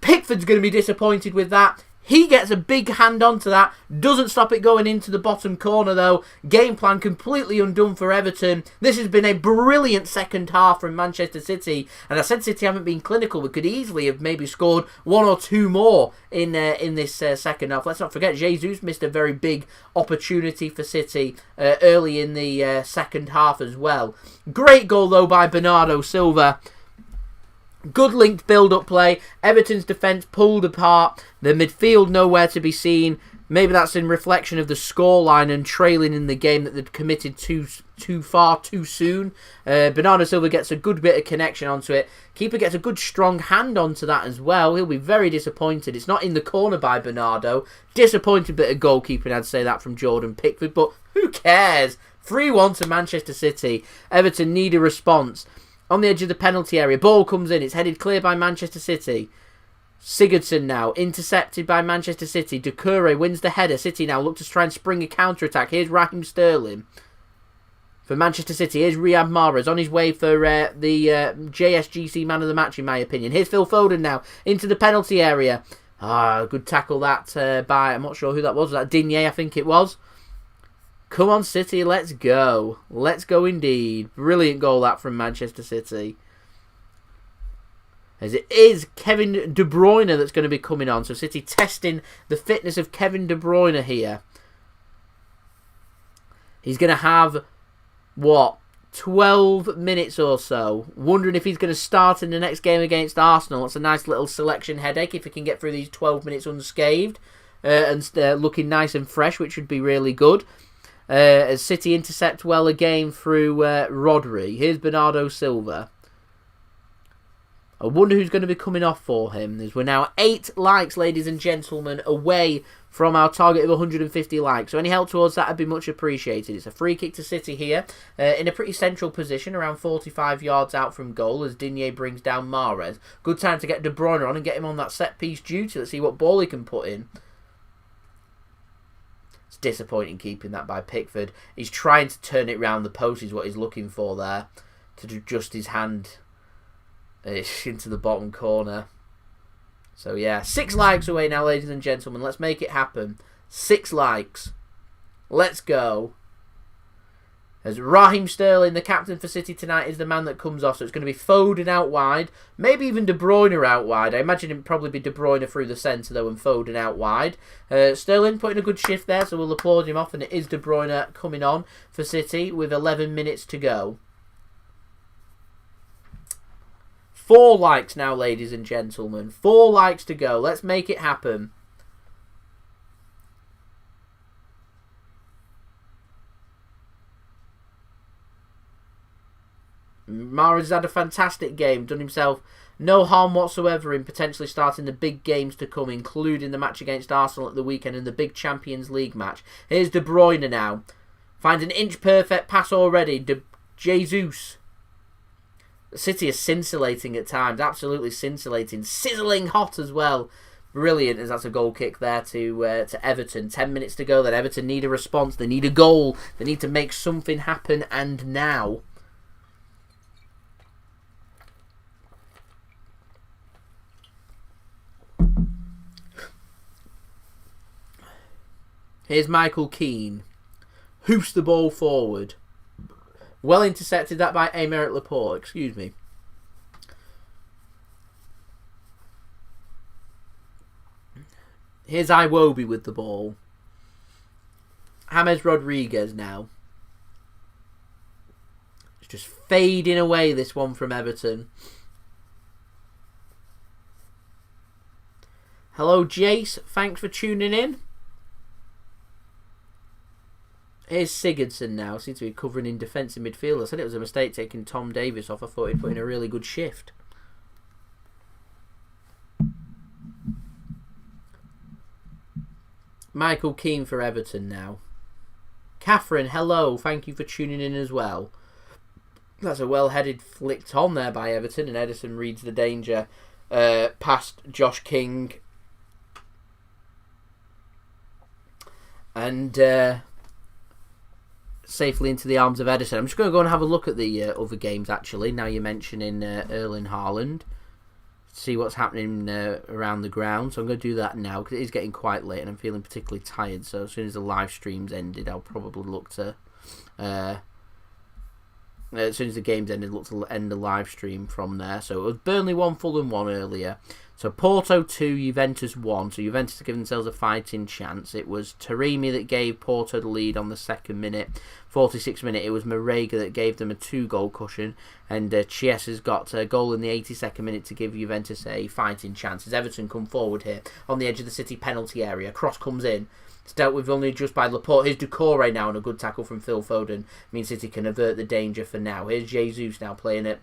Pickford's going to be disappointed with that. He gets a big hand onto that. Doesn't stop it going into the bottom corner though. Game plan completely undone for Everton. This has been a brilliant second half from Manchester City. And I said City haven't been clinical. We could easily have maybe scored 1 or 2 more in this second half. Let's not forget, Jesus missed a very big opportunity for City early in the second half as well. Great goal though by Bernardo Silva. Good linked build-up play. Everton's defence pulled apart. The midfield nowhere to be seen. Maybe that's in reflection of the scoreline and trailing in the game that they'd committed too far too soon. Bernardo Silva gets a good bit of connection onto it. Keeper gets a good strong hand onto that as well. He'll be very disappointed. It's not in the corner by Bernardo. Disappointed bit of goalkeeping, I'd say that from Jordan Pickford, but who cares? 3-1 to Manchester City. Everton need a response. On the edge of the penalty area, ball comes in. It's headed clear by Manchester City. Sigurdsson now, intercepted by Manchester City. Doucouré wins the header. City now look to try and spring a counter-attack. Here's Raheem Sterling. For Manchester City, here's Riyad Mahrez on his way for the JSGC man of the match, in my opinion. Here's Phil Foden now, into the penalty area. Good tackle that by, I'm not sure who that was. Was that Digne, I think it was. Come on, City, let's go. Let's go indeed. Brilliant goal that from Manchester City. As it is Kevin De Bruyne that's going to be coming on. So City testing the fitness of Kevin De Bruyne here. He's going to have, 12 minutes or so. Wondering if he's going to start in the next game against Arsenal. It's a nice little selection headache if he can get through these 12 minutes unscathed. And looking nice and fresh, which would be really good. As City intercept well again through Rodri. Here's Bernardo Silva. I wonder who's going to be coming off for him. As we're now 8 likes, ladies and gentlemen, away from our target of 150 likes. So any help towards that would be much appreciated. It's a free kick to City here, in a pretty central position, around 45 yards out from goal, as Digne brings down Mahrez. Good time to get De Bruyne on and get him on that set-piece duty. Let's see what ball he can put in. Disappointing keeping that by Pickford. He's trying to turn it round the post is what he's looking for there, to adjust his hand. into the bottom corner. So yeah, 6 likes away now, ladies and gentlemen. Let's make it happen. 6 likes. Let's go. As Raheem Sterling, the captain for City tonight, is the man that comes off. So it's going to be Foden out wide. Maybe even De Bruyne out wide. I imagine it would probably be De Bruyne through the centre, though, and Foden out wide. Sterling putting a good shift there, so we'll applaud him off. And it is De Bruyne coming on for City with 11 minutes to go. 4 likes now, ladies and gentlemen. 4 likes to go. Let's make it happen. Mahrez had a fantastic game. Done himself no harm whatsoever in potentially starting the big games to come, including the match against Arsenal at the weekend and the big Champions League match. Here's De Bruyne now. Finds an inch-perfect pass already. Jesus. City is scintillating at times, absolutely scintillating, sizzling hot as well. Brilliant, as that's a goal kick there to Everton. 10 minutes to go. Then Everton need a response. They need a goal. They need to make something happen, and now. Here's Michael Keane. Hoofs the ball forward. Well intercepted that by Aymeric Laporte, excuse me. Here's Iwobi with the ball. James Rodriguez now. It's just fading away, this one from Everton. Hello Jace, thanks for tuning in. Here's Sigurdsson now. Seems to be covering in defensive midfield. I said it was a mistake taking Tom Davies off. I thought he'd put in a really good shift. Michael Keane for Everton now. Catherine, hello. Thank you for tuning in as well. That's a well-headed flicked on there by Everton, and Ederson reads the danger past Josh King. And safely into the arms of Ederson. I'm just going to go and have a look at the other games, actually, now you're mentioning Erling Haaland. See what's happening around the ground. So I'm going to do that now, because it is getting quite late and I'm feeling particularly tired. So as soon as the live stream's ended, I'll probably look to... as soon as the game's ended, look to end the live stream from there. So it was Burnley 1, Fulham 1 earlier. So Porto 2, Juventus 1. So Juventus have given themselves a fighting chance. It was Taremi that gave Porto the lead on the 2nd minute. 46th minute, it was Mahrez that gave them a 2-goal cushion. And Chiesa's got a goal in the 82nd minute to give Juventus a fighting chance. As Everton come forward here on the edge of the City penalty area. Cross comes in. It's dealt with only just by Laporte. Here's Doucouré now, and a good tackle from Phil Foden means City can avert the danger for now. Here's Jesus now playing it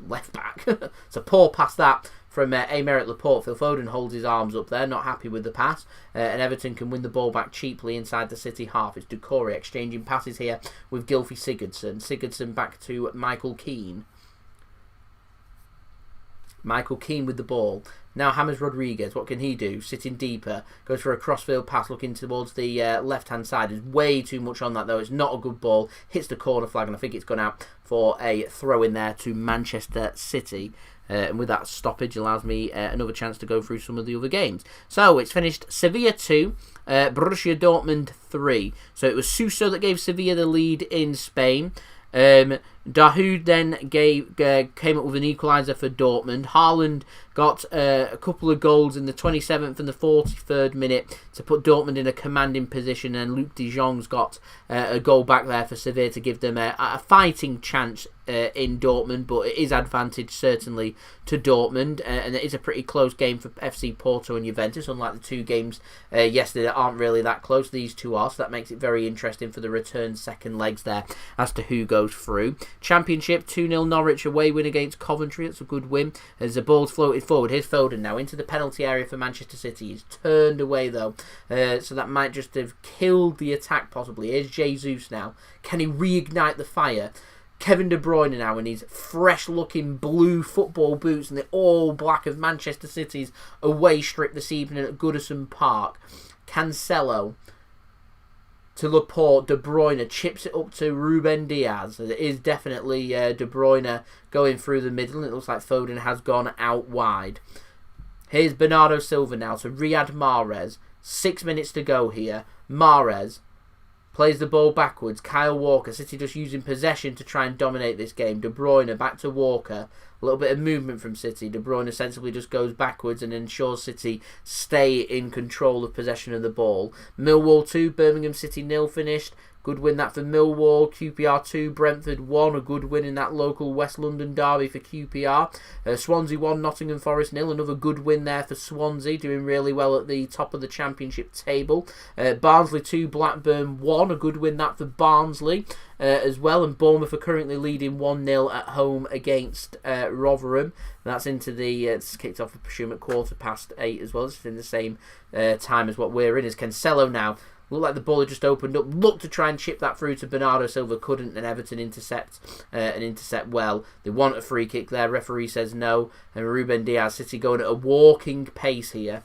left back. It's a poor pass that from Aymeric Laporte. Phil Foden holds his arms up there, not happy with the pass, and Everton can win the ball back cheaply inside the City half. It's Doucouré exchanging passes here with Gylfi Sigurdsson. Sigurdsson back to Michael Keane. Michael Keane with the ball. Now James Rodriguez, what can he do? Sitting deeper, goes for a crossfield pass looking towards the left-hand side. There's way too much on that though. It's not a good ball. Hits the corner flag and I think it's gone out for a throw in there to Manchester City. And with that stoppage allows me another chance to go through some of the other games. So it's finished Sevilla 2, Borussia Dortmund 3. So it was Suso that gave Sevilla the lead in Spain. Dahoud then came up with an equaliser for Dortmund. Haaland got a couple of goals in the 27th and the 43rd minute to put Dortmund in a commanding position, and Luc de Jong's got a goal back there for Sevilla to give them a fighting chance in Dortmund, but it is advantage certainly to Dortmund, and it is a pretty close game for FC Porto and Juventus, unlike the two games yesterday that aren't really that close. These two are, so that makes it very interesting for the return second legs there as to who goes through. Championship 2-0 Norwich away win against Coventry. It's a good win as the ball's floated forward. Here's Foden now into the penalty area for Manchester City. He's turned away though, so that might just have killed the attack possibly. Here's Jesus now. Can he reignite the fire? Kevin De Bruyne now in his fresh looking blue football boots and the all black of Manchester City's away strip this evening at Goodison Park. Cancelo to Laporte. De Bruyne chips it up to Ruben Diaz. It is definitely De Bruyne going through the middle. It looks like Foden has gone out wide. Here's Bernardo Silva now to Riyad Mahrez. 6 minutes to go here. Mahrez plays the ball backwards. Kyle Walker. City just using possession to try and dominate this game. De Bruyne back to Walker. A little bit of movement from City. De Bruyne sensibly just goes backwards and ensures City stay in control of possession of the ball. Millwall 2, Birmingham City 0 finished. Good win that for Millwall. QPR 2, Brentford 1. A good win in that local West London derby for QPR. Swansea 1, Nottingham Forest 0. Another good win there for Swansea, doing really well at the top of the championship table. Barnsley 2, Blackburn 1. A good win that for Barnsley as well. And Bournemouth are currently leading 1-0 at home against Rotherham. That's into the... it's kicked off, I presume, at 8:15 as well. It's in the same time as what we're in. Is Cancelo now. Looked like the ball had just opened up. Looked to try and chip that through to Bernardo Silva. Couldn't, and Everton intercept well. They want a free kick there. Referee says no. And Ruben Diaz, City going at a walking pace here.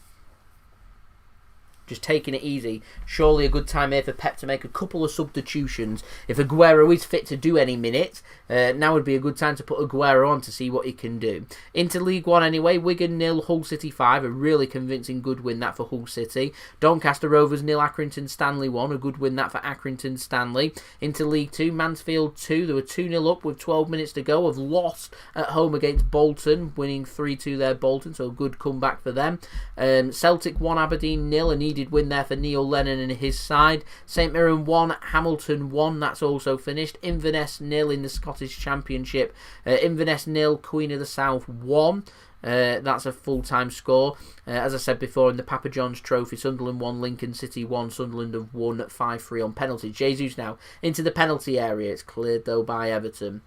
Just taking it easy. Surely a good time here for Pep to make a couple of substitutions. If Aguero is fit to do any minutes, now would be a good time to put Aguero on to see what he can do. Into League One anyway. Wigan 0, Hull City 5. A really convincing good win that for Hull City. Doncaster Rovers 0, Accrington Stanley 1. A good win that for Accrington Stanley. Into League 2, Mansfield 2. They were 2-0 up with 12 minutes to go. Have lost at home against Bolton, winning 3-2 there, Bolton. So a good comeback for them. Celtic 1, Aberdeen 0. A needed win there for Neil Lennon and his side. St Mirren 1, Hamilton 1. That's also finished. Inverness 0 in the Scottish Championship. Inverness 0, Queen of the South 1. That's a full-time score. As I said before, in the Papa John's Trophy, Sunderland 1, Lincoln City 1. Sunderland have won 5-3 on penalties. Jesus now into the penalty area. It's cleared, though, by Everton.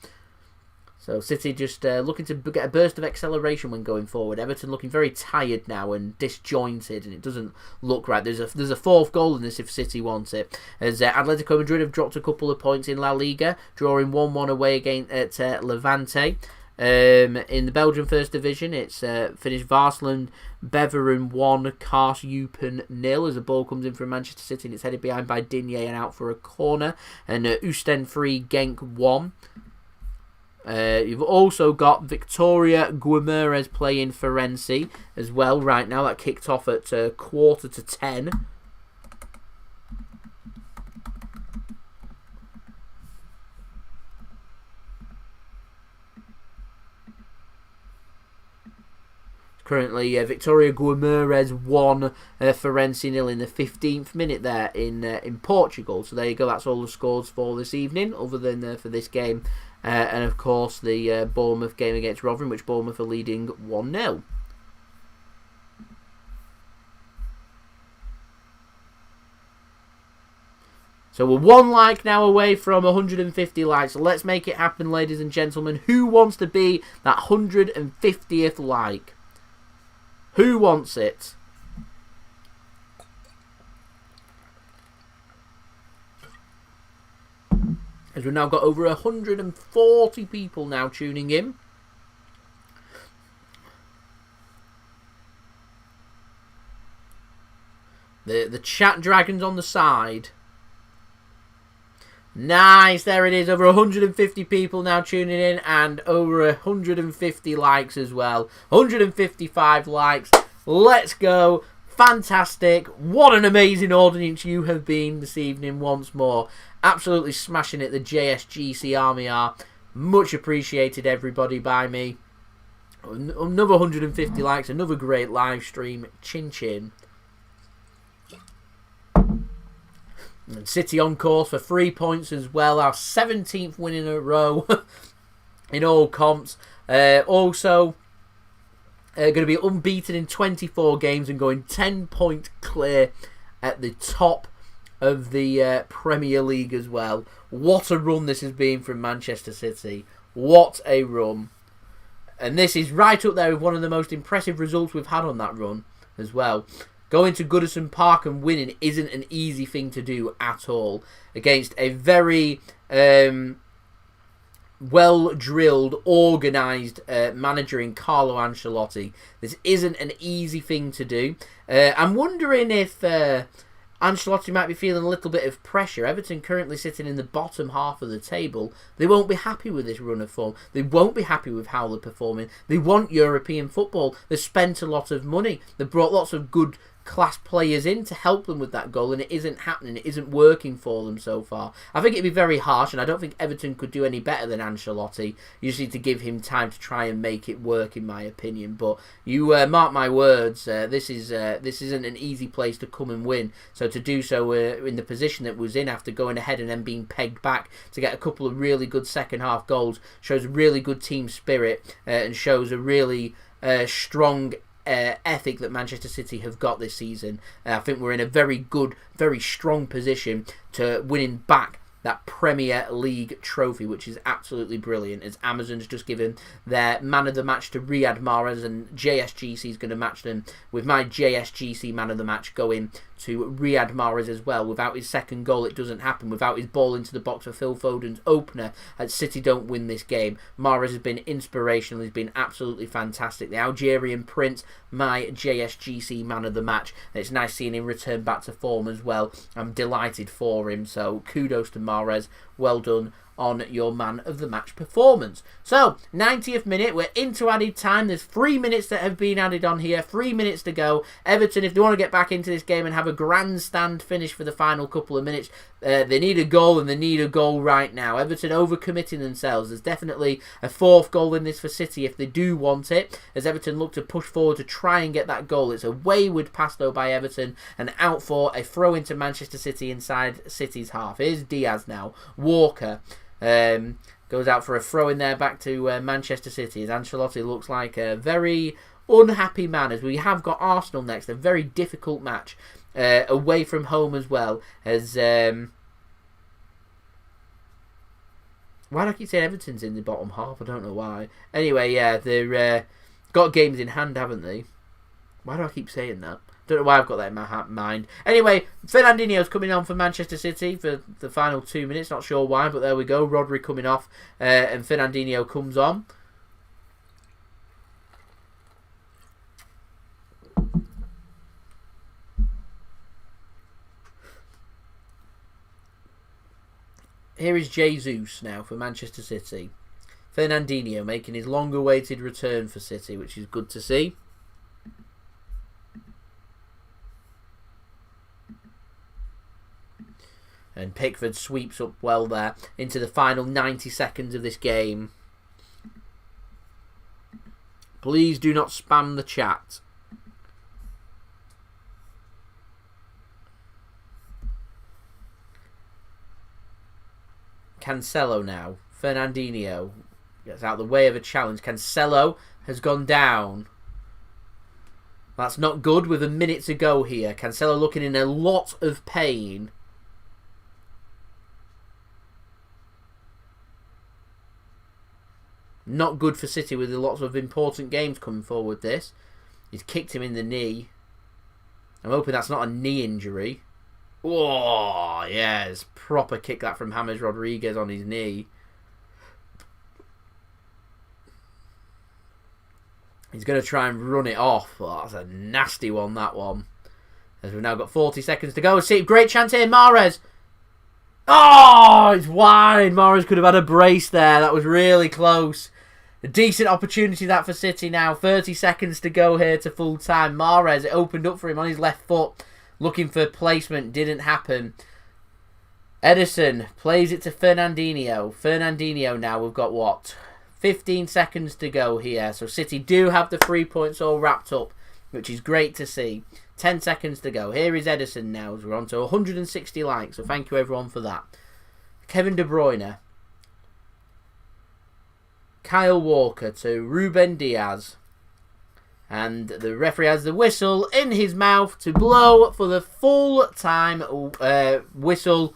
So City just looking to get a burst of acceleration when going forward. Everton looking very tired now and disjointed, and it doesn't look right. There's a fourth goal in this if City want it. As Atletico Madrid have dropped a couple of points in La Liga, drawing 1-1 away against Levante. In the Belgian First Division, it's finished Varsland Beveren 1, Kars Eupen 0 as the ball comes in from Manchester City and it's headed behind by Digne and out for a corner. And Oosten 3, Genk 1. You've also got Victoria Guimaraes playing Firenze as well right now. That kicked off at 9:45. Currently, Victoria Guimaraes 1, Firenze 0 in the 15th minute there in Portugal. So there you go. That's all the scores for this evening, other than for this game. And of course, the Bournemouth game against Rotherham, which Bournemouth are leading 1-0. So we're 1 like now away from 150 likes. So let's make it happen, ladies and gentlemen. Who wants to be that 150th like? Who wants it? As we've now got over 140 people now tuning in. The chat dragons on the side. Nice, there it is. Over 150 people now tuning in and over 150 likes as well. 155 likes. Let's go. Fantastic. What an amazing audience you have been this evening once more. Absolutely smashing it, the JSGC Army are. Much appreciated, everybody, by me. Another 150 likes, another great live stream. Chin chin. And City on course for 3 points as well. Our 17th win in a row in all comps. Also, going to be unbeaten in 24 games and going 10 points clear at the top of the Premier League as well. What a run this has been from Manchester City. What a run. And this is right up there with one of the most impressive results we've had on that run as well. Going to Goodison Park and winning isn't an easy thing to do at all against a very well-drilled, organised manager in Carlo Ancelotti. This isn't an easy thing to do. I'm wondering if Ancelotti might be feeling a little bit of pressure. Everton currently sitting in the bottom half of the table. They won't be happy with this run of form. They won't be happy with how they're performing. They want European football. They've spent a lot of money. They've brought lots of good class players in to help them with that goal, and it isn't happening. It isn't working for them so far. I think it'd be very harsh, and I don't think Everton could do any better than Ancelotti. You just need to give him time to try and make it work, in my opinion. But you mark my words, this isn't an easy place to come and win. So to do so in the position that was in after going ahead and then being pegged back to get a couple of really good second half goals shows really good team spirit and shows a really strong ethic that Manchester City have got this season. I think we're in a very good, very strong position to winning back that Premier League trophy, which is absolutely brilliant, as Amazon's just given their man of the match to Riyad Mahrez, and JSGC is going to match them with my JSGC man of the match going to Riyad Mahrez as well. Without his second goal, it doesn't happen. Without his ball into the box for Phil Foden's opener, City don't win this game. Mahrez has been inspirational. He's been absolutely fantastic. The Algerian Prince, my JSGC man of the match. It's nice seeing him return back to form as well. I'm delighted for him. So kudos to Mahrez. Well done on your man of the match performance. So 90th minute, we're into added time. There's 3 minutes that have been added on here, 3 minutes to go. Everton, if they want to get back into this game and have a grandstand finish for the final couple of minutes, they need a goal, and they need a goal right now. Everton overcommitting themselves. There's definitely a fourth goal in this for City if they do want it, as Everton look to push forward to try and get that goal. It's a wayward pass though by Everton, and out for a throw into Manchester City inside City's half. Here's Diaz now. Walker goes out for a throw in there back to Manchester City, as Ancelotti looks like a very unhappy man, as we have got Arsenal next, a very difficult match away from home as well, as why do I keep saying Everton's in the bottom half? I don't know why. Anyway, yeah, they've got games in hand, haven't they? Why do I keep saying that? Don't know why I've got that in my mind. Anyway, Fernandinho's coming on for Manchester City for the final 2 minutes. Not sure why, but there we go. Rodri coming off, and Fernandinho comes on. Here is Jesus now for Manchester City. Fernandinho making his long-awaited return for City, which is good to see. And Pickford sweeps up well there into the final 90 seconds of this game. Please do not spam the chat. Cancelo now. Fernandinho gets out of the way of a challenge. Cancelo has gone down. That's not good with a minute to go here. Cancelo looking in a lot of pain. Not good for City with lots of important games coming forward this. He's kicked him in the knee. I'm hoping that's not a knee injury. Oh, yes. Proper kick that from James Rodriguez on his knee. He's going to try and run it off. Oh, that's a nasty one, that one. As we've now got 40 seconds to go. See, great chance here, Mahrez. Oh, it's wide. Mahrez could have had a brace there. That was really close. A decent opportunity that for City now. 30 seconds to go here to full time. Mahrez, it opened up for him on his left foot. Looking for placement. Didn't happen. Ederson plays it to Fernandinho. Fernandinho now, we've got what? 15 seconds to go here. So City do have the 3 points all wrapped up, which is great to see. 10 seconds to go. Here is Ederson now, as we're on to 160 likes. So thank you everyone for that. Kevin De Bruyne. Kyle Walker to Ruben Diaz. And the referee has the whistle in his mouth to blow for the full-time whistle.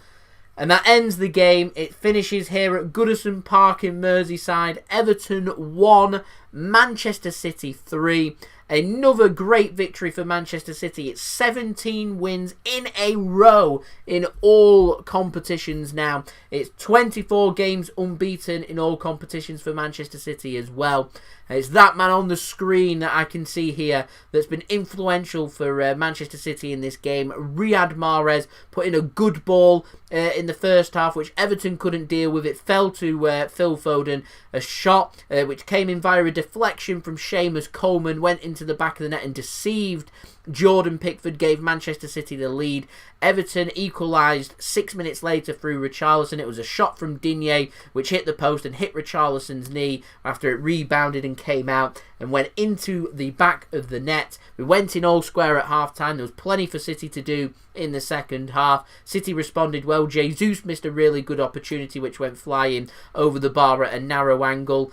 And that ends the game. It finishes here at Goodison Park in Merseyside. Everton 1, Manchester City 3. Another great victory for Manchester City. It's 17 wins in a row in all competitions now. It's 24 games unbeaten in all competitions for Manchester City as well. It's that man on the screen that I can see here that's been influential for Manchester City in this game. Riyad Mahrez put in a good ball in the first half, which Everton couldn't deal with. It fell to Phil Foden. A shot which came in via a deflection from Seamus Coleman, went into the back of the net and deceived Jordan Pickford, gave Manchester City the lead. Everton equalised 6 minutes later through Richarlison. It was a shot from Digne which hit the post and hit Richarlison's knee after it rebounded and came out and went into the back of the net. We went in all square at half-time. There was plenty for City to do in the second half. City responded well. Jesus missed a really good opportunity which went flying over the bar at a narrow angle.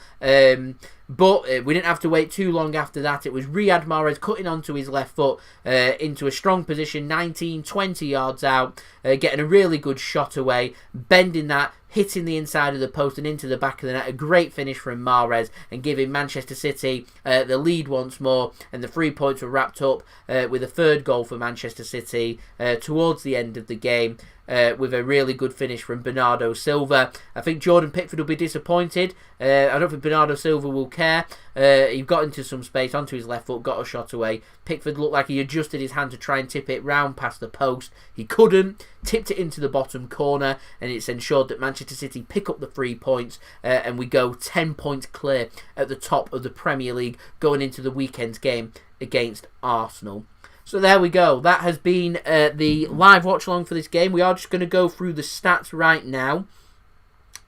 But we didn't have to wait too long after that. It was Riyad Mahrez cutting onto his left foot into a strong position, 19, 20 yards out, getting a really good shot away, bending that, hitting the inside of the post and into the back of the net. A great finish from Mahrez and giving Manchester City the lead once more, and the 3 points were wrapped up with a third goal for Manchester City towards the end of the game. With a really good finish from Bernardo Silva. I think Jordan Pickford will be disappointed. I don't think Bernardo Silva will care. He got into some space onto his left foot, got a shot away. Pickford looked like he adjusted his hand to try and tip it round past the post. He couldn't, tipped it into the bottom corner, and it's ensured that Manchester City pick up the 3 points and we go 10 points clear at the top of the Premier League going into the weekend's game against Arsenal. So there we go. That has been the live watch along for this game. We are just going to go through the stats right now.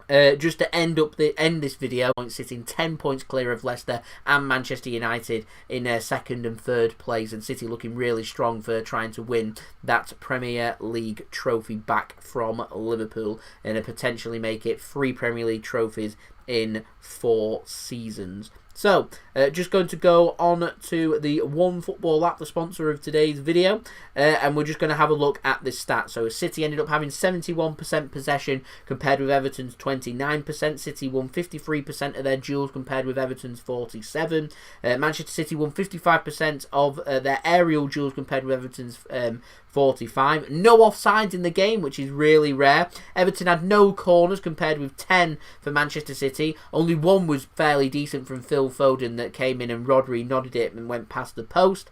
Just to end this video, sitting 10 points clear of Leicester and Manchester United in second and third place, and City looking really strong for trying to win that Premier League trophy back from Liverpool and potentially make it 3 Premier League trophies in 4 seasons. So, just going to go on to the One Football app, the sponsor of today's video, and we're just going to have a look at this stat. So, City ended up having 71% possession compared with Everton's 29%. City won 53% of their duels compared with Everton's 47%. Manchester City won 55% of their aerial duels compared with Everton's 45%. No offsides in the game, which is really rare. Everton had no corners compared with 10 for Manchester City. Only one was fairly decent from Phil Foden that came in and Rodri nodded it and went past the post.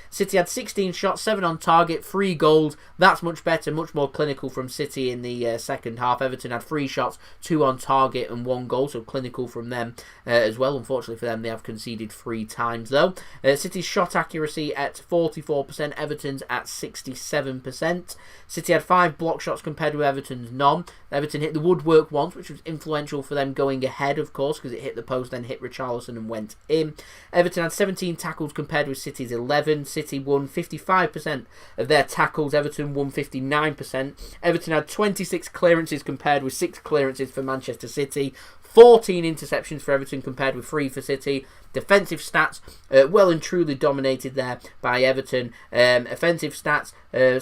City had 16 shots, 7 on target, 3 goals. That's much better, much more clinical from City in the second half. Everton had 3 shots, 2 on target and 1 goal, so clinical from them as well. Unfortunately for them, they have conceded 3 times though. City's shot accuracy at 44%, Everton's at 67%. City had 5 block shots compared with Everton's none. Everton hit the woodwork once, which was influential for them going ahead, of course, because it hit the post, then hit Richarlison and went in. Everton had 17 tackles compared with City's 11. City won 55% of their tackles. Everton won 59%. Everton had 26 clearances compared with 6 clearances for Manchester City. 14 interceptions for Everton compared with 3 for City. Defensive stats, well and truly dominated there by Everton. Offensive stats,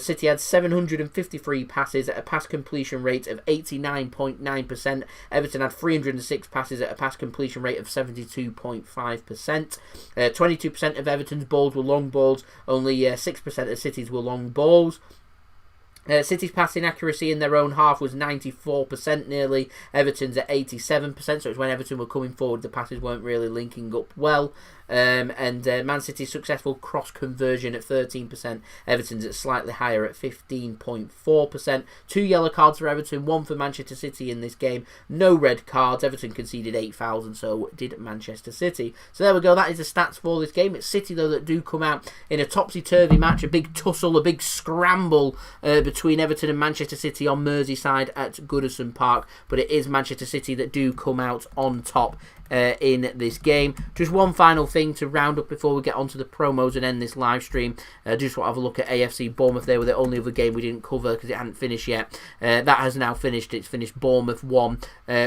City had 753 passes at a pass completion rate of 89.9%. Everton had 306 passes at a pass completion rate of 72.5%. 22% of Everton's balls were long balls, only 6% of City's were long balls. City's passing accuracy in their own half was 94% nearly. Everton's at 87%, so it's when Everton were coming forward, the passes weren't really linking up well. And Man City's successful cross conversion at 13%. Everton's at slightly higher at 15.4%. 2 yellow cards for Everton, 1 for Manchester City in this game. No red cards. Everton conceded 8 fouls, and so did Manchester City. So there we go. That is the stats for this game. It's City though that do come out in a topsy-turvy match, a big tussle, a big scramble between Everton and Manchester City on Merseyside at Goodison Park. But it is Manchester City that do come out on top in this game. Just one final thing to round up before we get onto the promos and end this live stream. Just want to have a look at AFC Bournemouth. They were the only other game we didn't cover because it hadn't finished yet. That has now finished. It's finished Bournemouth 1,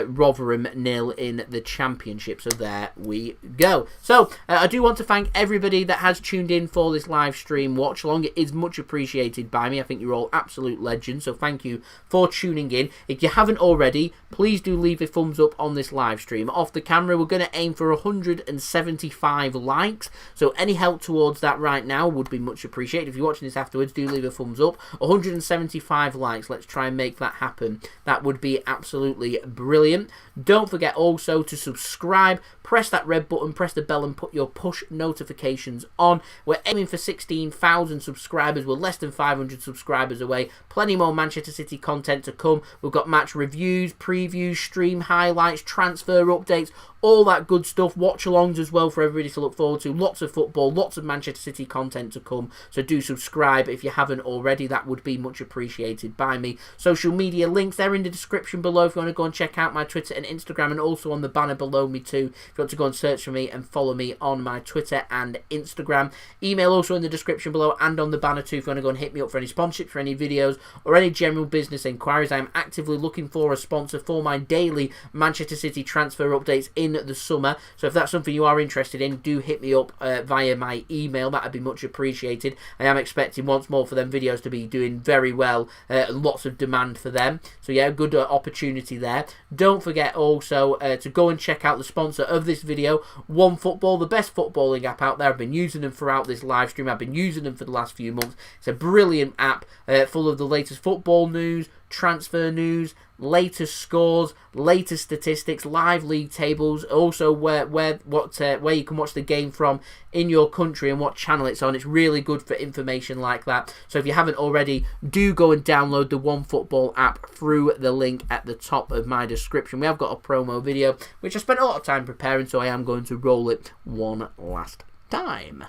Rotherham 0 in the Championship. So there we go. So I do want to thank everybody that has tuned in for this live stream watch along. It is much appreciated by me. I think you're all absolute legends. So thank you for tuning in. If you haven't already, please do leave a thumbs up on this live stream. Off the camera, camera. We're going to aim for 175 likes, so any help towards that right now would be much appreciated. If you're watching this afterwards, do leave a thumbs up. 175 likes, let's try and make that happen. That would be absolutely brilliant. Don't forget also to subscribe, press that red button, press the bell and put your push notifications on. We're aiming for 16,000 subscribers. We're less than 500 subscribers away. Plenty more Manchester City content to come. We've got match reviews, previews, stream highlights, transfer updates, all that good stuff. Watch-alongs as well for everybody to look forward to. Lots of football, lots of Manchester City content to come. So do subscribe if you haven't already. That would be much appreciated by me. Social media links, they're in the description below if you want to go and check out my Twitter and Instagram, and also on the banner below me too if you want to go and search for me and follow me on my Twitter and Instagram. Email also in the description below and on the banner too if you want to go and hit me up for any sponsorship for any videos or any general business inquiries. I am actively looking for a sponsor for my daily Manchester City transfer updates in the summer, so if that's something you are interested in, do hit me up via my email. That would be much appreciated. I am expecting once more for them videos to be doing very well, lots of demand for them, so yeah, good opportunity there. Don't forget also to go and check out the sponsor of this video, OneFootball, the best footballing app out there. I've been using them throughout this live stream. I've been using them for the last few months. It's a brilliant app full of the latest football news, transfer news, latest scores, latest statistics, live league tables, also where you can watch the game from in your country and what channel it's on. It's really good for information like that. So if you haven't already, do go and download the OneFootball app through the link at the top of my description. We have got a promo video which I spent a lot of time preparing, so I am going to roll it one last time.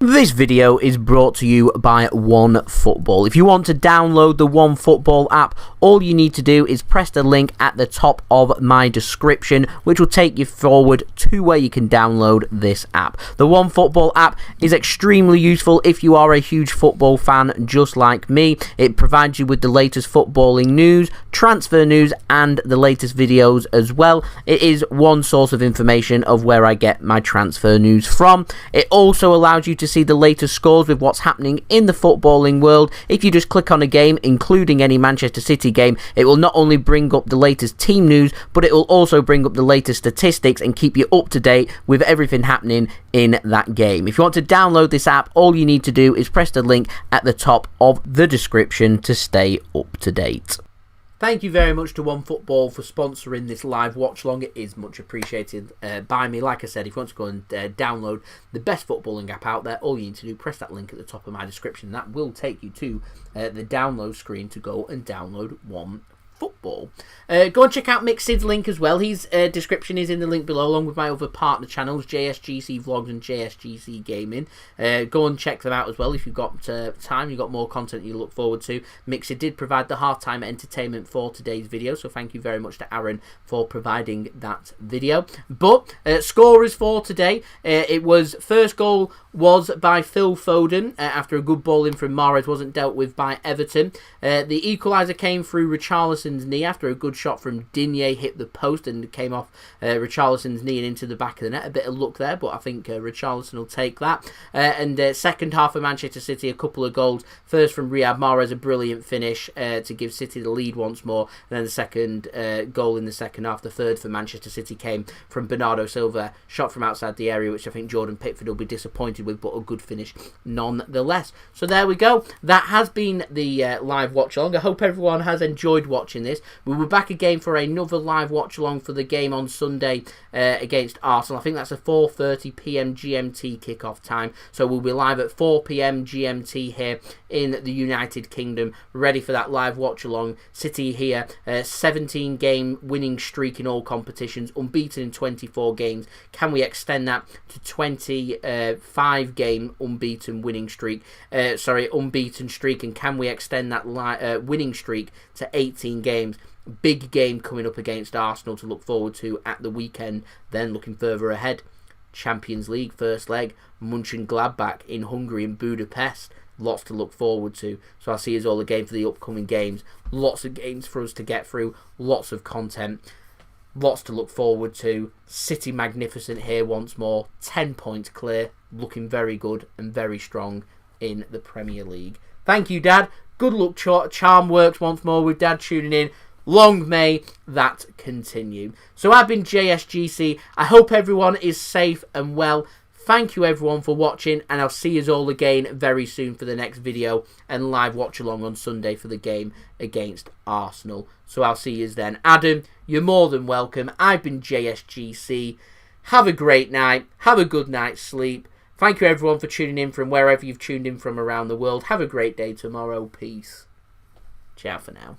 This video is brought to you by OneFootball. If you want to download the OneFootball app, all you need to do is press the link at the top of my description, which will take you forward to where you can download this app. The OneFootball app is extremely useful if you are a huge football fan just like me. It provides you with the latest footballing news, transfer news, and the latest videos as well. It is one source of information of where I get my transfer news from. It also allows you to see the latest scores with what's happening in the footballing world. If you just click on a game, including any Manchester City game, it will not only bring up the latest team news, but it will also bring up the latest statistics and keep you up to date with everything happening in that game. If you want to download this app, all you need to do is press the link at the top of the description to stay up to date. Thank you very much to OneFootball for sponsoring this live watch-along. It is much appreciated by me. Like I said, if you want to go and download the best footballing app out there, all you need to do, press that link at the top of my description. That will take you to the download screen to go and download OneFootball. Go and check out Mixid's link as well. His description is in the link below, along with my other partner channels, JSGC Vlogs and JSGC Gaming. Go and check them out as well if you've got time, you've got more content you look forward to. Mixid did provide the halftime entertainment for today's video, so thank you very much to Aaron for providing that video. But scorers for today, it was first goal was by Phil Foden after a good ball in from Mahrez wasn't dealt with by Everton. The equaliser came through Richarlison's knee after a good shot from Digne hit the post and came off Richarlison's knee and into the back of the net. A bit of luck there, but I think Richarlison will take that. And second half of Manchester City, a couple of goals. First from Riyad Mahrez, a brilliant finish to give City the lead once more. And then the second goal in the second half, the third for Manchester City, came from Bernardo Silva, shot from outside the area, which I think Jordan Pickford will be disappointed with, but a good finish nonetheless. So there we go. That has been the live watch along. I hope everyone has enjoyed watching this. We were back again for another live watch along for the game on Sunday against Arsenal. I think that's a 4:30 p.m. GMT kickoff time. So we'll be live at 4 p.m. GMT here in the United Kingdom, ready for that live watch along. City here, 17 game winning streak in all competitions, unbeaten in 24 games. Can we extend that to 25 game unbeaten winning streak? Unbeaten streak, and can we extend that winning streak to 18 games? Big game coming up against Arsenal to look forward to at the weekend. Then looking further ahead, Champions League first leg, Mönchengladbach in Hungary in Budapest. Lots to look forward to. So I'll see you all again for the upcoming games. Lots of games for us to get through. Lots of content. Lots to look forward to. City magnificent here once more. 10 points clear. Looking very good and very strong in the Premier League. Thank you, Dad. Good luck. Charm works once more with Dad tuning in. long may that continue. So I've been JSGC. I hope everyone is safe and well. Thank you everyone for watching, and I'll see you all again very soon for the next video and live watch along on Sunday for the game against Arsenal. So I'll see you then. Adam, you're more than welcome. I've been JSGC. Have a great night. Have a good night's sleep. Thank you everyone for tuning in from wherever you've tuned in from around the world. Have a great day tomorrow. Peace. Ciao for now.